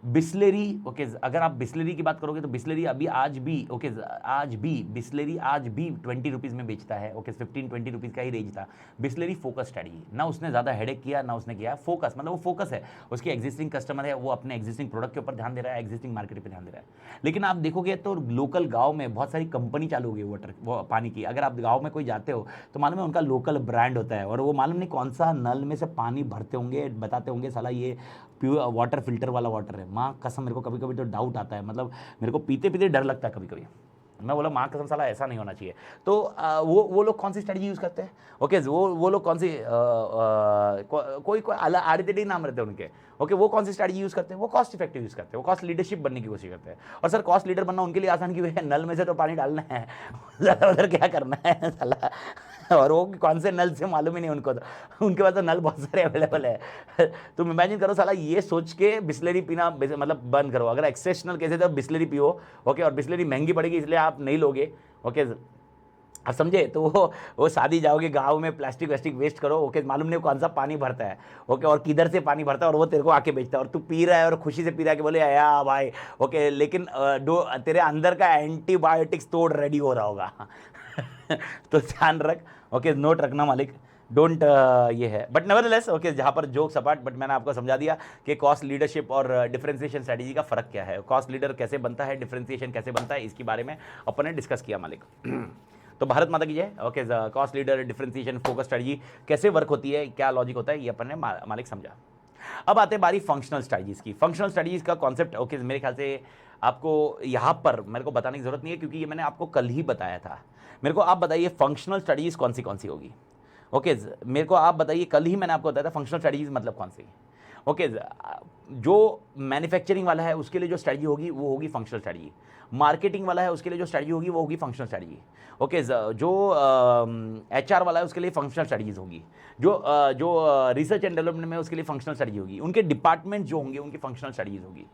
बिस्लेरी, ओके, अगर आप बिस्लेरी की बात करोगे तो बिस्लेरी अभी आज भी, ओके, आज भी बिस्लेरी आज भी 20 रुपीज़ में बेचता है, ओके, 15-20 रुपीज़ का ही रेंज था। बिस्लेरी फोकस स्ट्रेटजी, ना उसने ज़्यादा हेडेक किया ना उसने किया, फोकस मतलब वो फोकस है, उसके एग्जिस्टिंग कस्टमर है, वो अपने एग्जिस्टिंग प्रोडक्ट के ऊपर ध्यान दे रहा है, एग्जिस्टिंग मार्केट पर ध्यान दे रहा है। लेकिन आप देखोगे तो लोकल गाँव में बहुत सारी कंपनी चालू हो गई वाटर वो पानी की। अगर आप गाँव में कोई जाते हो तो मालूम है उनका लोकल ब्रांड होता है, और वो मालूम नहीं कौन सा नल में से पानी भरते होंगे, बताते होंगे साला ये प्योर वाटर फिल्टर वाला वाटर है। माँ कसम मेरे को कभी कभी तो डाउट आता है, मतलब मेरे को पीते पीते डर लगता है कभी कभी। मैं बोला माँ कसम साला ऐसा नहीं होना चाहिए। तो वो लोग कौन सी स्ट्रेटजी यूज़ करते हैं, ओके, वो लोग कौन सी कोई कोई आड़े टेढ़े नाम रहते हैं उनके, ओके, वो कौन सी स्ट्रेटजी यूज़ करते हैं, वो कॉस्ट इफेक्टिव यूज़ करते हैं, वो कॉस्ट लीडरशिप बनने की कोशिश करते हैं। और सर कॉस्ट लीडर बनना उनके लिए आसान क्यों है, नल में से तो पानी डालना है, ज़्यादा उधर क्या करना है साला, और वो कौन से नल से मालूम ही नहीं उनको, तो उनके पास तो नल बहुत सारे अवेलेबल है। तुम इमेजिन करो साला ये सोच के बिस्लरी पीना मतलब बंद करो। अगर एक्सेप्शनल केसेस तो बिस्लरी पियो, ओके, और बिस्लरी महंगी पड़ेगी इसलिए आप नहीं लोगे, ओके, आप समझे। तो वो शादी जाओगे गांव में, प्लास्टिक वेस्टिक वेस्ट करो, ओके, मालूम नहीं कौन सा पानी भरता है, ओके, और किधर से पानी भरता है, और वो तेरे को आके बेचता है, और तू पी रहा है और खुशी से पी रहा है कि बोले या भाई, ओके, लेकिन तेरे अंदर का एंटीबायोटिक्स तोड़ रेडी हो रहा होगा। तो ध्यान रख, ओके, नोट रखना मालिक, डोंट ये है। बट नेवरदलेस, ओके, जहाँ पर जोक्स अपार्ट, बट मैंने आपको समझा दिया कि कॉस्ट लीडरशिप और डिफरेंशिएशन स्ट्रेटजी का फर्क क्या है, कॉस्ट लीडर कैसे बनता है, डिफरेंशिएशन कैसे बनता है, इसके बारे में अपन ने डिस्कस किया मालिक। तो भारत माता की जय, okay, cost leader, differentiation, focus strategy कैसे वर्क होती है, क्या लॉजिक होता है, ये अपन ने मालिक समझा। अब आते हैं बारी फंक्शनल स्ट्रेटजीज की। फंक्शनल स्ट्रेटजीज का कॉन्सेप्ट, ओके, मेरे ख्याल से आपको यहाँ पर मेरे को बताने की जरूरत नहीं है, क्योंकि ये मैंने आपको कल ही बताया था। मेरे को आप बताइए फंक्शनल स्ट्रेटजीज कौन सी होगी, ओके, मेरे को आप बताइए, कल ही मैंने आपको बताया था फंक्शनल स्ट्रेटजीज मतलब कौन सी, ओके, जो मैन्युफैक्चरिंग वाला है उसके लिए जो स्ट्रेटजी होगी वो होगी फंक्शनल स्ट्रेटजी, मार्केटिंग वाला है उसके लिए जो स्ट्रेटजी होगी वो होगी फंक्शनल स्ट्रेटजी, ओके, जो एचआर वाला है उसके लिए फंक्शनल स्ट्रेटजीज होगी, जो रिसर्च एंड डेवलपमेंट में उसके लिए फंक्शनल स्ट्रेटजी होगी, उनके डिपार्टमेंट जो होंगे उनकी फंक्शनल स्ट्रेटजीज होगी।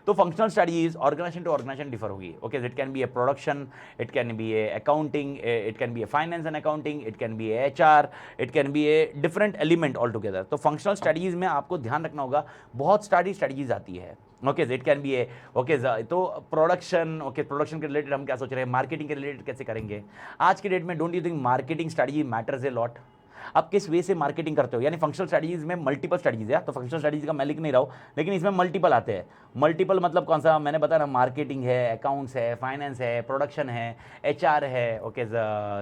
तो functional strategies organization to organization differ होगी, okay, it can be a production, it can be a accounting, it can be a finance and accounting, it can be a HR, it can be a different element all together. तो फंक्शनल स्ट्रेटजीज में आपको ध्यान रखना होगा बहुत सारी स्ट्रेटजीज आती है, okay, it can be A, okay, तो प्रोडक्शन, ओके, प्रोडक्शन के रिलेटेड हम क्या सोच रहे हैं, मार्केटिंग के रिलेटेड कैसे करेंगे। आज के डेट में don't you think marketing strategy matters a lot, आप किस वे से मार्केटिंग करते हो, यानी फंक्शनल स्ट्रेटजीज में मल्टीपल स्ट्रेटजीज है, तो फंक्शनल स्ट्रेटजीज का मैं लिख नहीं रहा हूँ, लेकिन इसमें मल्टीपल आते हैं। मल्टीपल मतलब कौन सा, मैंने बताया ना, मार्केटिंग है, अकाउंट्स है, फाइनेंस है, प्रोडक्शन है, एचआर है, okay,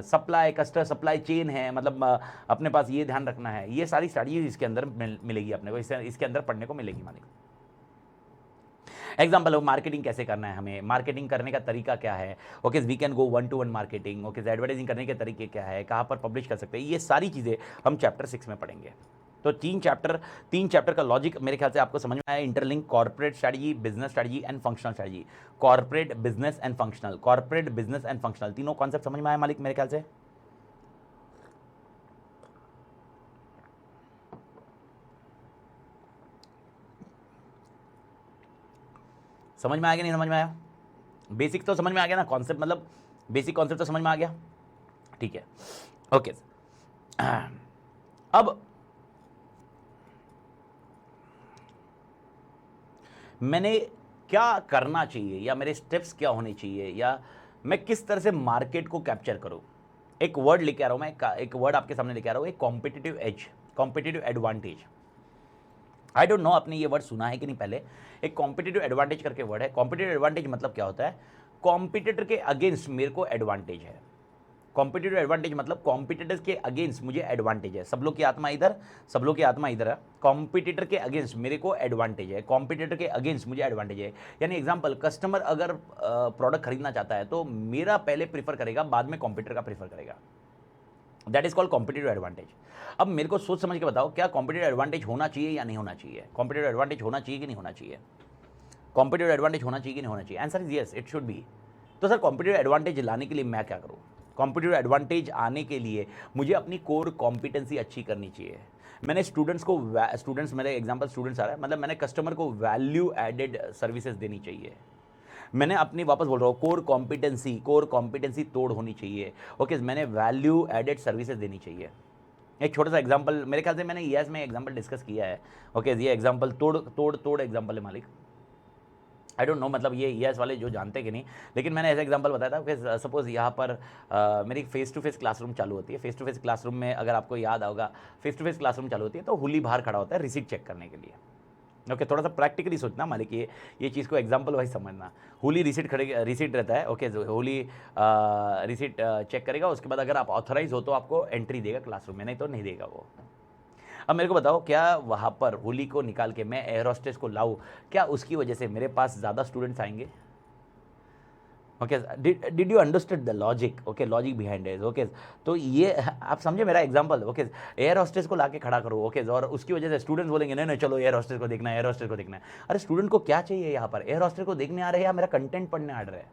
supply customer supply chain है, मतलब अपने पास ये ध्यान रखना है, ये सारी स्ट्रेटजीज इसके अंदर मिलेगी अपने को, इसके अंदर पढ़ने को मिलेगी मालिक। एग्जाम्पल हो मार्केटिंग कैसे करना है, हमें मार्केटिंग करने का तरीका क्या है, okay, we can go 1-to-1 marketing, okay, advertising करने के तरीके क्या है, कहाँ पर पब्लिश कर सकते हैं, ये सारी चीज़ें हम चैप्टर 6 में पढ़ेंगे। तो तीन चैप्टर का लॉजिक मेरे ख्याल से आपको समझ में आया, interlink, corporate strategy, business strategy and functional strategy, corporate, business and functional, corporate, business and functional, तीनों कॉन्सेप्ट समझ में आया मालिक मेरे ख्याल से। समझ में आ गया नहीं समझ में आया, बेसिक तो समझ में आ गया ना, कॉन्सेप्ट मतलब बेसिक कॉन्सेप्ट तो समझ में आ गया, ठीक है, ओके। अब मैंने क्या करना चाहिए, या मेरे स्टेप्स क्या होने चाहिए, या मैं किस तरह से मार्केट को कैप्चर करूं। एक वर्ड लेके आ रहा हूं मैं, एक वर्ड आपके सामने लेके आ रहा हूं, एक competitive as, competitive advantage. I don't know आपने ये वर्ड सुना है कि नहीं पहले। एक कॉम्पिटिटिव एडवांटेज करके वर्ड है। कॉम्पिटिटिव एडवांटेज मतलब क्या होता है, कॉम्पिटिटर के अगेंस्ट मेरे को एडवांटेज है। कॉम्पिटिटिव एडवांटेज मतलब कॉम्पिटिटर्स के अगेंस्ट मुझे एडवांटेज है। सब लोग की आत्मा इधर, सब लोग की आत्मा इधर है। कॉम्पिटिटर के अगेंस्ट मेरे को एडवांटेज है, कॉम्पिटिटर के अगेंस्ट मुझे एडवांटेज है। यानी एग्जांपल, कस्टमर अगर प्रोडक्ट खरीदना चाहता है तो मेरा पहले प्रीफर करेगा, बाद में कॉम्पिटिटर का प्रीफर करेगा। That is called competitive advantage. अब मेरे को सोच समझ के बताओ, क्या कॉम्पिटिटिव एडवांटेज होना चाहिए या नहीं होना चाहिए? कॉम्पिटिटिव एडवांटेज होना चाहिए कि नहीं होना चाहिए? कॉम्पिटिटिव एडवांटेज होना चाहिए कि नहीं होना चाहिए? Answer is yes, it should be. तो सर कॉम्पिटिटिव एडवांटेज लाने के लिए मैं क्या करूँ? कॉम्पिटिटिव एडवांटेज आने के लिए मुझे अपनी कोर कॉम्पिटेंसी अच्छी करनी चाहिए। मैंने स्टूडेंट्स मेरे एग्जांपल स्टूडेंट्स आ रहा है, मतलब मैंने कस्टमर को वैल्यू एडेड सर्विसेज देनी चाहिए। मैंने अपनी, वापस बोल रहा हूँ, कोर कॉम्पिटेंसी तोड़ होनी चाहिए। ओके, मैंने वैल्यू एडेड सर्विसेज देनी चाहिए। एक छोटा सा एग्जांपल, मेरे ख्याल से मैंने ईएस में एग्जांपल डिस्कस किया है। ओके, ये एग्जांपल तोड़ एग्जांपल है मालिक। आई डोंट नो, मतलब ये ईएस वाले जो जानते कि नहीं, लेकिन मैंने ऐसा एग्जांपल बताया था कि सपोज यहाँ पर मेरी फेस टू फेस क्लासरूम चालू होती है। फेस टू फेस क्लासरूम में अगर आपको याद होगा, फेस टू फेस क्लासरूम चालू होती है तो हुली बाहर खड़ा होता है रिसीट चेक करने के लिए। ओके, थोड़ा सा प्रैक्टिकली सोचना मालिक, ये चीज़ को एग्जांपल वाइज समझना। होली रिसीट रहता है। ओके, होली रिसीट चेक करेगा, उसके बाद अगर आप ऑथराइज हो तो आपको एंट्री देगा क्लासरूम में, नहीं तो नहीं देगा वो। अब मेरे को बताओ, क्या वहाँ पर होली को निकाल के मैं एयर होस्टेस को लाऊं, क्या उसकी वजह से मेरे पास ज़्यादा स्टूडेंट्स आएंगे? Okay, did you understand the logic? Okay, logic behind it. Okay, तो ये आप समझे मेरा एग्जांपल। ओके, एयर होस्टेस को लाके खड़ा करो। ओके, और उसकी वजह से स्टूडेंट्स बोलेंगे नहीं नहीं चलो एयर होस्टेस को देखना है, एयर होस्टेस को देखना है। अरे स्टूडेंट को क्या चाहिए यहाँ पर? एयर होस्टेस को देखने आ रहे हैं या मेरा कंटेंट पढ़ने आ रहे हैं?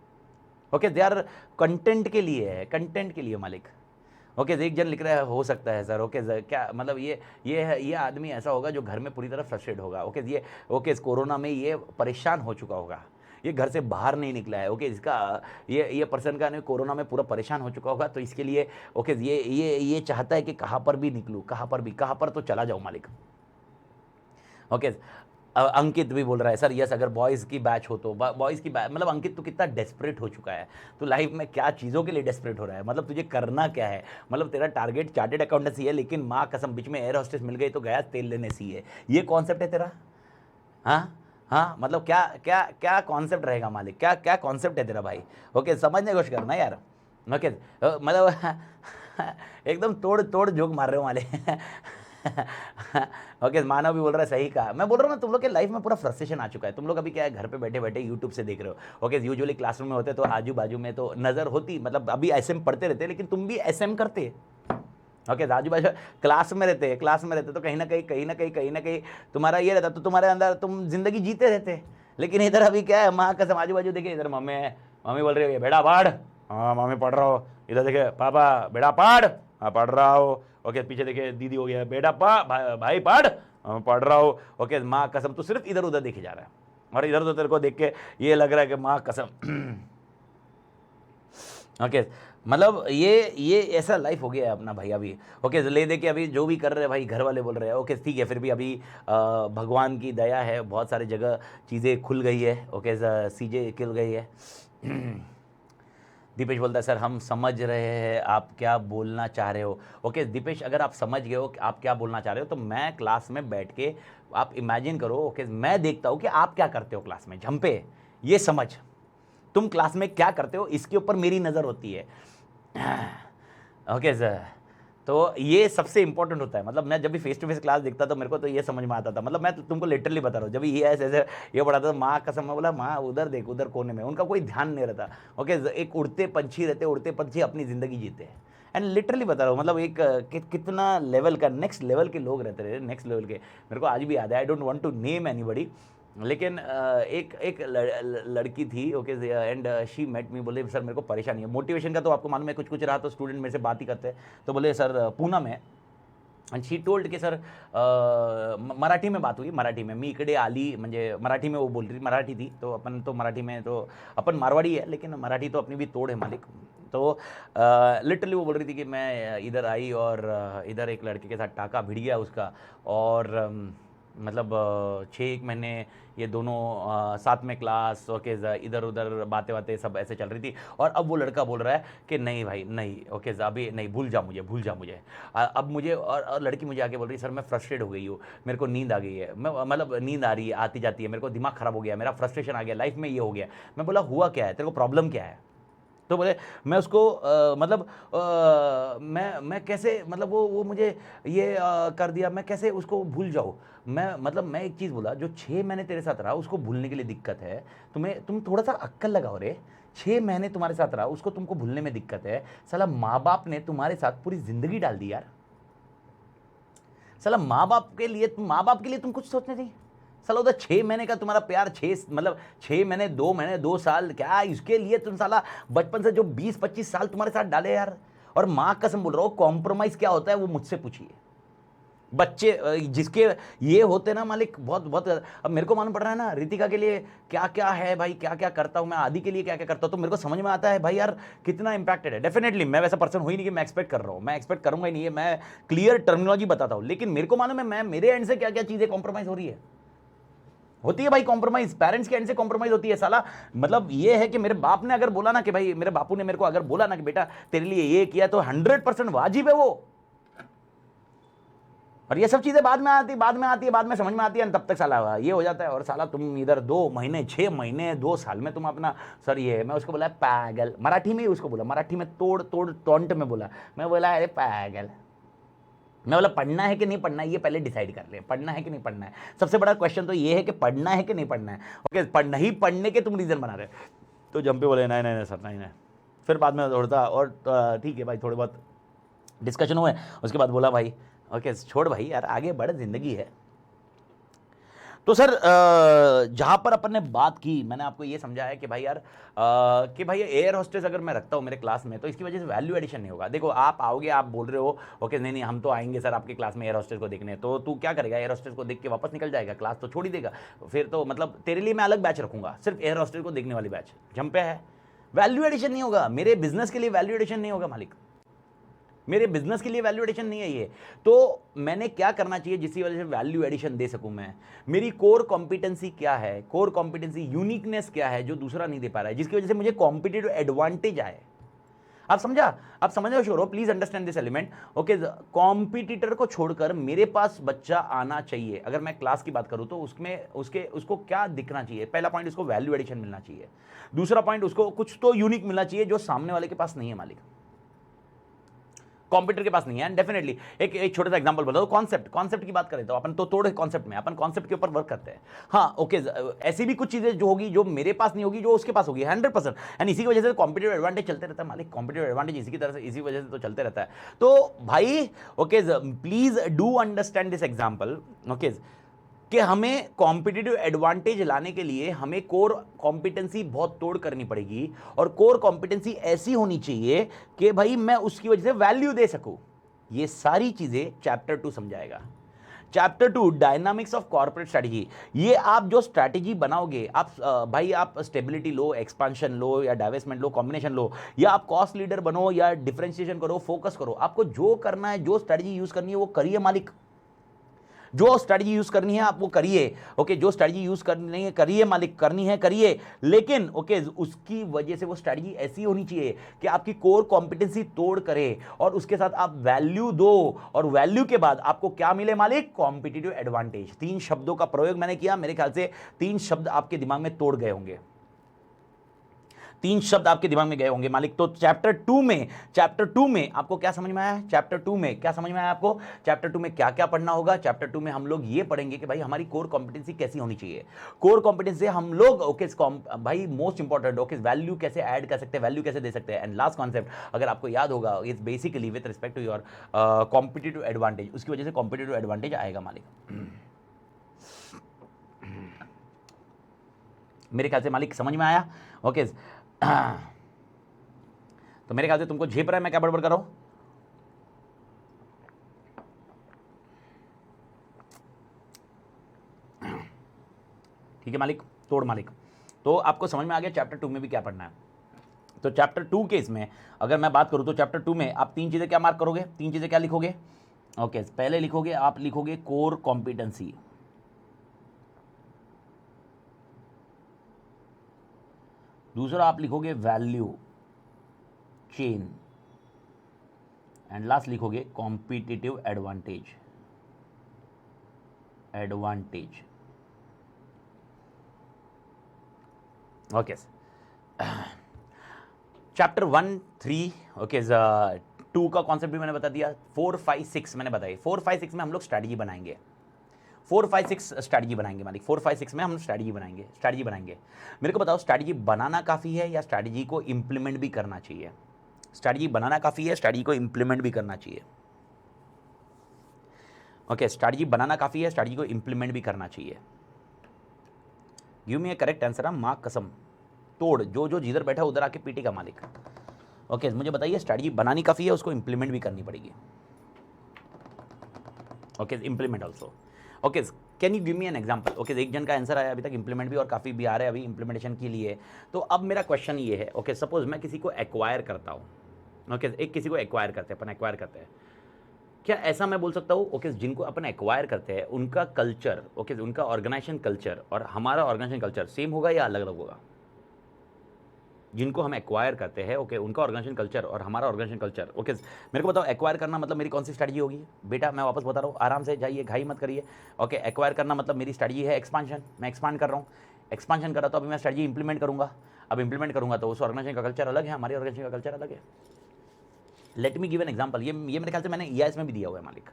ओके, दे आर कंटेंट के लिए है, कंटेंट के लिए मालिक। ओके, एक जन लिख रहा है हो सकता है सर। ओके, क्या मतलब ये आदमी ऐसा होगा जो घर में पूरी तरह फ्रस्ट्रेट होगा। ओके, इस कोरोना में ये परेशान हो चुका होगा, ये घर से बाहर नहीं निकला है। ओके, इसका ये पर्सन का नहीं, कोरोना में पूरा परेशान हो चुका होगा, तो इसके लिए ओके ये चाहता है कि कहाँ पर भी निकलूँ, कहाँ पर तो चला जाऊँ मालिक। ओके, अंकित भी बोल रहा है सर यस, अगर बॉयज़ की बैच हो तो बॉयज़ की बैच, मतलब अंकित तो कितना डेस्परेट हो चुका है, तो लाइफ में क्या चीज़ों के लिए डेस्परेट हो रहा है, मतलब तुझे करना क्या है, मतलब तेरा टारगेट चार्टेड अकाउंटेंसी है, लेकिन माँ कसम बीच में एयर होस्टेस मिल गई तो गया तेल लेने सी है, ये कॉन्सेप्ट है तेरा? हाँ हाँ, मतलब क्या क्या क्या कॉन्सेप्ट रहेगा मालिक, क्या क्या कॉन्सेप्ट है तेरा भाई? ओके, समझने की कोशिश करना यार। ओके, मतलब एकदम तोड़ तोड़ जोक मार रहे हो माले। ओके, मानव भी बोल रहा है सही कहा। मैं बोल रहा हूँ ना, तुम लोग के लाइफ में पूरा फ्रस्ट्रेशन आ चुका है। तुम लोग अभी क्या है, घर पे बैठे बैठे यूट्यूब से देख रहे हो। ओके, यूजुअली क्लासरूम में होते तो आजू बाजू में तो नज़र होती, मतलब अभी एसएम पढ़ते रहते, लेकिन तुम भी एसएम करते। ओके, आजू बाजू क्लास में रहते तो कहीं ना कहीं तुम्हारा ये रहता, तो तुम्हारे अंदर तुम जिंदगी जीते रहते। लेकिन इधर अभी क्या है, माँ कसम आजू बाजू देखे, इधर मम्मी बोल रही है बेटा पढ़, हाँ मम्मी पढ़ रहा हो, इधर देखे पापा बेटा पढ़, हाँ पढ़ रहा हो। ओके, पीछे देखे दीदी हो गया बेटा भाई पढ़, हाँ पढ़ रहा हो। ओके, माँ कसम तो सिर्फ इधर उधर देखे जा रहा है, और इधर उधर तेरे को देख के ये लग रहा है कि माँ कसम। ओके, मतलब ये ऐसा लाइफ हो गया है अपना भाई अभी। ओके, ले दे के अभी जो भी कर रहे हैं भाई, घर वाले बोल रहे हैं ओके ठीक है, फिर भी अभी भगवान की दया है, बहुत सारी जगह चीज़ें खुल गई है। ओके, चीज़ें खुल गई है। दीपेश बोलता है सर हम समझ रहे हैं आप क्या बोलना चाह रहे हो। ओके दीपेश, अगर आप समझ गए हो कि आप क्या बोलना चाह रहे हो, तो मैं क्लास में बैठ के आप इमेजिन करो। ओके, मैं देखता हूँ कि आप क्या करते हो क्लास में, झंपे ये समझ, तुम क्लास में क्या करते हो इसके ऊपर मेरी नज़र होती है। ओके सर, तो ये सबसे इंपॉर्टेंट होता है। मतलब मैं जब भी फेस टू फेस क्लास देखता तो मेरे को तो ये समझ में आता था, मतलब मैं तुमको लिटरली बता रहा हूँ, जब ये ऐसे ये पढ़ाता था, माँ कसम मैं बोला माँ उधर देख, उधर कोने में, उनका कोई ध्यान नहीं रहता। ओके, एक उड़ते पंछी रहते, उड़ते पंछी अपनी ज़िंदगी जीते हैं। एंड लिटरली बता रहा हूँ, मतलब एक कितना लेवल का, नेक्स्ट लेवल के लोग रहते रहे, नेक्स्ट लेवल के। मेरे को आज भी याद है, I don't want to name anybody, लेकिन एक लड़की थी। Okay, and she met me, बोले सर मेरे को परेशानी है मोटिवेशन का, तो आपको मालूम है कुछ कुछ रहा तो स्टूडेंट मेरे से बात ही करते हैं, तो बोले सर पूना में, एंड शी टोल्ड कि सर मराठी में बात हुई, मराठी में मी इकडे आली, म्हणजे मराठी में वो बोल रही, मराठी थी तो अपन तो मराठी में, तो अपन मारवाड़ी है लेकिन मराठी तो अपनी भी तोड़ है मालिक। तो लिटरली वो बोल रही थी कि मैं इधर आई और इधर एक लड़के के साथ टाका भिड़ गया उसका, और मतलब 6 महीने ये दोनों साथ में क्लास। ओके, इधर उधर बातें सब ऐसे चल रही थी, और अब वो लड़का बोल रहा है कि नहीं भाई नहीं, ओके अभी नहीं, भूल जा मुझे। अब मुझे, और लड़की मुझे आके बोल रही है सर मैं फ्रस्ट्रेट हो गई हूँ, मेरे को नींद आ गई है, मैं मतलब नींद आ रही है, आती जाती है, मेरे को दिमाग ख़राब हो गया, मेरा फ्रस्ट्रेशन आ गया, लाइफ में ये हो गया। मैं बोला हुआ क्या है, तेरे को प्रॉब्लम क्या है? तो बोले मैं उसको मतलब मैं कैसे, मतलब वो मुझे ये कर दिया, मैं कैसे उसको भूल जाऊँ? मैं एक चीज़ बोला, जो 6 महीने तेरे साथ रहा उसको भूलने के लिए दिक्कत है, तुम थोड़ा सा अक्कल लगाओ रे। 6 महीने तुम्हारे साथ रहा, उसको तुमको भूलने में दिक्कत है। साला माँ बाप ने तुम्हारे साथ पूरी जिंदगी डाल दी यार। साला माँ बाप के लिए तुम कुछ सोचने चाहिए। साला उधर 6 महीने का तुम्हारा प्यार, 6 महीने, 2 महीने, 2 साल, क्या इसके लिए तुम साला बचपन से जो 20-25 साल तुम्हारे साथ डाले यार। और माँ कसम बोल रहा हूँ, कॉम्प्रोमाइज क्या होता है वो मुझसे पूछिए। बच्चे जिसके ये होते ना मालिक, बहुत बहुत। अब मेरे को मालूम पड़ रहा है ना रितिका के लिए क्या क्या है भाई, क्या क्या करता हूँ मैं, आदि के लिए क्या क्या करता हूँ, तो मेरे को समझ में आता है भाई यार कितना इंपैक्टेड है। डेफिनेटली मैं वैसा पर्सन हुई नहीं कि मैं एक्सपेक्ट कर रहा हूँ, मैं एक्सपेक्ट करूंगा ही नहीं है, मैं क्लियर टर्मिनोलॉजी बताता हूँ, लेकिन मेरे को मालूम है मैं मेरे एंड से क्या क्या चीज़ें कॉम्प्रोमाइज़ हो रही है। होती है भाई कॉम्प्रोमाइज, पेरेंट्स के एंड से कॉम्प्रोमाइज होती है साला। मतलब ये है कि मेरे बाप ने अगर बोला ना कि भाई, मेरे बापू ने मेरे को अगर बोला ना कि बेटा तेरे लिए ये किया, तो 100% वाजिब है वो। और ये सब चीजें बाद में आती है, बाद में समझ में आती है, तब तक साला ये हो जाता है। और साला तुम इधर 2 महीने 6 महीने 2 साल में तुम अपना, सर ये मैं उसको बोला पागल, मराठी में ही उसको बोला, मराठी में तोड़ तोड़ टोंट में बोला, मैं बोला अरे पागल। मैं बोला पढ़ना है कि नहीं पढ़ना है ये पहले डिसाइड कर ले, पढ़ना है कि नहीं पढ़ना है। सबसे बड़ा क्वेश्चन तो ये है कि पढ़ना है कि नहीं पढ़ना है। ओके, नहीं पढ़ने के तुम रीजन बना रहे हो। तो जम पे बोले नहीं नहीं सर नहीं नहीं। फिर बाद में दौड़ता और ठीक है भाई, थोड़े बहुत डिस्कशन हुए, उसके बाद बोला भाई ओके छोड़ भाई यार, आगे बढ़, जिंदगी है। तो सर जहाँ पर अपन ने बात की, मैंने आपको ये समझाया कि भाई यार कि भाई एयर होस्टेस अगर मैं रखता हूँ मेरे क्लास में तो इसकी वजह से वैल्यू एडिशन नहीं होगा। देखो आप आओगे, आप बोल रहे हो ओके नहीं नहीं हम तो आएंगे सर आपके क्लास में एयर होस्टेस को देखने, तो तू क्या करेगा, एयर होस्टेस को देख के वापस निकल जाएगा, क्लास तो छोड़ ही देगा। फिर तो मतलब तेरे लिए मैं अलग बैच रखूंगा, सिर्फ एयर होस्टेस को देखने वाली बैच, जम पे है। वैल्यू एडिशन नहीं होगा, मेरे बिजनेस के लिए वैल्यू एडिशन नहीं होगा मालिक, मेरे बिजनेस के लिए वैल्यू एडिशन नहीं है ये। तो मैंने क्या करना चाहिए जिसकी वजह से वैल्यू एडिशन दे सकूं मैं, मेरी कोर कॉम्पिटेंसी क्या है, कोर कॉम्पिटेंसी यूनिकनेस क्या है जो दूसरा नहीं दे पा रहा है, जिसकी वजह से मुझे कॉम्पिटिटिव एडवांटेज आए। आप समझा, आप समझ रहे हो sorrow, please understand this element. Okay, competitor को छोड़कर मेरे पास बच्चा आना चाहिए। अगर मैं क्लास की बात करूं तो उसमें उसको क्या दिखना चाहिए, पहला पॉइंट उसको वैल्यू एडिशन मिलना चाहिए, दूसरा पॉइंट उसको कुछ तो यूनिक मिलना चाहिए जो सामने वाले के पास नहीं है मालिक, कॉम्प्यूटर के पास नहीं है। डेफिनेटली एक छोटा सा एग्जांपल बताओ, कॉन्सेप्ट की बात करें तो अपन तो तोड़ कॉन्सेप्ट में, अपन कॉन्सेप्ट के ऊपर वर्क करते हैं। हाँ ओके, ऐसी भी कुछ चीजें जो होगी जो मेरे पास नहीं होगी जो उसके पास होगी 100%। एंड इसी की वजह से कॉम्पिटिटिव एडवांटेज चलते रहता है मालिक, कॉम्पिटिटिव एडवांटेज इसी की तरह से, इसी वजह से तो चलते रहता है। तो भाई okay please do understand this example okay, कि हमें कॉम्पिटिटिव एडवांटेज लाने के लिए हमें कोर कॉम्पिटेंसी बहुत तोड़ करनी पड़ेगी, और कोर कॉम्पिटेंसी ऐसी होनी चाहिए कि भाई मैं उसकी वजह से वैल्यू दे सकूं। ये सारी चीजें चैप्टर 2 समझाएगा। Chapter 2 dynamics of corporate strategy. ये आप जो स्ट्रैटेजी बनाओगे, आप भाई आप स्टेबिलिटी लो, एक्सपांशन लो या डाइवेस्टमेंट लो, कॉम्बिनेशन लो, या आप कॉस्ट लीडर बनो या डिफरेंशिएशन करो, फोकस करो, आपको जो करना है, जो स्ट्रैटेजी यूज करनी है वो करिए मालिक, जो स्ट्रेटजी यूज करनी है आप वो करिए। ओके, जो स्ट्रेटजी यूज करनी है करिए मालिक, करनी है करिए, लेकिन ओके उसकी वजह से वो स्ट्रेटजी ऐसी होनी चाहिए कि आपकी कोर कॉम्पिटेंसी तोड़ करे और उसके साथ आप वैल्यू दो, और वैल्यू के बाद आपको क्या मिले मालिक, कॉम्पिटिटिव एडवांटेज। 3 शब्दों का प्रयोग मैंने किया, मेरे ख्याल से 3 शब्द आपके दिमाग में तोड़ गए होंगे, 3 शब्द आपके दिमाग में गए होंगे मालिक। तो चैप्टर 2 में आपको क्या समझ में आया, चैप्टर 2 में क्या समझ में आया आपको, चैप्टर 2 में क्या क्या पढ़ना होगा। चैप्टर 2 में हम लोग ये पढ़ेंगे कि भाई हमारी कोर कॉम्पिटेंसी कैसी होनी चाहिए, कोर कॉम्पिटेंसी हम लोग ओके भाई मोस्ट इंपॉर्टेंट ओके वैल्यू कैसे ऐड कर सकते हैं, वैल्यू कैसे दे सकते हैं। एंड लास्ट कॉन्सेप्ट अगर आपको याद होगा, is basically with respect to your competitive advantage, उसकी वजह से कॉम्पिटिटिव एडवांटेज आएगा मालिक। मेरे ख्याल से मालिक समझ में आया ओके। तो मेरे ख्याल से तुमको झेप रहा है मैं क्या बड़बड़ कर रहा हूं। ठीक है मालिक, तोड़ मालिक। तो आपको समझ में आ गया चैप्टर 2 में भी क्या पढ़ना है। तो चैप्टर 2 के इसमें अगर मैं बात करूं तो चैप्टर 2 में आप 3 चीजें क्या मार्क करोगे, 3 चीजें क्या लिखोगे ओके। पहले लिखोगे, आप लिखोगे कोर कॉम्पिटेंसी, दूसरा आप लिखोगे वैल्यू चेन, एंड लास्ट लिखोगे competitive advantage. Okay, chapter 1 3 okay 2 का कॉन्सेप्ट भी मैंने बता दिया, 4 5 6 मैंने बताई। 4 5 6 में हम लोग स्ट्रैटेजी बनाएंगे, 4 5 6 स्ट्रैटेजी बनाएंगे मालिक। 4 5 6 में हम स्ट्रैटेजी बनाएंगे। मेरे को बताओ स्ट्रैटेजी बनाना काफ़ी है या स्ट्रैटेजी को इंप्लीमेंट भी करना चाहिए? स्ट्रैटेजी बनाना काफ़ी है, स्ट्रैटेजी को इंप्लीमेंट भी करना चाहिए। ओके, स्ट्रैटेजी बनाना काफ़ी है, स्ट्रैटेजी को इंप्लीमेंट भी करना चाहिए। Give me A correct answer. माँ कसम तोड़, जो जिधर बैठा उधर आके पीटी का मालिक। ओके मुझे बताइए स्ट्रैटेजी बनानी काफ़ी है, उसको इंप्लीमेंट भी करनी पड़ेगी। Okay implement also. Okay can you give me an example. Okay एक जन का आंसर आया अभी तक, इंप्लीमेंट भी, और काफ़ी भी आ रहे हैं अभी इंप्लीमेंटेशन के लिए। तो अब मेरा क्वेश्चन ये है ओके, सपोज मैं किसी को एक्वायर करता हूँ ओके, एक किसी को एक्वायर करते हैं अपन, एक्वायर करते हैं, क्या ऐसा मैं बोल सकता हूँ ओके जिनको अपन एक्वायर करते हैं उनका कल्चर ओके उनका ऑर्गेनाइजेशन कल्चर और हमारा ऑर्गेनाइजेशन कल्चर सेम होगा या अलग अलग होगा? जिनको हम एक्वायर करते हैं ओके उनका ऑर्गेनाइजेशन कल्चर और हमारा ऑर्गेनाइजेशन कल्चर ओके मेरे को बताओ एक्वायर करना मतलब मेरी कौन सी स्ट्रैटेजी होगी? बेटा मैं वापस बता रहा हूँ, आराम से जाइए, घाई मत करिए। ओके एक्वायर करना मतलब मेरी स्ट्रैटेजी है एक्सपांशन, मैं एक्सपांड कर रहा हूँ, एक्सपांशन कर रहा तो अभी मैं स्ट्रैटेजी इंप्लीमेंट करूँगा। अब इंप्लीमेंट करूँगा तो उस ऑर्गेनाइजेशन का कल्चर अलग है, हमारे ऑर्गेनाइजेशन का कल्चर अलग है। Let me give an example, ये मेरे ख्याल से मैंने EIS में भी दिया हुआ है मालिक।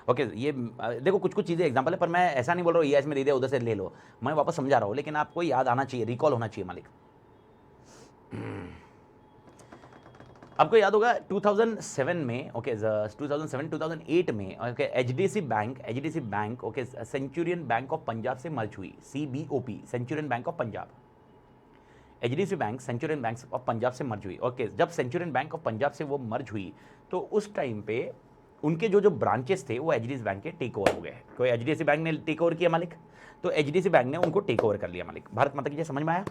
ओके ये देखो कुछ कुछ चीज़ें एग्जाम्पल है, पर मैं ऐसा नहीं बोल रहा हूँ EIS में दे दिया उधर से ले लो, मैं वापस समझा रहा हूँ, लेकिन आपको याद आना चाहिए, रिकॉल होना चाहिए मालिक। आपको याद होगा 2007 में ओके 2007 2008 में okay HDFC bank okay Centurion bank of Punjab से मर्ज हुई, CBOP Centurion bank of Punjab. HDFC bank Centurion bank of Punjab से मर्ज हुई। ओके जब सेंचुरियन बैंक ऑफ पंजाब से वो मर्ज हुई तो उस टाइम पे उनके जो ब्रांचेस थे वो HDFC बैंक के टेक ओवर हो गए। कोई HDFC बैंक ने टेक ओवर किया मालिक, तो HDFC बैंक ने उनको टेक ओवर कर लिया मालिक। भारत माता की जय, समझ में आया?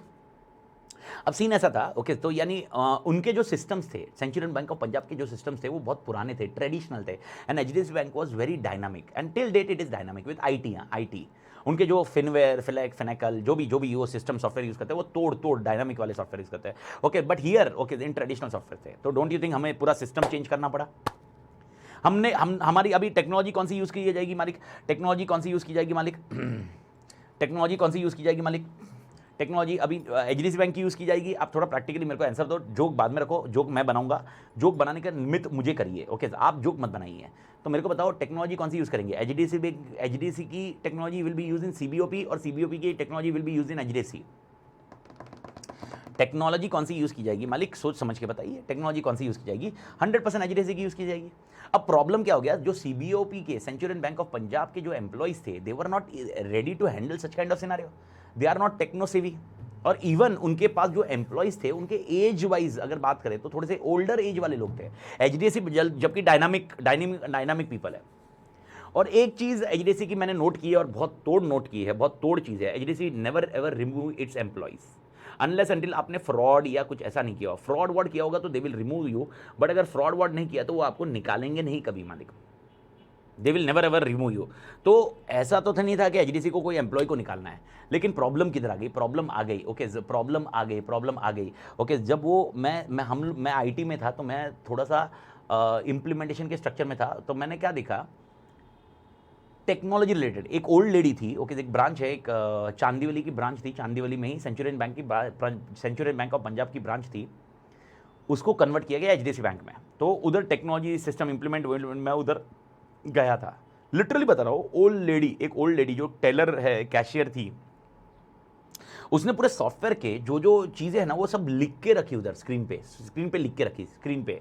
अब सीन ऐसा था ओके तो यानी उनके जो सिस्टम्स थे सेंचुरियन बैंक ऑफ पंजाब के जो सिस्टम्स थे वो बहुत पुराने थे, ट्रेडिशनल थे, and HDFC bank was very dynamic and till date it is dynamic with IT। उनके जो फिनवेयर फिनैकल जो भी वो सिस्टम सॉफ्टवेयर यूज करते हैं वो तोड़ डायनामिक वाले सॉफ्टवेयर यूज करते हैं। Okay but here okay in traditional software थे, तो डोंट यू थिंक हमें पूरा सिस्टम चेंज करना पड़ा? हमारी अभी टेक्नोलॉजी कौन सी यूज की जाएगी मालिक? टेक्नोलॉजी कौन सी यूज की जाएगी मालिक? टेक्नोलॉजी कौन सी यूज की जाएगी मालिक? टेक्नोलॉजी अभी HDFC बैंक की यूज़ की जाएगी। आप थोड़ा प्रैक्टिकली मेरे को आंसर दो, जोक बाद में रखो, जोक मैं बनाऊंगा, जोक बनाने का निमित्त मुझे करिए ओके आप जोक मत बनाइए। तो मेरे को बताओ टेक्नोलॉजी कौन सी यूज़ करेंगे? HDFC की technology will be use in CBOP और CBOP की technology will be use in HDFC। Technology कौन सी यूज़ की जाएगी मालिक? सोच समझ के बताइए, टेक्नोलॉजी कौन सी यूज़ की जाएगी? 100% HDFC की यूज़ की जाएगी। अब प्रॉब्लम क्या हो गया, जो CBOP के सेंचुरियन बैंक ऑफ पंजाब के जो एम्प्लॉइज थे they were not ready to handle such kind of scenario, they are not techno savvy, और इवन उनके पास जो एम्प्लॉइज थे उनके एज वाइज अगर बात करें तो थोड़े से ओल्डर एज वाले लोग थे। HDFC जबकि डायनामिक पीपल है। और एक चीज HDFC की मैंने नोट की है और बहुत तोड़ नोट की है, बहुत तोड़ चीज है, HDFC never ever remove it's employees unless until आपने फ्रॉड या कुछ ऐसा नहीं किया। फ्रॉड वर्ड किया होगा तो they will remove you, but अगर फ्रॉड वर्ड नहीं किया तो वो आपको निकालेंगे नहीं कभी मालिक, they will never ever remove you. तो ऐसा तो नहीं था कि HDFC को कोई एम्प्लॉय को निकालना है, लेकिन प्रॉब्लम किधर आ गई? प्रॉब्लम आ गई ओके प्रॉब्लम आ गई ओके जब वो मैं IT में था तो मैं थोड़ा सा इम्प्लीमेंटेशन के स्ट्रक्चर में था, तो मैंने क्या देखा, टेक्नोलॉजी रिलेटेड एक ओल्ड लेडी थी ओके एक ब्रांच है, एक चांदीवली की ब्रांच थी, चांदीवली में ही सेंचुरियन बैंक ऑफ पंजाब की ब्रांच थी, उसको कन्वर्ट किया गया HDFC बैंक में। तो उधर टेक्नोलॉजी सिस्टम इंप्लीमेंट मैं उधर गया था, लिटरली बता रहा हूँ। एक ओल्ड लेडी जो टेलर है, कैशियर थी, उसने पूरे सॉफ्टवेयर के जो चीज़ें हैं ना वो सब लिख के रखी उधर स्क्रीन पे लिख के रखी, स्क्रीन पे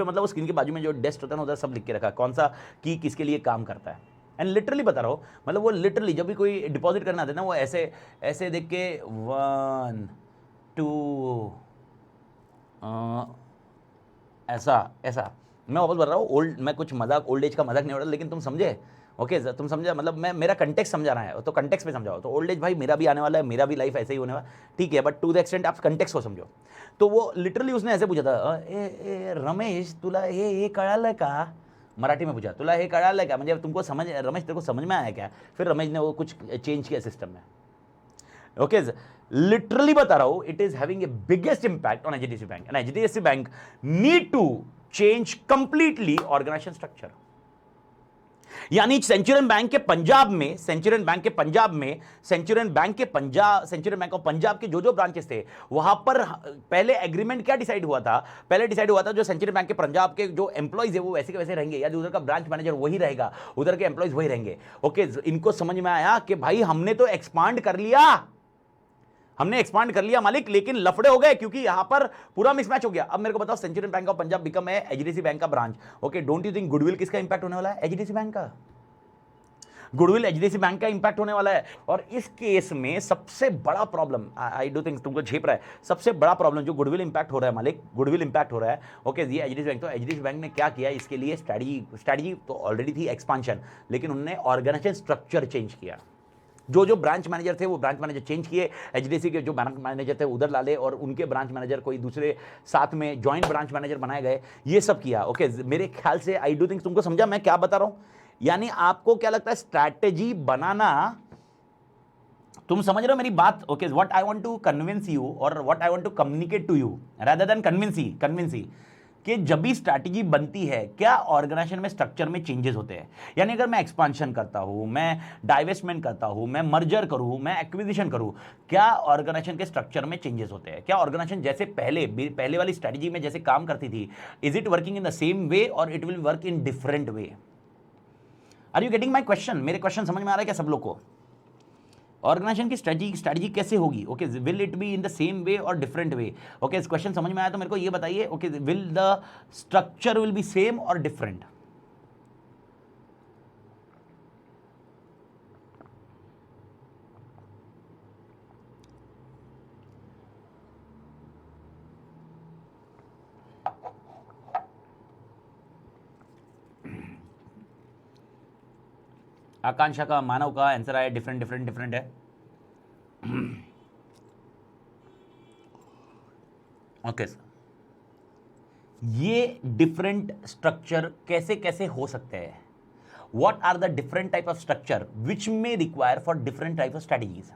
मतलब वो स्क्रीन के बाजू में जो डेस्क होता है ना उधर सब लिख के रखा, कौन सा की किसके लिए काम करता है। एंड लिटरली बता रहा हूँ, मतलब वो लिटरली जब भी कोई डिपॉजिट करना आता है ना वो ऐसे देख के 1 2 ऐसा मैं वापस बता रहा हूँ। मैं कुछ मजाक ओल्ड एज का मजाक नहीं हो रहा, लेकिन तुम समझे ओके तुम समझे, मतलब मैं मेरा कंटेक्स्ट समझा रहा है, तो कंटेक्स्ट में समझाओ। तो ओल्ड एज भाई मेरा भी आने वाला है, मेरा भी लाइफ ऐसे ही होने वाला, ठीक है, बट टू द एक्सटेंट आप कंटेक्स्ट को समझो। तो वो लिटरली उसने ऐसे पूछा था, ए रमेश तुला हे कळालं का? मराठी में पूछा, तुला हे कळालं का, म्हणजे तुमको समझ, रमेश तेरे को समझ में आया क्या? फिर रमेश ने वो कुछ चेंज किया सिस्टम में। ओके लिटरली बता रहा हूं, it is having a biggest impact on HDFC bank, and HDFC bank need to change completely organization structure. यानी सेंचुरियन बैंक ऑफ पंजाब के जो ब्रांचेस थे वहां पर पहले एग्रीमेंट क्या डिसाइड हुआ था? पहले डिसाइड हुआ था जो सेंचुरियन बैंक के पंजाब के जो एम्प्लॉइज है वो वैसे के वैसे रहेंगे, यानी उधर का ब्रांच मैनेजर वही रहेगा, उधर के एम्प्लॉइज वही रहेंगे। ओके इनको समझ में आया कि भाई हमने तो एक्सपांड कर लिया मालिक, लेकिन लफड़े हो गए क्योंकि यहां पर पूरा मिसमैच हो गया। अब मेरे को बताओ, Centurion bank of Punjab become है HDFC बैंक का branch. Okay don't you think goodwill किसका इंपैक्ट होने वाला है? HDFC बैंक का गुडविल, HDFC बैंक का इंपैक्ट होने वाला है। और इस केस में सबसे बड़ा प्रॉब्लम, आई डू थिंक तुमको झेप रहा है, सबसे बड़ा प्रॉब्लम जो गुडविल इंपैक्ट हो रहा है मालिक, गुडविल इंपैक्ट हो रहा है। ओके ये HDFC बैंक, तो HDFC बैंक ने क्या किया इसके लिए? स्ट्रैटेजी तो ऑलरेडी थी एक्सपांशन, लेकिन उन्होंने ऑर्गेनाइजेशन स्ट्रक्चर चेंज किया। जो जो ब्रांच मैनेजर थे वो ब्रांच मैनेजर चेंज किए, एचडीएफसी के जो ब्रांच मैनेजर थे उधर डाले और उनके ब्रांच मैनेजर कोई दूसरे साथ में जॉइंट ब्रांच मैनेजर बनाए गए, ये सब किया। ओके, मेरे ख्याल से आई डू थिंक तुमको समझा मैं क्या बता रहा हूं। यानी आपको क्या लगता है स्ट्रैटेजी बनाना, तुम समझ रहे हो मेरी बात? Okay, what I want to convince you और what I want to communicate to you rather than convince ही कि जब भी स्ट्रैटेजी बनती है क्या ऑर्गेनाइजेशन में स्ट्रक्चर में चेंजेस होते हैं। यानी अगर मैं एक्सपांशन करता हूं, मैं डाइवेस्टमेंट करता हूं, मैं मर्जर करूं, मैं एक्विजिशन करूं, क्या ऑर्गेनाइजेशन के स्ट्रक्चर में चेंजेस होते हैं? क्या ऑर्गेनाइजेशन जैसे पहले वाली स्ट्रैटेजी में जैसे काम करती थी, is it working in the same way और it will work in different way? Are you getting my question? मेरे क्वेश्चन समझ में आ रहा है क्या सब लोग को? ऑर्गेनाइजेशन की स्ट्रैटेजी कैसे होगी? Okay, will it be in the same way और डिफरेंट वे? ओके, इस क्वेश्चन समझ में आया तो मेरे को ये बताइए। Okay, will the structure will be same और डिफरेंट? आकांक्षा का, मानव का आंसर आया डिफरेंट डिफरेंट डिफरेंट है। ओके सर, ये डिफरेंट स्ट्रक्चर कैसे कैसे हो सकते हैं? What are the different type of structure which may require for different type of strategies?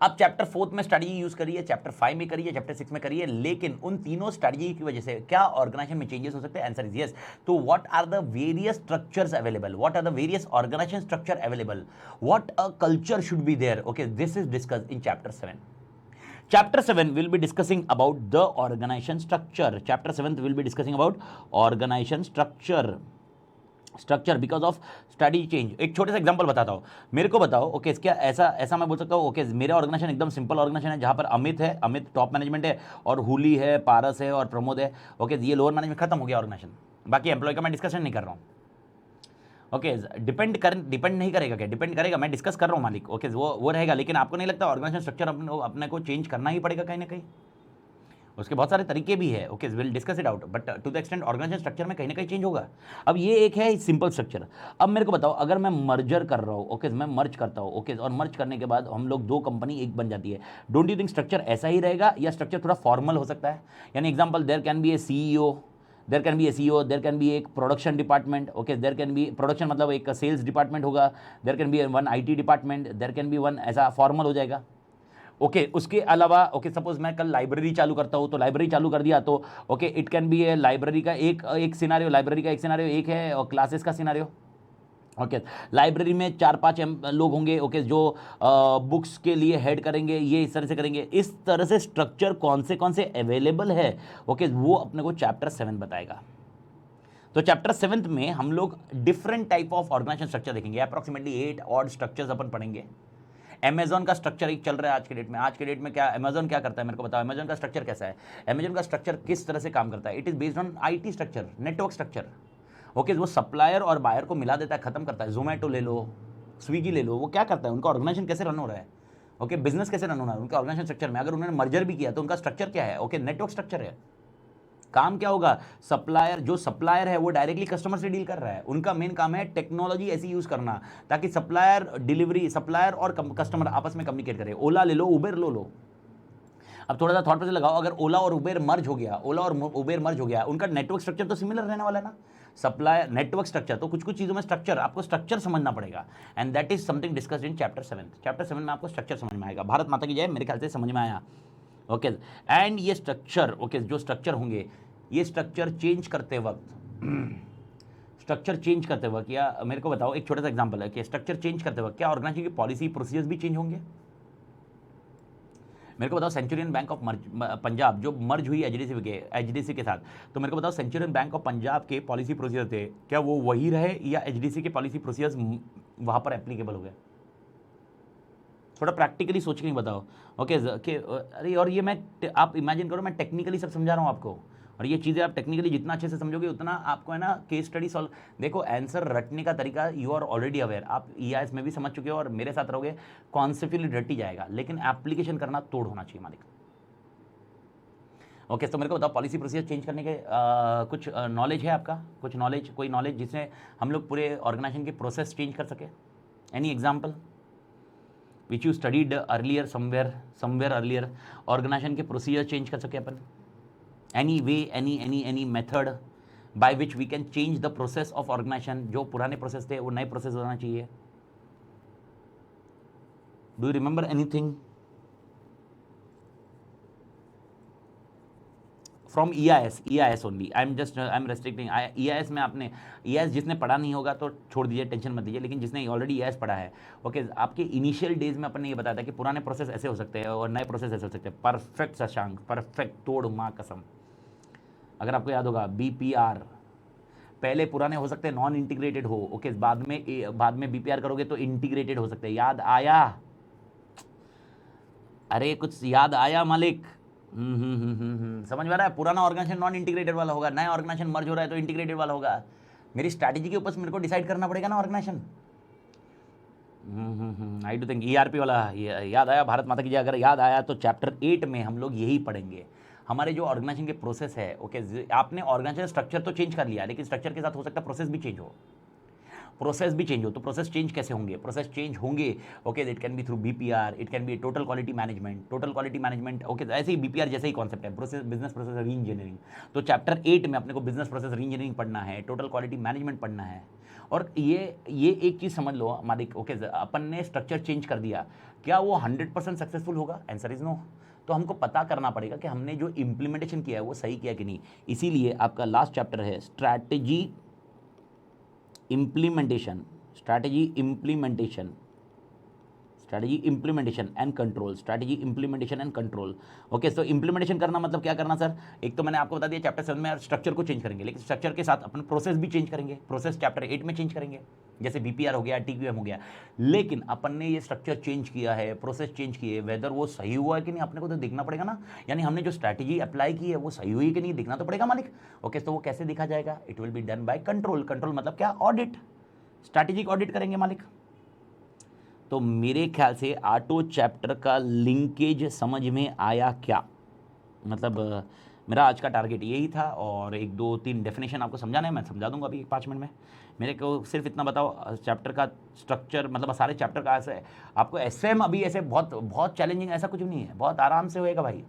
अब चैप्टर 4 में स्ट्रेटजी यूज करिए, चैप्टर 5 में करिए, चैप्टर 6 में करिए, लेकिन उन तीनों स्ट्रेटजी की वजह से क्या ऑर्गेनाइजेशन में चेंजेस हो सकते हैं? Answer is yes. तो what are the various structures available? What are the various organization structure available? What a culture should be there? Okay, this is discussed in chapter 7. Chapter 7 will be discussing about the organization structure. Chapter 7 will be discussing about organization structure because of strategy change. एक छोटे सा एग्जांपल बताता हूँ, मेरे को बताओ। ओके, क्या ऐसा मैं बोल सकता हूँ? ओके, मेरा ऑर्गेनाइजेशन एकदम सिंपल ऑर्गेनाइजेशन है जहाँ पर अमित है, अमित टॉप मैनेजमेंट है, और हुली है, पारस है और प्रमोद है। ओके, ये लोअर मैनेजमेंट खत्म हो गया ऑर्गेनाइजेशन, बाकी एम्प्लॉय का मैं डिस्कशन नहीं कर रहा हूँ। ओके, डिपेंड नहीं करेगा क्या? डिपेंड करेगा, मैं डिस्कस कर रहा हूँ मालिक। ओके, वो रहेगा, लेकिन आपको नहीं लगता ऑर्गेनाइजेशन स्ट्रक्चर अपने को चेंज करना ही पड़ेगा कहीं ना कहीं? उसके बहुत सारे तरीके भी है। Okay, will discuss it out, but to the extent organization structure में कहीं ना कहीं चेंज होगा। अब ये एक है सिंपल स्ट्रक्चर। अब मेरे को बताओ, अगर मैं मर्जर कर रहा हूँ, ओके, मैं मर्ज करता हूँ, ओके, और मर्ज करने के बाद हम लोग दो कंपनी एक बन जाती है, डोंट यू थिंक स्ट्रक्चर ऐसा ही रहेगा या स्ट्रक्चर थोड़ा फॉर्मल हो सकता है? यानी example, there can be a CEO, there can be a CEO, there can be एक production department. Okay, there can be production मतलब एक सेल्स डिपार्टमेंट होगा, there can be one IT department, there can be one, ऐसा फॉर्मल हो जाएगा। ओके, उसके अलावा ओके, सपोज मैं कल लाइब्रेरी चालू करता हूँ, तो लाइब्रेरी चालू कर दिया तो okay, it can be A library का एक सिनारियो, लाइब्रेरी का एक सिनारियो एक है, और क्लासेस का सिनारियो। ओके, लाइब्रेरी में 4-5 लोग होंगे, ओके, जो बुक्स के लिए हेड करेंगे, ये इस तरह से करेंगे। इस तरह से स्ट्रक्चर कौन से अवेलेबल है, ओके, वो अपने को चैप्टर 7 बताएगा। तो चैप्टर 7 में हम लोग different type of organization structure देखेंगे, अप्रॉक्सीमेटली 8 ऑड स्ट्रक्चर्स अपन पढ़ेंगे। अमेजॉन का स्ट्रक्चर एक चल रहा है आज के डेट में क्या अमेजॉन क्या करता है मेरे को बताओ? अमेजॉन का स्ट्रक्चर कैसा है? अमेजॉन का स्ट्रक्चर किस तरह से काम करता है? It is based on IT structure, network structure. Okay, वो सप्लायर और बायर को मिला देता है, खत्म करता है। जोमेटो ले लो, स्विगी ले लो, वो क्या करता है? उनका ऑर्गेनाइजेशन कैसे रन हो रहा है? ओके, बिजनेस कैसे रन हो रहा है उनका ऑर्गेनाइजेशन स्ट्रक्चर में। अगर उन्होंने मर्जर भी किया तो उनका स्ट्रक्चर क्या है? ओके, नेटवर्क स्ट्रक्चर है। काम क्या होगा? जो सप्लायर है वो डायरेक्टली कस्टमर से डील कर रहा है, उनका मेन काम है टेक्नोलॉजी ऐसी यूज करना ताकि सप्लायर और कस्टमर आपस में कम्युनिकेट करे। ओला ले लो, उबेर लो। अब थोड़ा सा थॉट प्रोसेस लगाओ, अगर ओला और उबेर मर्ज हो गया, उनका नेटवर्क स्ट्रक्चर तो सिमिलर रहने वाला है ना। सप्लायर नेटवर्क स्ट्रक्चर, तो कुछ चीजों में स्ट्रक्चर, आपको स्ट्रक्चर समझना पड़ेगा, and that is something discussed in chapter 7। Chapter 7 में आपको स्ट्रक्चर समझ में आएगा। भारत माता की जय, मेरे ख्याल से समझ में आया। ओके, एंड ये स्ट्रक्चर, ओके, जो स्ट्रक्चर होंगे, ये स्ट्रक्चर चेंज करते वक्त या मेरे को बताओ, एक छोटा सा एग्जांपल है कि स्ट्रक्चर चेंज करते वक्त क्या ऑर्गेनाइजेशन की पॉलिसी प्रोसीजर्स भी चेंज होंगे? मेरे को बताओ, सेंचुरियन बैंक ऑफ पंजाब जो मर्ज हुई एचडीएफसी के साथ, तो मेरे को बताओ सेंचुरियन बैंक ऑफ पंजाब के पॉलिसी प्रोसीजर थे, क्या वो वही रहे या एचडीएफसी के पॉलिसी प्रोसीजर्स वहां पर एप्लीकेबल हो गए? थोड़ा प्रैक्टिकली सोच के बताओ। ओके, अरे, और ये आप इमेजिन करो, मैं टेक्निकली सब समझा रहा हूँ आपको, और ये चीज़ें आप टेक्निकली जितना अच्छे से समझोगे उतना आपको है ना केस स्टडी सॉल्व। देखो, आंसर रटने का तरीका यू आर ऑलरेडी अवेयर, आप EIS में भी समझ चुके हो और मेरे साथ रहोगे, कॉन्सेप्चुअली रट ही जाएगा, लेकिन एप्लीकेशन करना तोड़ होना चाहिए मालिक। ओके, तो मेरे को बताओ, पॉलिसी प्रोसीजर चेंज करने के कुछ नॉलेज है आपका? कोई नॉलेज जिससे हम लोग पूरे ऑर्गेनाइजेशन की प्रोसेस चेंज कर सके? Any example? Which you studied earlier somewhere earlier, organization के प्रोसीजर चेंज कर सके अपन, any way, any method by which we can change the process of organization, जो पुराने प्रोसेस थे वो नए प्रोसेस होना चाहिए। Do you remember anything from EIS only? I am restricting EIS में। आपने EIS जिसने पढ़ा नहीं होगा तो छोड़ दीजिए, टेंशन मत दीजिए, लेकिन जिसने ऑलरेडी EIS पढ़ा है, ओके, आपके इनिशियल डेज में अपन ने ये बताया था कि पुराने प्रोसेस ऐसे हो सकते हैं और नए प्रोसेस ऐसे हो सकते हैं। परफेक्ट शशांक, परफेक्ट, तोड़ माँ कसम। अगर आपको याद होगा BPR, पहले पुराने हो सकते हैं नॉन इंटीग्रेटेड हो, ओके, बाद में BPR करोगे तो इंटीग्रेटेड हो सकते हैं। याद आया? अरे कुछ याद आया मालिक? समझ में आ रहा है? पुराना ऑर्गेनाइजेशन नॉन इंटीग्रेटेड वाला होगा, नया ऑर्गेनाइजेशन मर्ज हो रहा है तो इंटीग्रेटेड वाला होगा। मेरी स्ट्रैटेजी के ऊपर मेरे को डिसाइड करना पड़ेगा ना organization. I do think ERP वाला याद आया? भारत माता की जय। अगर याद आया तो चैप्टर 8 में हम लोग यही पढ़ेंगे। हमारे जो ऑर्गेनाइजेशन के प्रोसेस है, ओके, आपने ऑर्गेनाइजेशन स्ट्रक्चर तो चेंज कर लिया, लेकिन स्ट्रक्चर के साथ हो सकता है प्रोसेस भी चेंज हो। तो प्रोसेस चेंज कैसे होंगे? प्रोसेस चेंज होंगे, okay, it can B through BPR, it can B total quality management, okay, ऐसे ही BPR जैसे ही कॉन्सेप्ट है, बिजनेस प्रोसेस री इंजीनियरिंग। तो चैप्टर 8 में अपने को बिजनेस प्रोसेस री इंजीनियरिंग पढ़ना है, टोटल क्वालिटी मैनेजमेंट पढ़ना है। और ये एक चीज़ समझ लो मालिक, ओके, अपन ने स्ट्रक्चर चेंज कर दिया, क्या वो 100% सक्सेसफुल होगा? Answer is no. तो हमको पता करना पड़ेगा कि हमने जो इम्प्लीमेंटेशन किया है वो सही किया कि नहीं। इसीलिए आपका लास्ट चैप्टर है strategy implementation and control. Okay, तो इंप्लीमेंटेशन करना मतलब क्या करना सर? एक तो मैंने आपको बता दिया चैप्टर 7 में स्ट्रक्चर को चेंज करेंगे, लेकिन स्ट्रक्चर के साथ अपन प्रोसेस भी चेंज करेंगे। प्रोसेस चैप्टर 8 में चेंज करेंगे, जैसे BPR हो गया, TQM हो गया। लेकिन अपन ने ये स्ट्रक्चर चेंज किया है, प्रोसेस चेंज किए, वेदर वो सही हुआ है कि नहीं अपने को तो देखना पड़ेगा ना। यानी हमने जो स्ट्रैटेजी अप्लाई की है वो सही हुई कि नहीं देखना तो पड़ेगा मालिक। ओके, तो वो कैसे देखा जाएगा? It will be done by control. Control मतलब क्या? ऑडिट, स्ट्रैटेजिक ऑडिट करेंगे मालिक। तो मेरे ख्याल से ऑटो चैप्टर का लिंकेज समझ में आया क्या? मतलब मेरा आज का टारगेट यही था, और 1 2 3 डेफिनेशन आपको समझाना है, मैं समझा दूंगा अभी 5 मिनट में। मेरे को सिर्फ इतना बताओ चैप्टर का स्ट्रक्चर, मतलब सारे चैप्टर का ऐसे आपको SM अभी ऐसे बहुत बहुत चैलेंजिंग ऐसा कुछ नहीं है, बहुत आराम से होएगा भाई।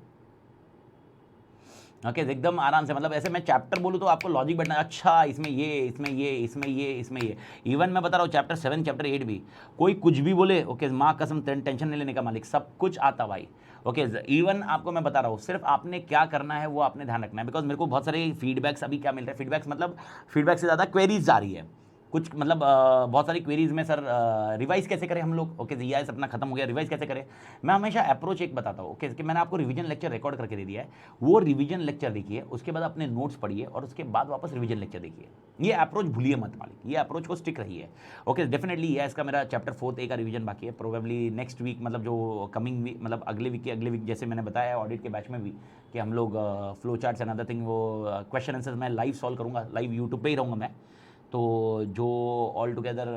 ओके, एकदम आराम से, मतलब ऐसे मैं चैप्टर बोलूँ तो आपको लॉजिक बैठना, अच्छा इसमें ये। इवन मैं बता रहा हूँ चैप्टर 7 चैप्टर 8 भी कोई कुछ भी बोले, ओके, माँ कसम टेंशन नहीं लेने का मालिक, सब कुछ आता भाई। ओके, इवन आपको मैं बता रहा हूँ, सिर्फ आपने क्या करना है वो आपने ध्यान रखना है। बिकॉज मेरे को बहुत सारे फीडबैक्स अभी क्या मिल रहे हैं, फीडबैक्स मतलब फीडबैक से ज़्यादा क्वेरीज आ रही है कुछ, मतलब बहुत सारी क्वेरीज में, सर रिवाइज कैसे करें हम लोग? ओके, EIS अपना खत्म हो गया, रिवाइज कैसे करें? मैं हमेशा अप्रोच एक बताता हूँ, ओके, कि मैंने आपको रिवीजन लेक्चर रिकॉर्ड करके दे दिया है, वो रिवीजन लेक्चर देखिए, उसके बाद अपने नोट्स पढ़िए, और उसके बाद वापस रिवीजन लेक्चर देखिए। ये अप्रोच भूलिए मत मालिक, ये अप्रोच को स्टिक रही है। ओके, डेफिनेटली EIS का मेरा चैप्टर 4 का रिवीजन बाकी है, प्रोबेबली नेक्स्ट वीक, मतलब जो कमिंग वीक, मतलब अगले वीक जैसे मैंने बताया ऑडिट के बैच में भी, कि हम लोग flow charts and other thing, वो क्वेश्चन आंसर मैं लाइव सॉल्व करूँगा, लाइव यूट्यूब पे ही रहूँगा मैं। तो जो ऑल टुगेदर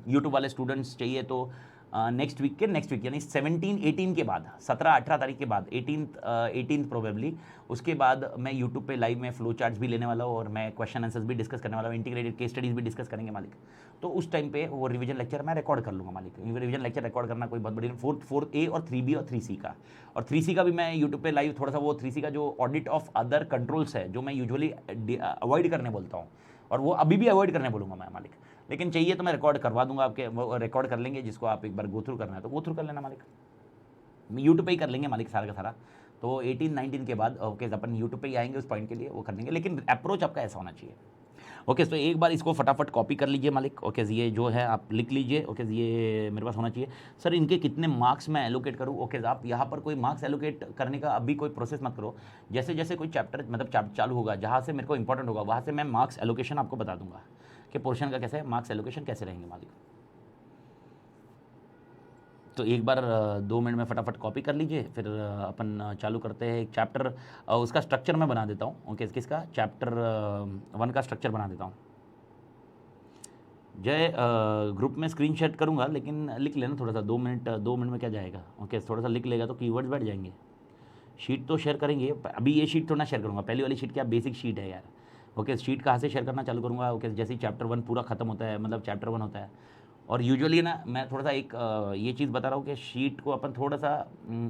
यूट्यूब वाले स्टूडेंट्स चाहिए तो नेक्स्ट वीक यानी 17-18 के बाद, 17-18 तारीख के बाद, 18th प्रोबेबली, उसके बाद मैं यूट्यूब पे लाइव में फ्लो चार्ट्स भी लेने वाला हूँ, और मैं क्वेश्चन आंसर्स भी डिस्कस करने वाला हूँ, इंटीग्रेटेड केस स्टडीज़ भी डिस्कस करेंगे मालिक। तो उस टाइम पे वो रिवीजन लेक्चर मैं रिकॉर्ड कर लूँगा मालिक। रिवीजन लेक्चर रिकॉर्ड करना कोई बहुत बड़ी 4A और 3B और 3C का, और 3C का भी मैं यूट्यूब पे लाइव थोड़ा सा, वो 3C का जो ऑडिट ऑफ अदर कंट्रोल्स है, जो मैं यूजुअली अवॉइड करने बोलता हूँ, और वो अभी भी अवॉइड करने बोलूँगा मैं मालिक। लेकिन चाहिए तो मैं रिकॉर्ड करवा दूंगा आपके, वो रिकॉर्ड कर लेंगे, जिसको आप एक बार गो थ्रू करना है तो गो थ्रू कर लेना मालिक, यूट्यूब पे ही कर लेंगे मालिक सारा का सारा। तो 18-19 के बाद ओके अपन यूट्यूब पे ही आएंगे उस पॉइंट के लिए, वो कर लेंगे, लेकिन अप्रोच आपका ऐसा होना चाहिए। ओके, तो एक बार इसको फटाफट कॉपी कर लीजिए मालिक। ओके, ये जो है आप लिख लीजिए। ओके, ये मेरे पास होना चाहिए। सर इनके कितने मार्क्स मैं एलोकेट करूँ? ओके, आप यहाँ पर कोई मार्क्स एलोकेट करने का अभी कोई प्रोसेस मत करो, जैसे जैसे कोई चैप्टर मतलब चैप्टर चालू होगा, जहाँ से मेरे को इंपॉर्टेंट होगा वहाँ से मैं मार्क्स एलोकेशन आपको बता दूंगा कि पोर्शन का कैसे मार्क्स एलोकेशन कैसे रहेंगे मालिक। तो एक बार 2 मिनट में फटाफट कॉपी कर लीजिए, फिर अपन चालू करते हैं एक चैप्टर। उसका स्ट्रक्चर मैं बना देता हूँ। ओके, किसका? चैप्टर 1 का स्ट्रक्चर बना देता हूँ। जय ग्रुप में स्क्रीन शेयर करूँगा, लेकिन लिख लेना थोड़ा सा, 2 मिनट में क्या जाएगा। ओके, थोड़ा सा लिख लेगा तो कीवर्ड्स बैठ जाएंगे। शीट तो शेयर करेंगे, अभी ये शीट थोड़ा शेयर करूँगा, पहली वाली शीट क्या बेसिक शीट है यार। ओके, शीट कहाँ से शेयर करना चालू करूँगा? ओके, जैसे ही चैप्टर 1 पूरा खत्म होता है, मतलब चैप्टर 1 होता है, और यूजुअली ना मैं थोड़ा सा एक ये चीज़ बता रहा हूँ कि शीट को अपन थोड़ा सा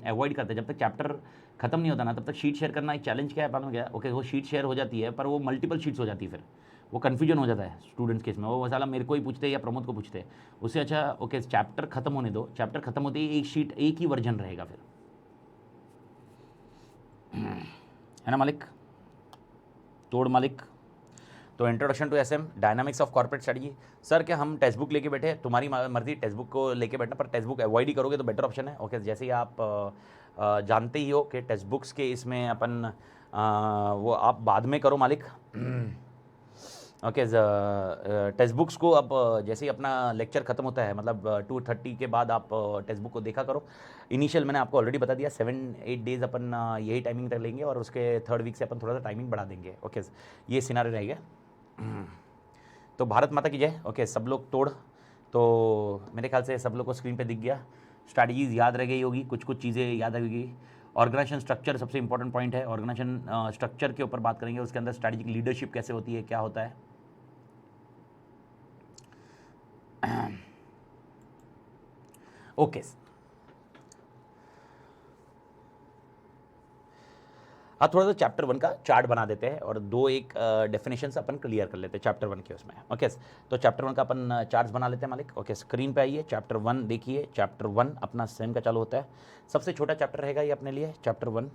अवॉइड करते हैं। जब तक चैप्टर खत्म नहीं होता ना तब तक शीट शेयर करना एक चैलेंज क्या है मालूम क्या? ओके वो शीट शेयर हो जाती है पर वो मल्टीपल शीट्स हो जाती है, फिर वो कन्फ्यूजन हो जाता है स्टूडेंट्स के इसमें। वो मसाला मेरे को ही पूछते हैं या प्रमोद को पूछते हैं। उससे अच्छा ओके चैप्टर खत्म होने दो, चैप्टर खत्म होते ही एक शीट एक ही वर्जन रहेगा फिर, है ना मालिक? तोड़ मालिक। तो introduction to SM, dynamics of corporate strategy. Sir क्या हम टेक्स्ट बुक लेके बैठे हैं? तुम्हारी मर्जी, टेक्स्ट बुक को लेके बैठना, पर टेक्स्ट बुक अवॉइड ही करोगे तो बेटर ऑप्शन है। ओके जैसे ही आप जानते ही हो कि टेक्स्ट बुक्स के इसमें अपन वो आप बाद में करो मालिक। ओके टेक्स्ट बुक्स को अब जैसे ही अपना लेक्चर खत्म होता है मतलब 2:30 के बाद आप टेक्स्ट बुक को देखा करो। इनिशियल मैंने आपको ऑलरेडी बता दिया 7-8 डेज़ अपन यही टाइमिंग तक लेंगे और उसके थर्ड वीक से अपन थोड़ा सा टाइमिंग बढ़ा देंगे। ओके ये सिनारियो रहेगा। तो भारत माता की जय। ओके सब लोग तोड़। तो मेरे ख्याल से सब लोग को स्क्रीन पे दिख गया। स्ट्रैटेजीज याद रह गई होगी, कुछ कुछ चीज़ें याद रहेगी। ऑर्गेनाइजेशन स्ट्रक्चर सबसे इंपॉर्टेंट पॉइंट है। ऑर्गेनाइजेशन स्ट्रक्चर के ऊपर बात करेंगे, उसके अंदर स्ट्रैटेजिक लीडरशिप कैसे होती है, क्या होता है। ओके अब थोड़ा सा चैप्टर 1 का चार्ट बना देते हैं और दो एक डेफिनेशंस अपन क्लियर कर लेते हैं चैप्टर 1 के उसमें। ओके तो चैप्टर 1 का अपन चार्ट्स बना लेते हैं मालिक। ओके स्क्रीन पे आइए, चैप्टर 1 देखिए। चैप्टर 1 अपना सेम का चालू होता है। सबसे छोटा चैप्टर रहेगा ये अपने लिए, चैप्टर 1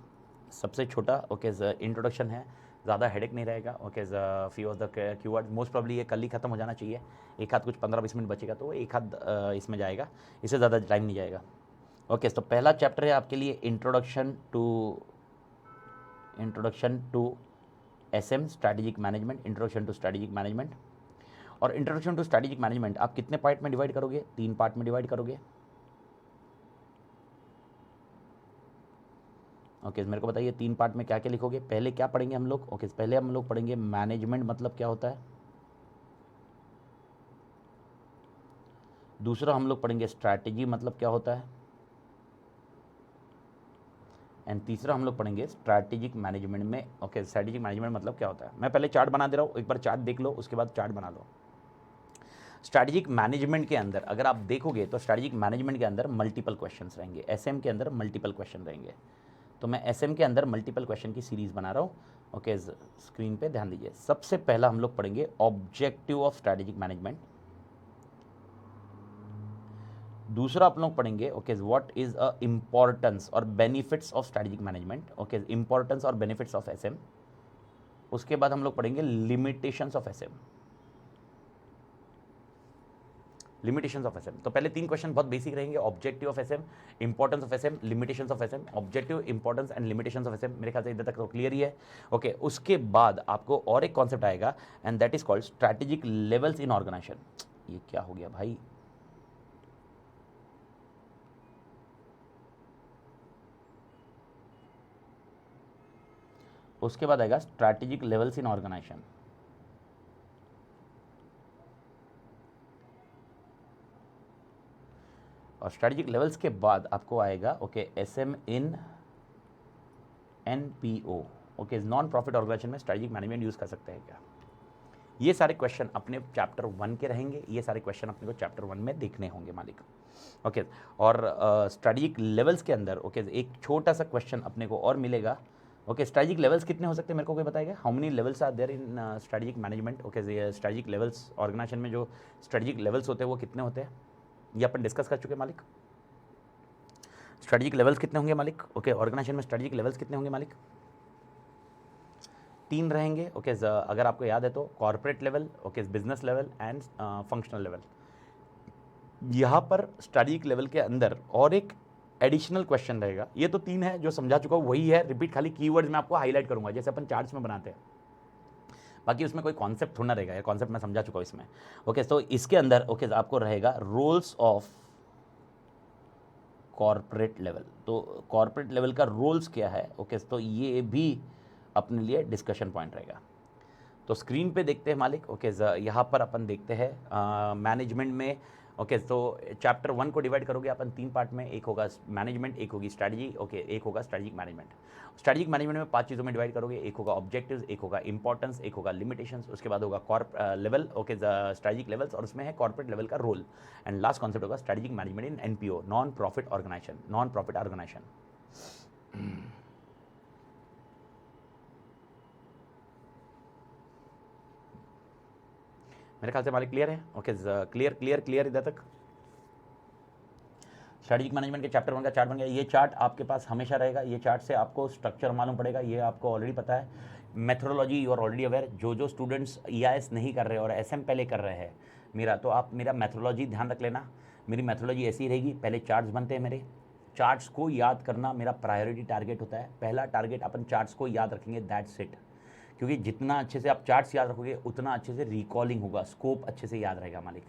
सबसे छोटा। ओके इंट्रोडक्शन है, ज़्यादा हेडेक नहीं रहेगा। Okay few of the keyword, most probably ये कल ही खत्म हो जाना चाहिए। एक हाथ कुछ 15-20 मिनट बचेगा तो एक हाथ इसमें जाएगा, इससे ज़्यादा टाइम नहीं जाएगा। ओके तो पहला चैप्टर है आपके लिए introduction to SM strategic management. Introduction to strategic management. और इंट्रोडक्शन टू स्ट्रैटेजिक मैनेजमेंट आप कितने पार्ट में डिवाइड करोगे? 3 पार्ट में डिवाइड करोगे। ओके मेरे को बताइए 3 पार्ट में क्या क्या लिखोगे? पहले क्या पढ़ेंगे हम लोग? ओके पहले हम लोग पढ़ेंगे मैनेजमेंट मतलब क्या होता है। दूसरा हम लोग पढ़ेंगे स्ट्रैटेजी मतलब क्या होता है। एंड तीसरा हम लोग पढ़ेंगे स्ट्रैटेजिक मैनेजमेंट में। ओके स्ट्रैटेजिक मैनेजमेंट मतलब क्या होता है। मैं पहले चार्ट बना दे रहा हूँ, एक बार चार्ट देख लो उसके बाद चार्ट बना लो। स्ट्रैटेजिक मैनेजमेंट के अंदर अगर आप देखोगे तो स्ट्रैटेजिक मैनेजमेंट के अंदर मल्टीपल क्वेश्चंस रहेंगे, एसएम के अंदर मल्टीपल क्वेश्चन रहेंगे। तो मैं एसएम के अंदर मल्टीपल क्वेश्चन की सीरीज बना रहा हूँ। ओके स्क्रीन पे ध्यान दीजिए। सबसे पहला हम लोग पढ़ेंगे ऑब्जेक्टिव ऑफ स्ट्रैटेजिक मैनेजमेंट। दूसरा आप लोग पढ़ेंगे okay what is a importance और benefits of strategic management. Okay importance और बेनिफिट्स ऑफ एसएम। उसके बाद हम लोग पढ़ेंगे limitations of SM. Limitations of SM. तो पहले 3 क्वेश्चन बहुत बेसिक रहेंगे, objective of SM, importance of SM, limitations of SM. Objective, importance and limitations of SM, मेरे ख्याल से इधर तक तो क्लियर ही है। ओके उसके बाद आपको और एक कॉन्सेप्ट आएगा and that is called strategic levels in organization. ये क्या हो गया भाई? उसके बाद आएगा स्ट्रैटेजिक लेवल्स इन ऑर्गेनाइजेशन। और स्ट्रैटेजिक लेवल्स के बाद आपको आएगा okay SM in NPO. Okay non profit organization में स्ट्रैटेजिक मैनेजमेंट यूज कर सकते हैं क्या? ये सारे क्वेश्चन अपने चैप्टर 1 के रहेंगे। ये सारे क्वेश्चन अपने को चैप्टर 1 में देखने होंगे मालिक। ओके और स्ट्रैटेजिक लेवल्स के अंदर ओके एक छोटा सा क्वेश्चन अपने को और मिलेगा। ओके स्ट्रैटेजिक लेवल्स कितने हो सकते हैं मेरे को कोई बताएगा? How many levels are there in strategic management. Okay strategic levels organization में जो स्ट्रैटेजिक लेवल्स होते हैं वो कितने होते हैं? ये अपन डिस्कस कर चुके हैं मालिक। स्ट्रैटेजिक लेवल्स कितने होंगे मालिक? ओके ऑर्गेनाइजेशन में स्ट्रैटेजिक लेवल्स कितने होंगे मालिक? 3 रहेंगे। ओके अगर आपको याद है तो corporate level, okay business level and functional level. यहाँ पर स्ट्रैटेजिक लेवल के अंदर और एक एडिशनल क्वेश्चन रहेगा। ये तो 3 है जो समझा चुका हूँ, वही है रिपीट, खाली कीवर्ड्स में आपको हाईलाइट करूंगा जैसे अपन चार्ट्स में बनाते हैं। बाकी उसमें कोई कॉन्सेप्ट थोड़ा रहेगा, या कॉन्सेप्ट मैं समझा चुका हूँ इसमें। ओके तो इसके अंदर ओके आपको रहेगा रोल्स ऑफ कॉर्पोरेट लेवल। तो कॉर्पोरेट लेवल का रोल्स क्या है? ओके तो ये भी अपने लिए डिस्कशन पॉइंट रहेगा। तो स्क्रीन पे देखते हैं मालिक। ओके यहाँ पर अपन देखते हैं मैनेजमेंट में ओके, तो चैप्टर 1 को डिवाइड करोगे अपन 3 पार्ट में, एक होगा मैनेजमेंट, एक होगी स्ट्रैटेजी, ओके, एक होगा स्ट्रैटेजिक मैनेजमेंट। स्ट्रैटेजिक मैनेजमेंट में 5 चीज़ों में डिवाइड करोगे, एक होगा ऑब्जेक्टिव्स, एक होगा इंपॉर्टेंस, एक होगा लिमिटेशंस, उसके बाद होगा लेवल, ओके, स्ट्रैटेजिक लेवल्स, और उसमें है कॉर्पोरेट लेवल का रोल, एंड लास्ट कॉन्सेप्ट होगा strategic management in NPO, non profit organisation. मेरे ख्याल से मालिक क्लियर है? ओके, क्लियर इधर तक। स्ट्रैटेजिक मैनेजमेंट के चैप्टर 1 का चार्ट बन गया। ये चार्ट आपके पास हमेशा रहेगा, ये चार्ट से आपको स्ट्रक्चर मालूम पड़ेगा, ये आपको ऑलरेडी पता है। Methodology you are already aware. जो स्टूडेंट्स EIS नहीं कर रहे और SM पहले कर रहे हैं मेरा, तो आप मेरा मेथोडोलॉजी ध्यान रख लेना। मेरी मेथोडोलॉजी ऐसी रहेगी, पहले चार्ट्स बनते हैं मेरे, चार्ट्स को याद करना मेरा प्रायोरिटी टारगेट होता है। पहला टारगेट अपन चार्ट्स को याद रखेंगे, दैट्स इट। क्योंकि जितना अच्छे से आप चार्ट्स याद रखोगे उतना अच्छे से रिकॉलिंग होगा, स्कोप अच्छे से याद रहेगा मालिक,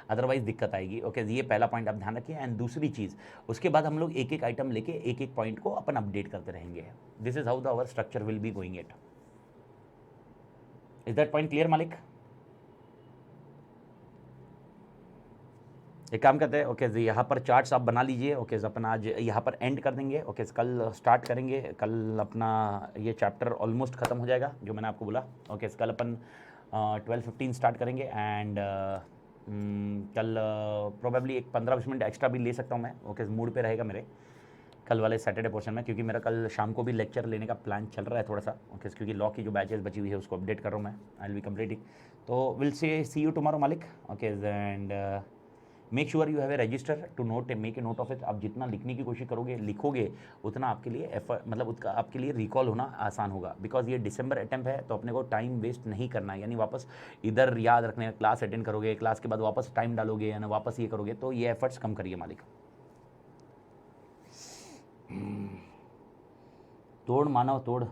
अदरवाइज दिक्कत आएगी। ओके, ये पहला पॉइंट आप ध्यान रखिए। एंड दूसरी चीज़, उसके बाद हम लोग एक एक आइटम लेके एक एक पॉइंट को अपन अपडेट करते रहेंगे। This is how the our structure will be going it. Is that point clear मालिक? एक काम करते हैं, ओके, यहाँ पर चार्ट्स आप बना लीजिए। ओके, अपन आज यहाँ पर एंड कर देंगे। ओके, कल स्टार्ट करेंगे। कल अपना ये चैप्टर ऑलमोस्ट ख़त्म हो जाएगा जो मैंने आपको बोला। ओके, कल अपन 12:15 स्टार्ट करेंगे, एंड कल प्रोबेबली एक 15-20 मिनट एक्स्ट्रा भी ले सकता हूँ मैं। ओके, मूड पे रहेगा मेरे कल वाले सैटरडे पोर्शन में, क्योंकि मेरा कल शाम को भी लेक्चर लेने का प्लान चल रहा है थोड़ा सा। ओके, क्योंकि लॉ की जो बैचेस बची हुई है उसको अपडेट कर रहा हूँ मैं, आई विल बी कंप्लीटिंग। तो विल सी यू टुमारो मालिक। Okay, and make sure you have a register to note, make a note of it. आप जितना लिखने की कोशिश करोगे, लिखोगे, उतना आपके लिए एफर्ट, मतलब उसका आपके लिए रिकॉल होना आसान होगा। बिकॉज ये दिसंबर अटेम्प्ट है, तो अपने को टाइम वेस्ट नहीं करना है। यानी वापस इधर याद रखने, क्लास अटेंड करोगे, क्लास के बाद वापस टाइम डालोगे, यानी वापस ये करोगे, तो ये एफर्ट्स कम करिए मालिक। तोड़ मानव तोड़।